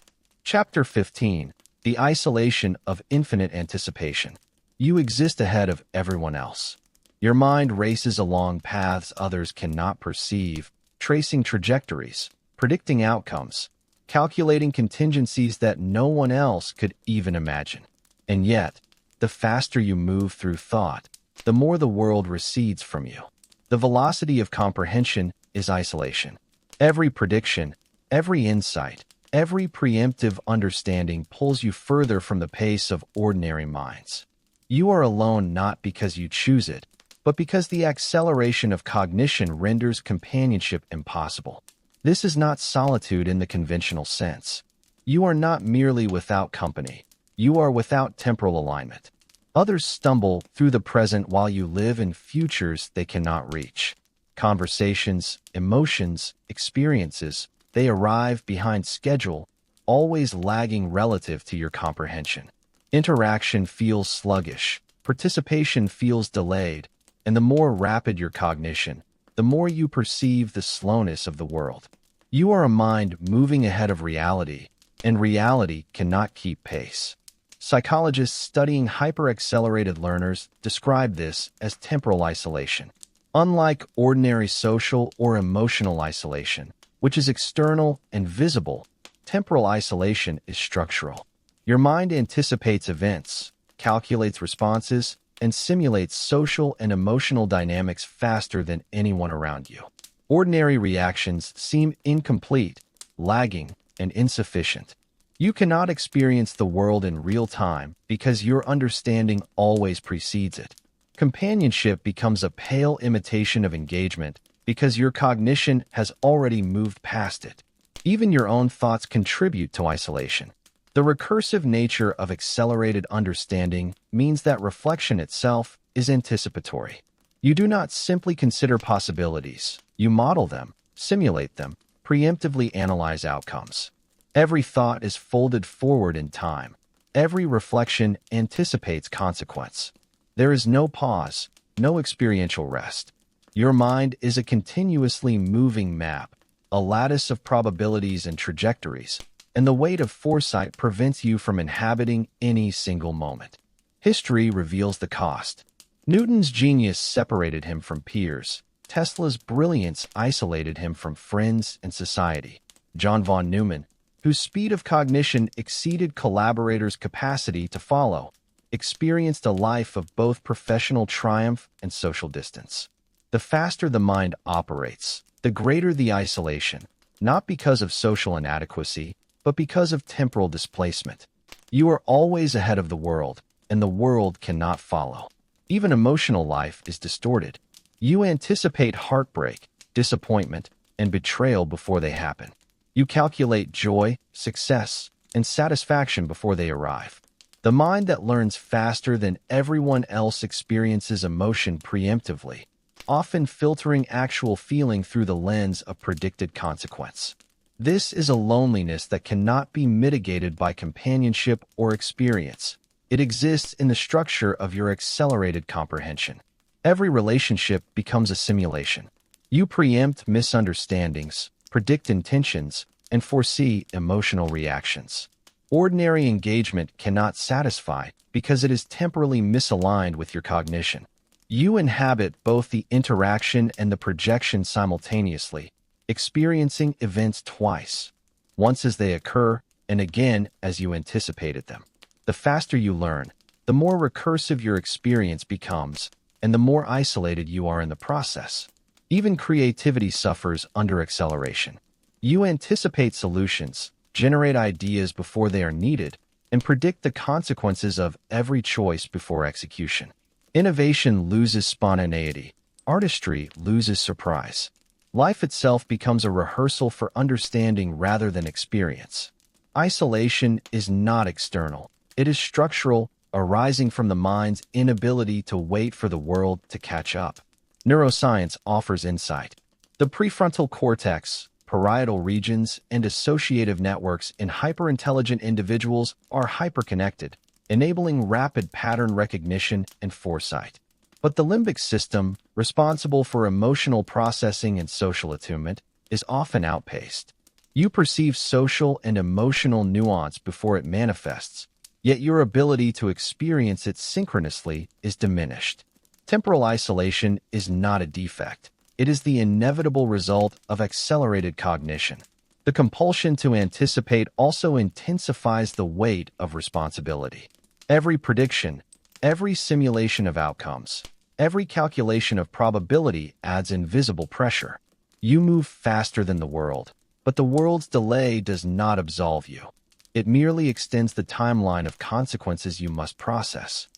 Chapter 15. The Isolation of Infinite Anticipation. You exist ahead of everyone else. Your mind races along paths others cannot perceive, tracing trajectories, predicting outcomes, calculating contingencies that no one else could even imagine. And yet, the faster you move through thought, the more the world recedes from you. The velocity of comprehension is isolation. Every prediction, every insight, every preemptive understanding pulls you further from the pace of ordinary minds. You are alone not because you choose it, but because the acceleration of cognition renders companionship impossible. This is not solitude in the conventional sense. You are not merely without company. You are without temporal alignment. Others stumble through the present while you live in futures they cannot reach. Conversations, emotions, experiences, they arrive behind schedule, always lagging relative to your comprehension. Interaction feels sluggish, participation feels delayed, and the more rapid your cognition, the more you perceive the slowness of the world. You are a mind moving ahead of reality, and reality cannot keep pace. Psychologists studying hyper-accelerated learners describe this as temporal isolation. Unlike ordinary social or emotional isolation, which is external and visible, temporal isolation is structural. Your mind anticipates events, calculates responses, and simulates social and emotional dynamics faster than anyone around you. Ordinary reactions seem incomplete, lagging, and insufficient. You cannot experience the world in real time because your understanding always precedes it. Companionship becomes a pale imitation of engagement because your cognition has already moved past it. Even your own thoughts contribute to isolation. The recursive nature of accelerated understanding means that reflection itself is anticipatory. You do not simply consider possibilities. You model them, simulate them, preemptively analyze outcomes. Every thought is folded forward in time. Every reflection anticipates consequence. There is no pause, no experiential rest. Your mind is a continuously moving map, a lattice of probabilities and trajectories, and the weight of foresight prevents you from inhabiting any single moment. History reveals the cost. Newton's genius separated him from peers. Tesla's brilliance isolated him from friends and society. John von Neumann, whose speed of cognition exceeded collaborators' capacity to follow, experienced a life of both professional triumph and social distance. The faster the mind operates, the greater the isolation, not because of social inadequacy, but because of temporal displacement. You are always ahead of the world, and the world cannot follow. Even emotional life is distorted. You anticipate heartbreak, disappointment, and betrayal before they happen. You calculate joy, success, and satisfaction before they arrive. The mind that learns faster than everyone else experiences emotion preemptively, often filtering actual feeling through the lens of predicted consequence. This is a loneliness that cannot be mitigated by companionship or experience. It exists in the structure of your accelerated comprehension. Every relationship becomes a simulation. You preempt misunderstandings, predict intentions, and foresee emotional reactions. Ordinary engagement cannot satisfy because it is temporally misaligned with your cognition. You inhabit both the interaction and the projection simultaneously, experiencing events twice, once as they occur and again as you anticipated them. The faster you learn, the more recursive your experience becomes, and the more isolated you are in the process. Even creativity suffers under acceleration. You anticipate solutions, generate ideas before they are needed, and predict the consequences of every choice before execution. Innovation loses spontaneity. Artistry loses surprise. Life itself becomes a rehearsal for understanding rather than experience. Isolation is not external. It is structural, arising from the mind's inability to wait for the world to catch up. Neuroscience offers insight. The prefrontal cortex, parietal regions, and associative networks in hyperintelligent individuals are hyperconnected, enabling rapid pattern recognition and foresight. But the limbic system, responsible for emotional processing and social attunement, is often outpaced. You perceive social and emotional nuance before it manifests, yet your ability to experience it synchronously is diminished. Temporal isolation is not a defect. It is the inevitable result of accelerated cognition. The compulsion to anticipate also intensifies the weight of responsibility. Every prediction, every simulation of outcomes, every calculation of probability adds invisible pressure. You move faster than the world, but the world's delay does not absolve you. It merely extends the timeline of consequences you must process.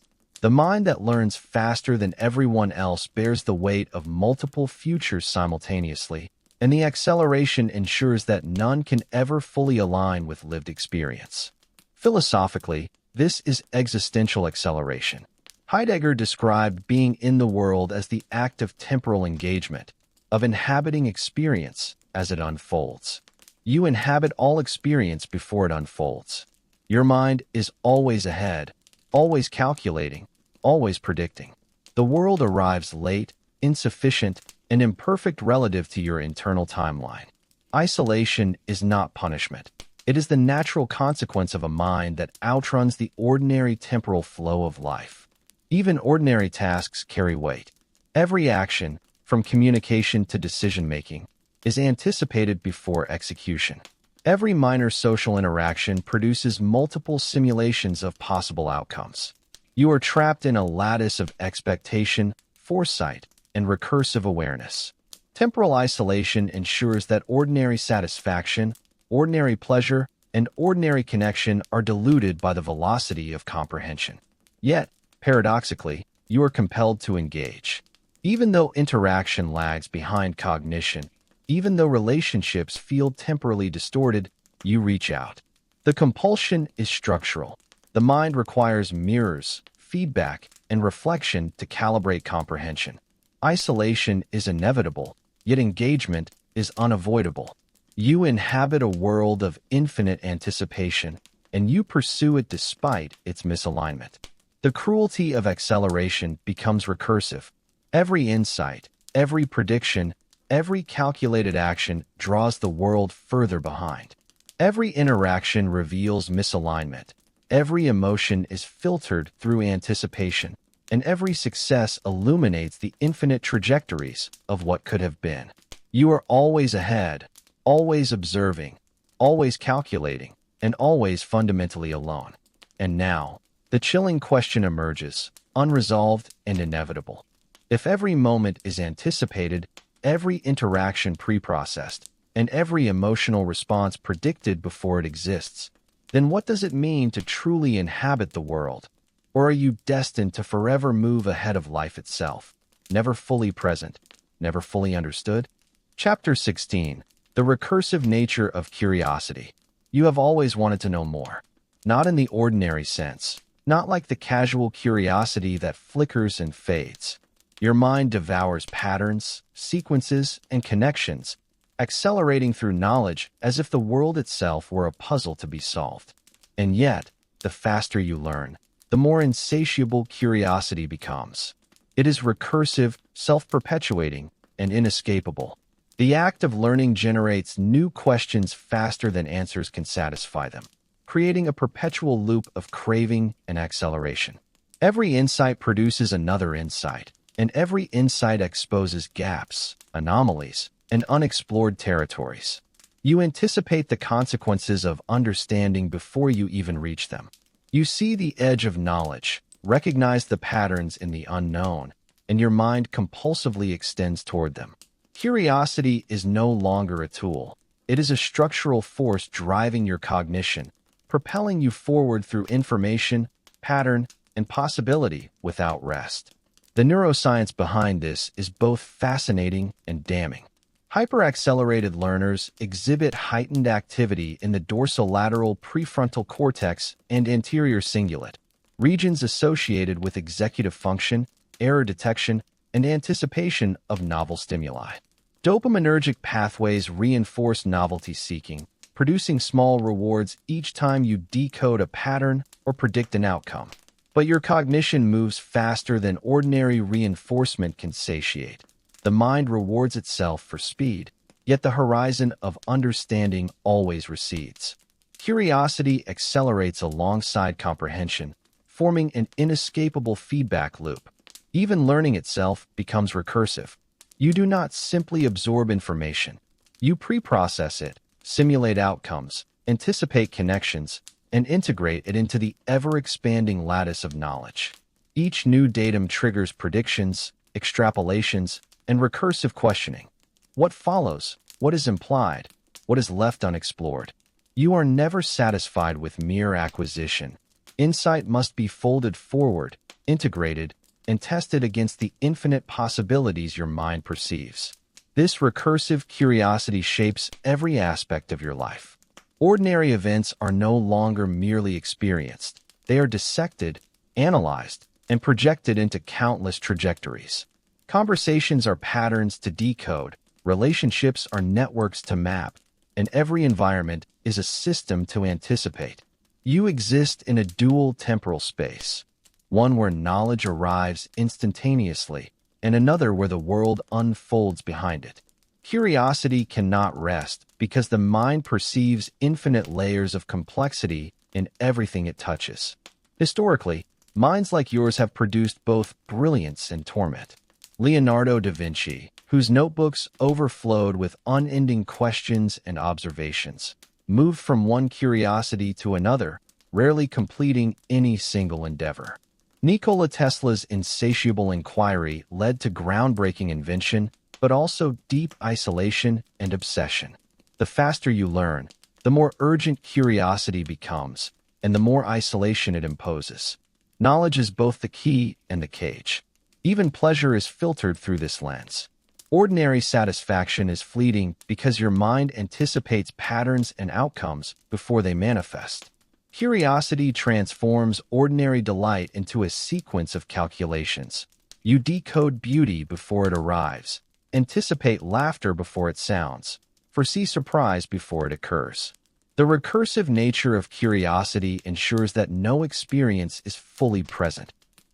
The mind that learns faster than everyone else bears the weight of multiple futures simultaneously, and the acceleration ensures that none can ever fully align with lived experience. Philosophically, this is existential acceleration. Heidegger described being in the world as the act of temporal engagement, of inhabiting experience as it unfolds. You inhabit all experience before it unfolds. Your mind is always ahead, always calculating, always predicting. The world arrives late, insufficient, and imperfect relative to your internal timeline. Isolation is not punishment. It is the natural consequence of a mind that outruns the ordinary temporal flow of life. Even ordinary tasks carry weight. Every action, from communication to decision-making, is anticipated before execution. Every minor social interaction produces multiple simulations of possible outcomes. You are trapped in a lattice of expectation, foresight, and recursive awareness. Temporal isolation ensures that ordinary satisfaction, ordinary pleasure, and ordinary connection are diluted by the velocity of comprehension. Yet, paradoxically, you are compelled to engage. Even though interaction lags behind cognition, even though relationships feel temporally distorted, you reach out. The compulsion is structural. The mind requires mirrors, feedback, and reflection to calibrate comprehension. Isolation is inevitable, yet engagement is unavoidable. You inhabit a world of infinite anticipation, and you pursue it despite its misalignment. The cruelty of acceleration becomes recursive. Every insight, every prediction, every calculated action draws the world further behind. Every interaction reveals misalignment. Every emotion is filtered through anticipation, and every success illuminates the infinite trajectories of what could have been. You are always ahead, always observing, always calculating, and always fundamentally alone. And now, the chilling question emerges, unresolved and inevitable. If every moment is anticipated, every interaction pre-processed, and every emotional response predicted before it exists, then what does it mean to truly inhabit the world? Or are you destined to forever move ahead of life itself, never fully present, never fully understood? Chapter 16. The Recursive Nature of Curiosity. You have always wanted to know more. Not in the ordinary sense, not like the casual curiosity that flickers and fades. Your mind devours patterns, sequences, and connections, accelerating through knowledge as if the world itself were a puzzle to be solved. And yet, the faster you learn, the more insatiable curiosity becomes. It is recursive, self-perpetuating, and inescapable. The act of learning generates new questions faster than answers can satisfy them, creating a perpetual loop of craving and acceleration. Every insight produces another insight, and every insight exposes gaps, anomalies, and unexplored territories. You anticipate the consequences of understanding before you even reach them. You see the edge of knowledge, recognize the patterns in the unknown, and your mind compulsively extends toward them. Curiosity is no longer a tool. It is a structural force driving your cognition, propelling you forward through information, pattern, and possibility without rest. The neuroscience behind this is both fascinating and damning. Hyperaccelerated learners exhibit heightened activity in the dorsolateral prefrontal cortex and anterior cingulate, regions associated with executive function, error detection, and anticipation of novel stimuli. Dopaminergic pathways reinforce novelty seeking, producing small rewards each time you decode a pattern or predict an outcome. But your cognition moves faster than ordinary reinforcement can satiate. The mind rewards itself for speed, yet the horizon of understanding always recedes. Curiosity accelerates alongside comprehension, forming an inescapable feedback loop. Even learning itself becomes recursive. You do not simply absorb information. You pre-process it, simulate outcomes, anticipate connections, and integrate it into the ever-expanding lattice of knowledge. Each new datum triggers predictions, extrapolations, and recursive questioning. What follows? What is implied? What is left unexplored? You are never satisfied with mere acquisition. Insight must be folded forward, integrated, and tested against the infinite possibilities your mind perceives. This recursive curiosity shapes every aspect of your life. Ordinary events are no longer merely experienced. They are dissected, analyzed, and projected into countless trajectories. Conversations are patterns to decode, relationships are networks to map, and every environment is a system to anticipate. You exist in a dual temporal space, one where knowledge arrives instantaneously, and another where the world unfolds behind it. Curiosity cannot rest because the mind perceives infinite layers of complexity in everything it touches. Historically, minds like yours have produced both brilliance and torment. Leonardo da Vinci, whose notebooks overflowed with unending questions and observations, moved from one curiosity to another, rarely completing any single endeavor. Nikola Tesla's insatiable inquiry led to groundbreaking invention, but also deep isolation and obsession. The faster you learn, the more urgent curiosity becomes, and the more isolation it imposes. Knowledge is both the key and the cage. Even pleasure is filtered through this lens. Ordinary satisfaction is fleeting because your mind anticipates patterns and outcomes before they manifest. Curiosity transforms ordinary delight into a sequence of calculations. You decode beauty before it arrives, anticipate laughter before it sounds, foresee surprise before it occurs. The recursive nature of curiosity ensures that no experience is fully present.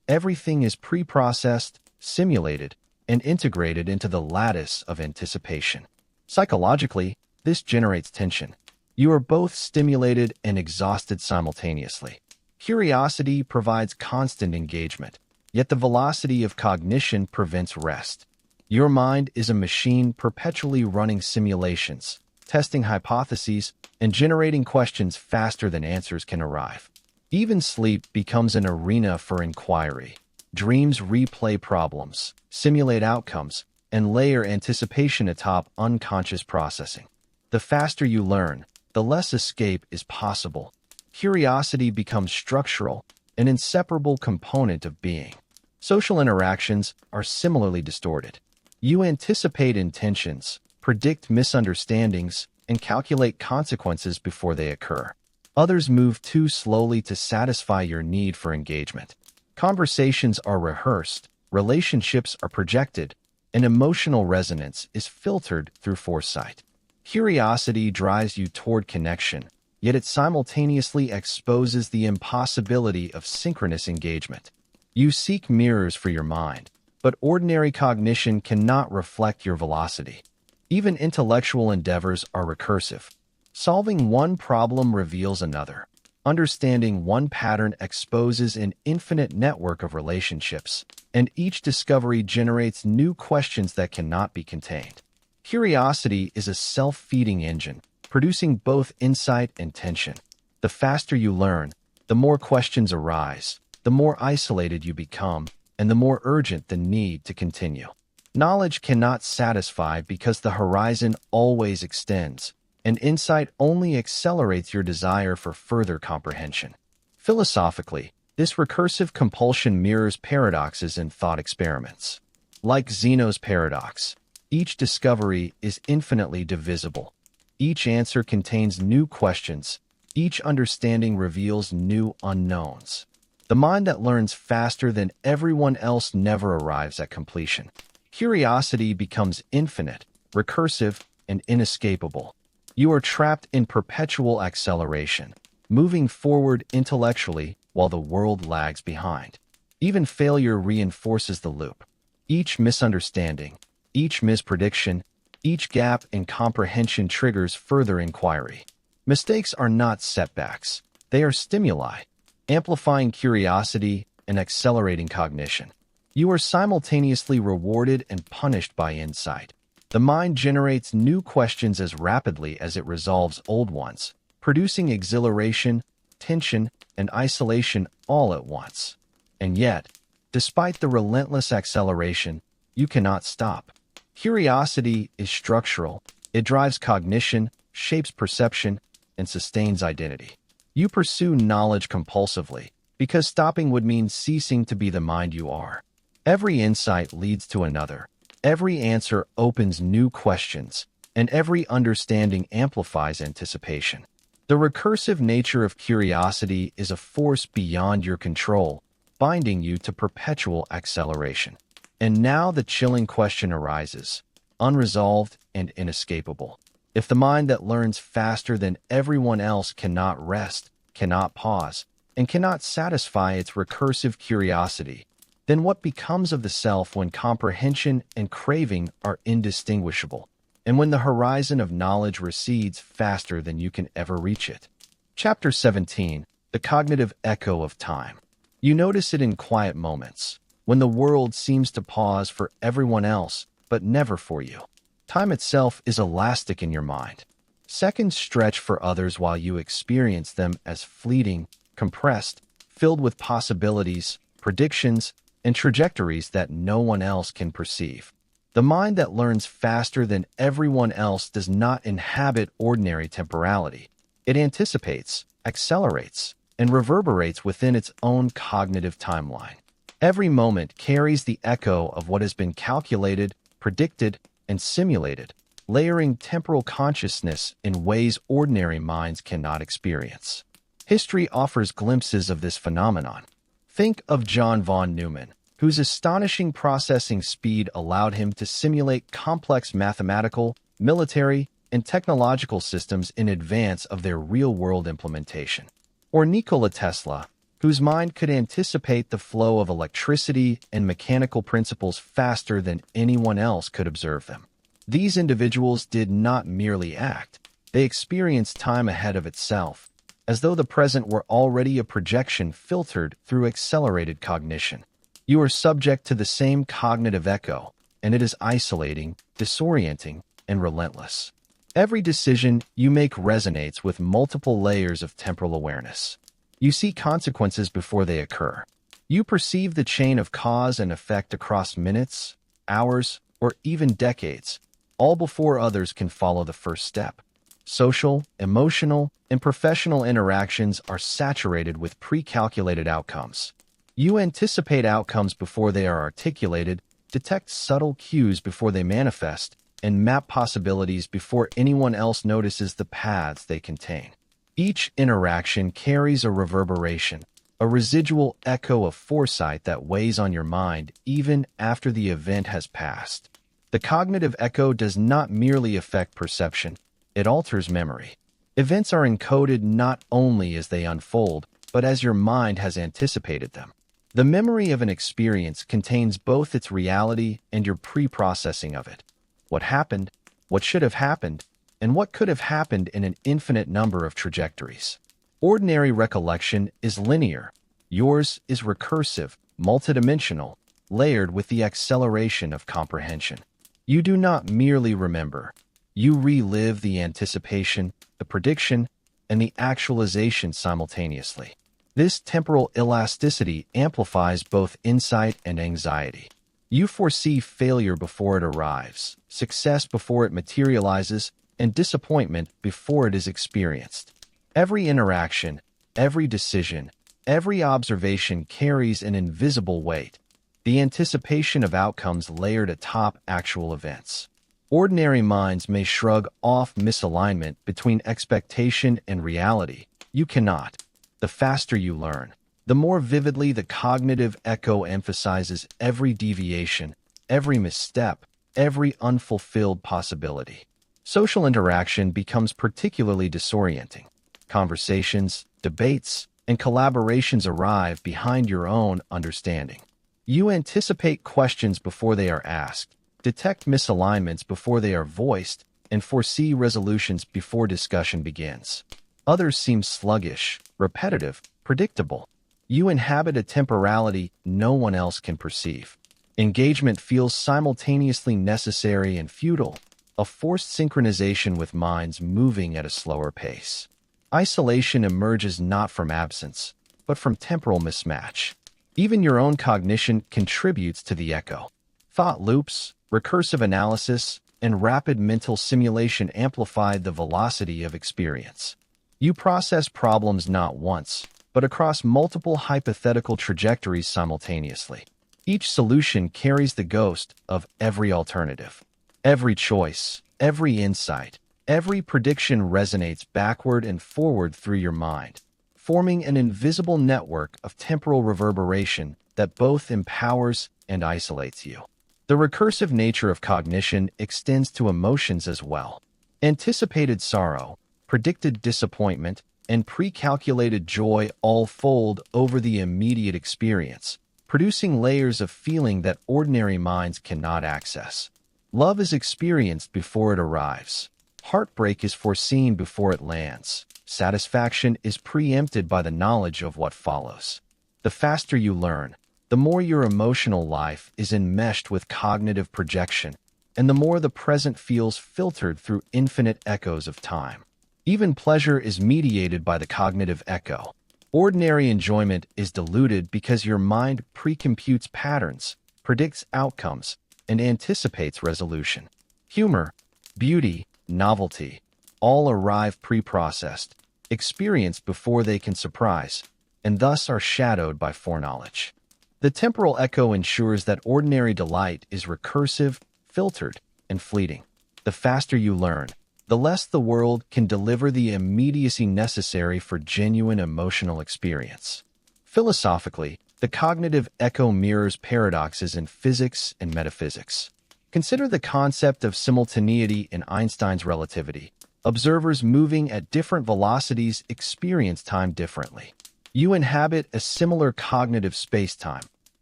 Everything is pre-processed, simulated, and integrated into the lattice of anticipation. Psychologically, this generates tension. You are both stimulated and exhausted simultaneously. Curiosity provides constant engagement, yet the velocity of cognition prevents rest. Your mind is a machine perpetually running simulations, testing hypotheses, and generating questions faster than answers can arrive. Even sleep becomes an arena for inquiry. Dreams replay problems, simulate outcomes, and layer anticipation atop unconscious processing. The faster you learn, the less escape is possible. Curiosity becomes structural, an inseparable component of being. Social interactions are similarly distorted. You anticipate intentions, predict misunderstandings, and calculate consequences before they occur. Others move too slowly to satisfy your need for engagement. Conversations are rehearsed, relationships are projected, and emotional resonance is filtered through foresight. Curiosity drives you toward connection, yet it simultaneously exposes the impossibility of synchronous engagement. You seek mirrors for your mind, but ordinary cognition cannot reflect your velocity. Even intellectual endeavors are recursive. Solving one problem reveals another. Understanding one pattern exposes an infinite network of relationships, and each discovery generates new questions that cannot be contained. Curiosity is a self-feeding engine, producing both insight and tension. The faster you learn, the more questions arise, the more isolated you become, and the more urgent the need to continue. Knowledge cannot satisfy because the horizon always extends, and insight only accelerates your desire for further comprehension. Philosophically, this recursive compulsion mirrors paradoxes in thought experiments. Like Zeno's paradox, each discovery is infinitely divisible. Each answer contains new questions. Each understanding reveals new unknowns. The mind that learns faster than everyone else never arrives at completion. Curiosity becomes infinite, recursive, and inescapable. You are trapped in perpetual acceleration, moving forward intellectually while the world lags behind. Even failure reinforces the loop. Each misunderstanding, each misprediction, each gap in comprehension triggers further inquiry. Mistakes are not setbacks. They are stimuli, amplifying curiosity and accelerating cognition. You are simultaneously rewarded and punished by insight. The mind generates new questions as rapidly as it resolves old ones, producing exhilaration, tension, and isolation all at once. And yet, despite the relentless acceleration, you cannot stop. Curiosity is structural. It drives cognition, shapes perception, and sustains identity. You pursue knowledge compulsively, because stopping would mean ceasing to be the mind you are. Every insight leads to another. Every answer opens new questions, and every understanding amplifies anticipation. The recursive nature of curiosity is a force beyond your control, binding you to perpetual acceleration. And now the chilling question arises, unresolved and inescapable. If the mind that learns faster than everyone else cannot rest, cannot pause, and cannot satisfy its recursive curiosity, then what becomes of the self when comprehension and craving are indistinguishable, and when the horizon of knowledge recedes faster than you can ever reach it? Chapter 17. The Cognitive Echo of Time. You notice it in quiet moments, when the world seems to pause for everyone else, but never for you. Time itself is elastic in your mind. Seconds stretch for others while you experience them as fleeting, compressed, filled with possibilities, predictions, and trajectories that no one else can perceive. The mind that learns faster than everyone else does not inhabit ordinary temporality. It anticipates, accelerates, and reverberates within its own cognitive timeline. Every moment carries the echo of what has been calculated, predicted, and simulated, layering temporal consciousness in ways ordinary minds cannot experience. History offers glimpses of this phenomenon. Think of John von Neumann, whose astonishing processing speed allowed him to simulate complex mathematical, military, and technological systems in advance of their real-world implementation. Or Nikola Tesla, whose mind could anticipate the flow of electricity and mechanical principles faster than anyone else could observe them. These individuals did not merely act, they experienced time ahead of itself, as though the present were already a projection filtered through accelerated cognition. You are subject to the same cognitive echo, and it is isolating, disorienting, and relentless. Every decision you make resonates with multiple layers of temporal awareness. You see consequences before they occur. You perceive the chain of cause and effect across minutes, hours, or even decades, all before others can follow the first step. Social, emotional, and professional interactions are saturated with pre-calculated outcomes. You anticipate outcomes before they are articulated, detect subtle cues before they manifest, and map possibilities before anyone else notices the paths they contain. Each interaction carries a reverberation, a residual echo of foresight that weighs on your mind even after the event has passed. The cognitive echo does not merely affect perception, it alters memory. Events are encoded not only as they unfold, but as your mind has anticipated them. The memory of an experience contains both its reality and your pre-processing of it. What happened, what should have happened, and what could have happened in an infinite number of trajectories. Ordinary recollection is linear. Yours is recursive, multidimensional, layered with the acceleration of comprehension. You do not merely remember. You relive the anticipation, the prediction, and the actualization simultaneously. This temporal elasticity amplifies both insight and anxiety. You foresee failure before it arrives, success before it materializes, and disappointment before it is experienced. Every interaction, every decision, every observation carries an invisible weight, the anticipation of outcomes layered atop actual events. Ordinary minds may shrug off misalignment between expectation and reality. You cannot. The faster you learn, the more vividly the cognitive echo emphasizes every deviation, every misstep, every unfulfilled possibility. Social interaction becomes particularly disorienting. Conversations, debates, and collaborations arrive behind your own understanding. You anticipate questions before they are asked, detect misalignments before they are voiced, and foresee resolutions before discussion begins. Others seem sluggish, repetitive, predictable. You inhabit a temporality no one else can perceive. Engagement feels simultaneously necessary and futile, a forced synchronization with minds moving at a slower pace. Isolation emerges not from absence, but from temporal mismatch. Even your own cognition contributes to the echo. Thought loops, recursive analysis, and rapid mental simulation amplify the velocity of experience. You process problems not once, but across multiple hypothetical trajectories simultaneously. Each solution carries the ghost of every alternative. Every choice, every insight, every prediction resonates backward and forward through your mind, forming an invisible network of temporal reverberation that both empowers and isolates you. The recursive nature of cognition extends to emotions as well. Anticipated sorrow, predicted disappointment, and pre-calculated joy all fold over the immediate experience, producing layers of feeling that ordinary minds cannot access. Love is experienced before it arrives. Heartbreak is foreseen before it lands. Satisfaction is preempted by the knowledge of what follows. The faster you learn, the more your emotional life is enmeshed with cognitive projection, and the more the present feels filtered through infinite echoes of time. Even pleasure is mediated by the cognitive echo. Ordinary enjoyment is diluted because your mind precomputes patterns, predicts outcomes, and anticipates resolution. Humor, beauty, novelty, all arrive pre-processed, experienced before they can surprise, and thus are shadowed by foreknowledge. The temporal echo ensures that ordinary delight is recursive, filtered, and fleeting. The faster you learn, the less the world can deliver the immediacy necessary for genuine emotional experience. Philosophically, the cognitive echo mirrors paradoxes in physics and metaphysics. Consider the concept of simultaneity in Einstein's relativity. Observers moving at different velocities experience time differently. You inhabit a similar cognitive space-time,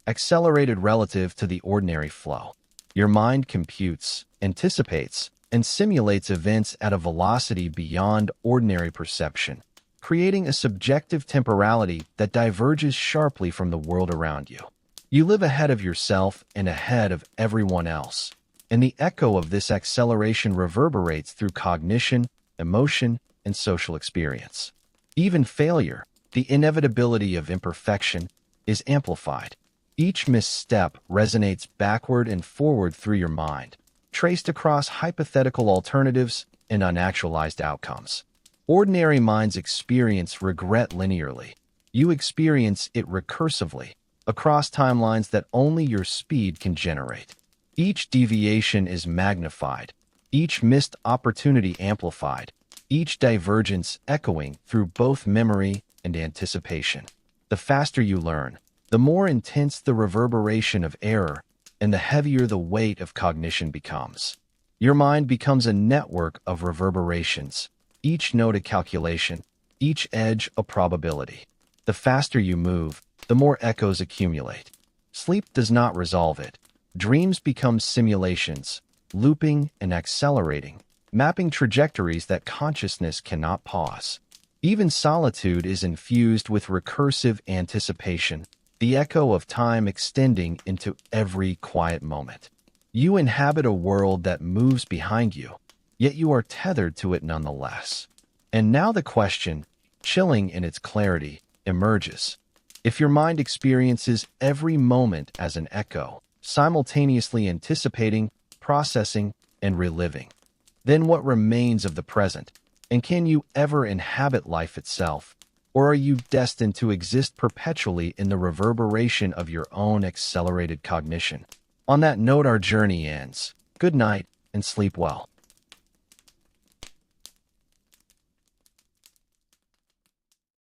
accelerated relative to the ordinary flow. Your mind computes, anticipates, and simulates events at a velocity beyond ordinary perception, creating a subjective temporality that diverges sharply from the world around you. You live ahead of yourself and ahead of everyone else, and the echo of this acceleration reverberates through cognition, emotion, and social experience. Even failure, the inevitability of imperfection, is amplified. Each misstep resonates backward and forward through your mind, traced across hypothetical alternatives and unactualized outcomes. Ordinary minds experience regret linearly. You experience it recursively, across timelines that only your speed can generate. Each deviation is magnified, each missed opportunity amplified, each divergence echoing through both memory and anticipation. The faster you learn, the more intense the reverberation of error and the heavier the weight of cognition becomes. Your mind becomes a network of reverberations, each note a calculation, each edge a probability. The faster you move, the more echoes accumulate. Sleep does not resolve it. Dreams become simulations, looping and accelerating, mapping trajectories that consciousness cannot pause. Even solitude is infused with recursive anticipation, the echo of time extending into every quiet moment. You inhabit a world that moves behind you, yet you are tethered to it nonetheless. And now the question, chilling in its clarity, emerges. If your mind experiences every moment as an echo, simultaneously anticipating, processing, and reliving, then what remains of the present? And can you ever inhabit life itself? Or are you destined to exist perpetually in the reverberation of your own accelerated cognition? On that note, our journey ends. Good night and sleep well.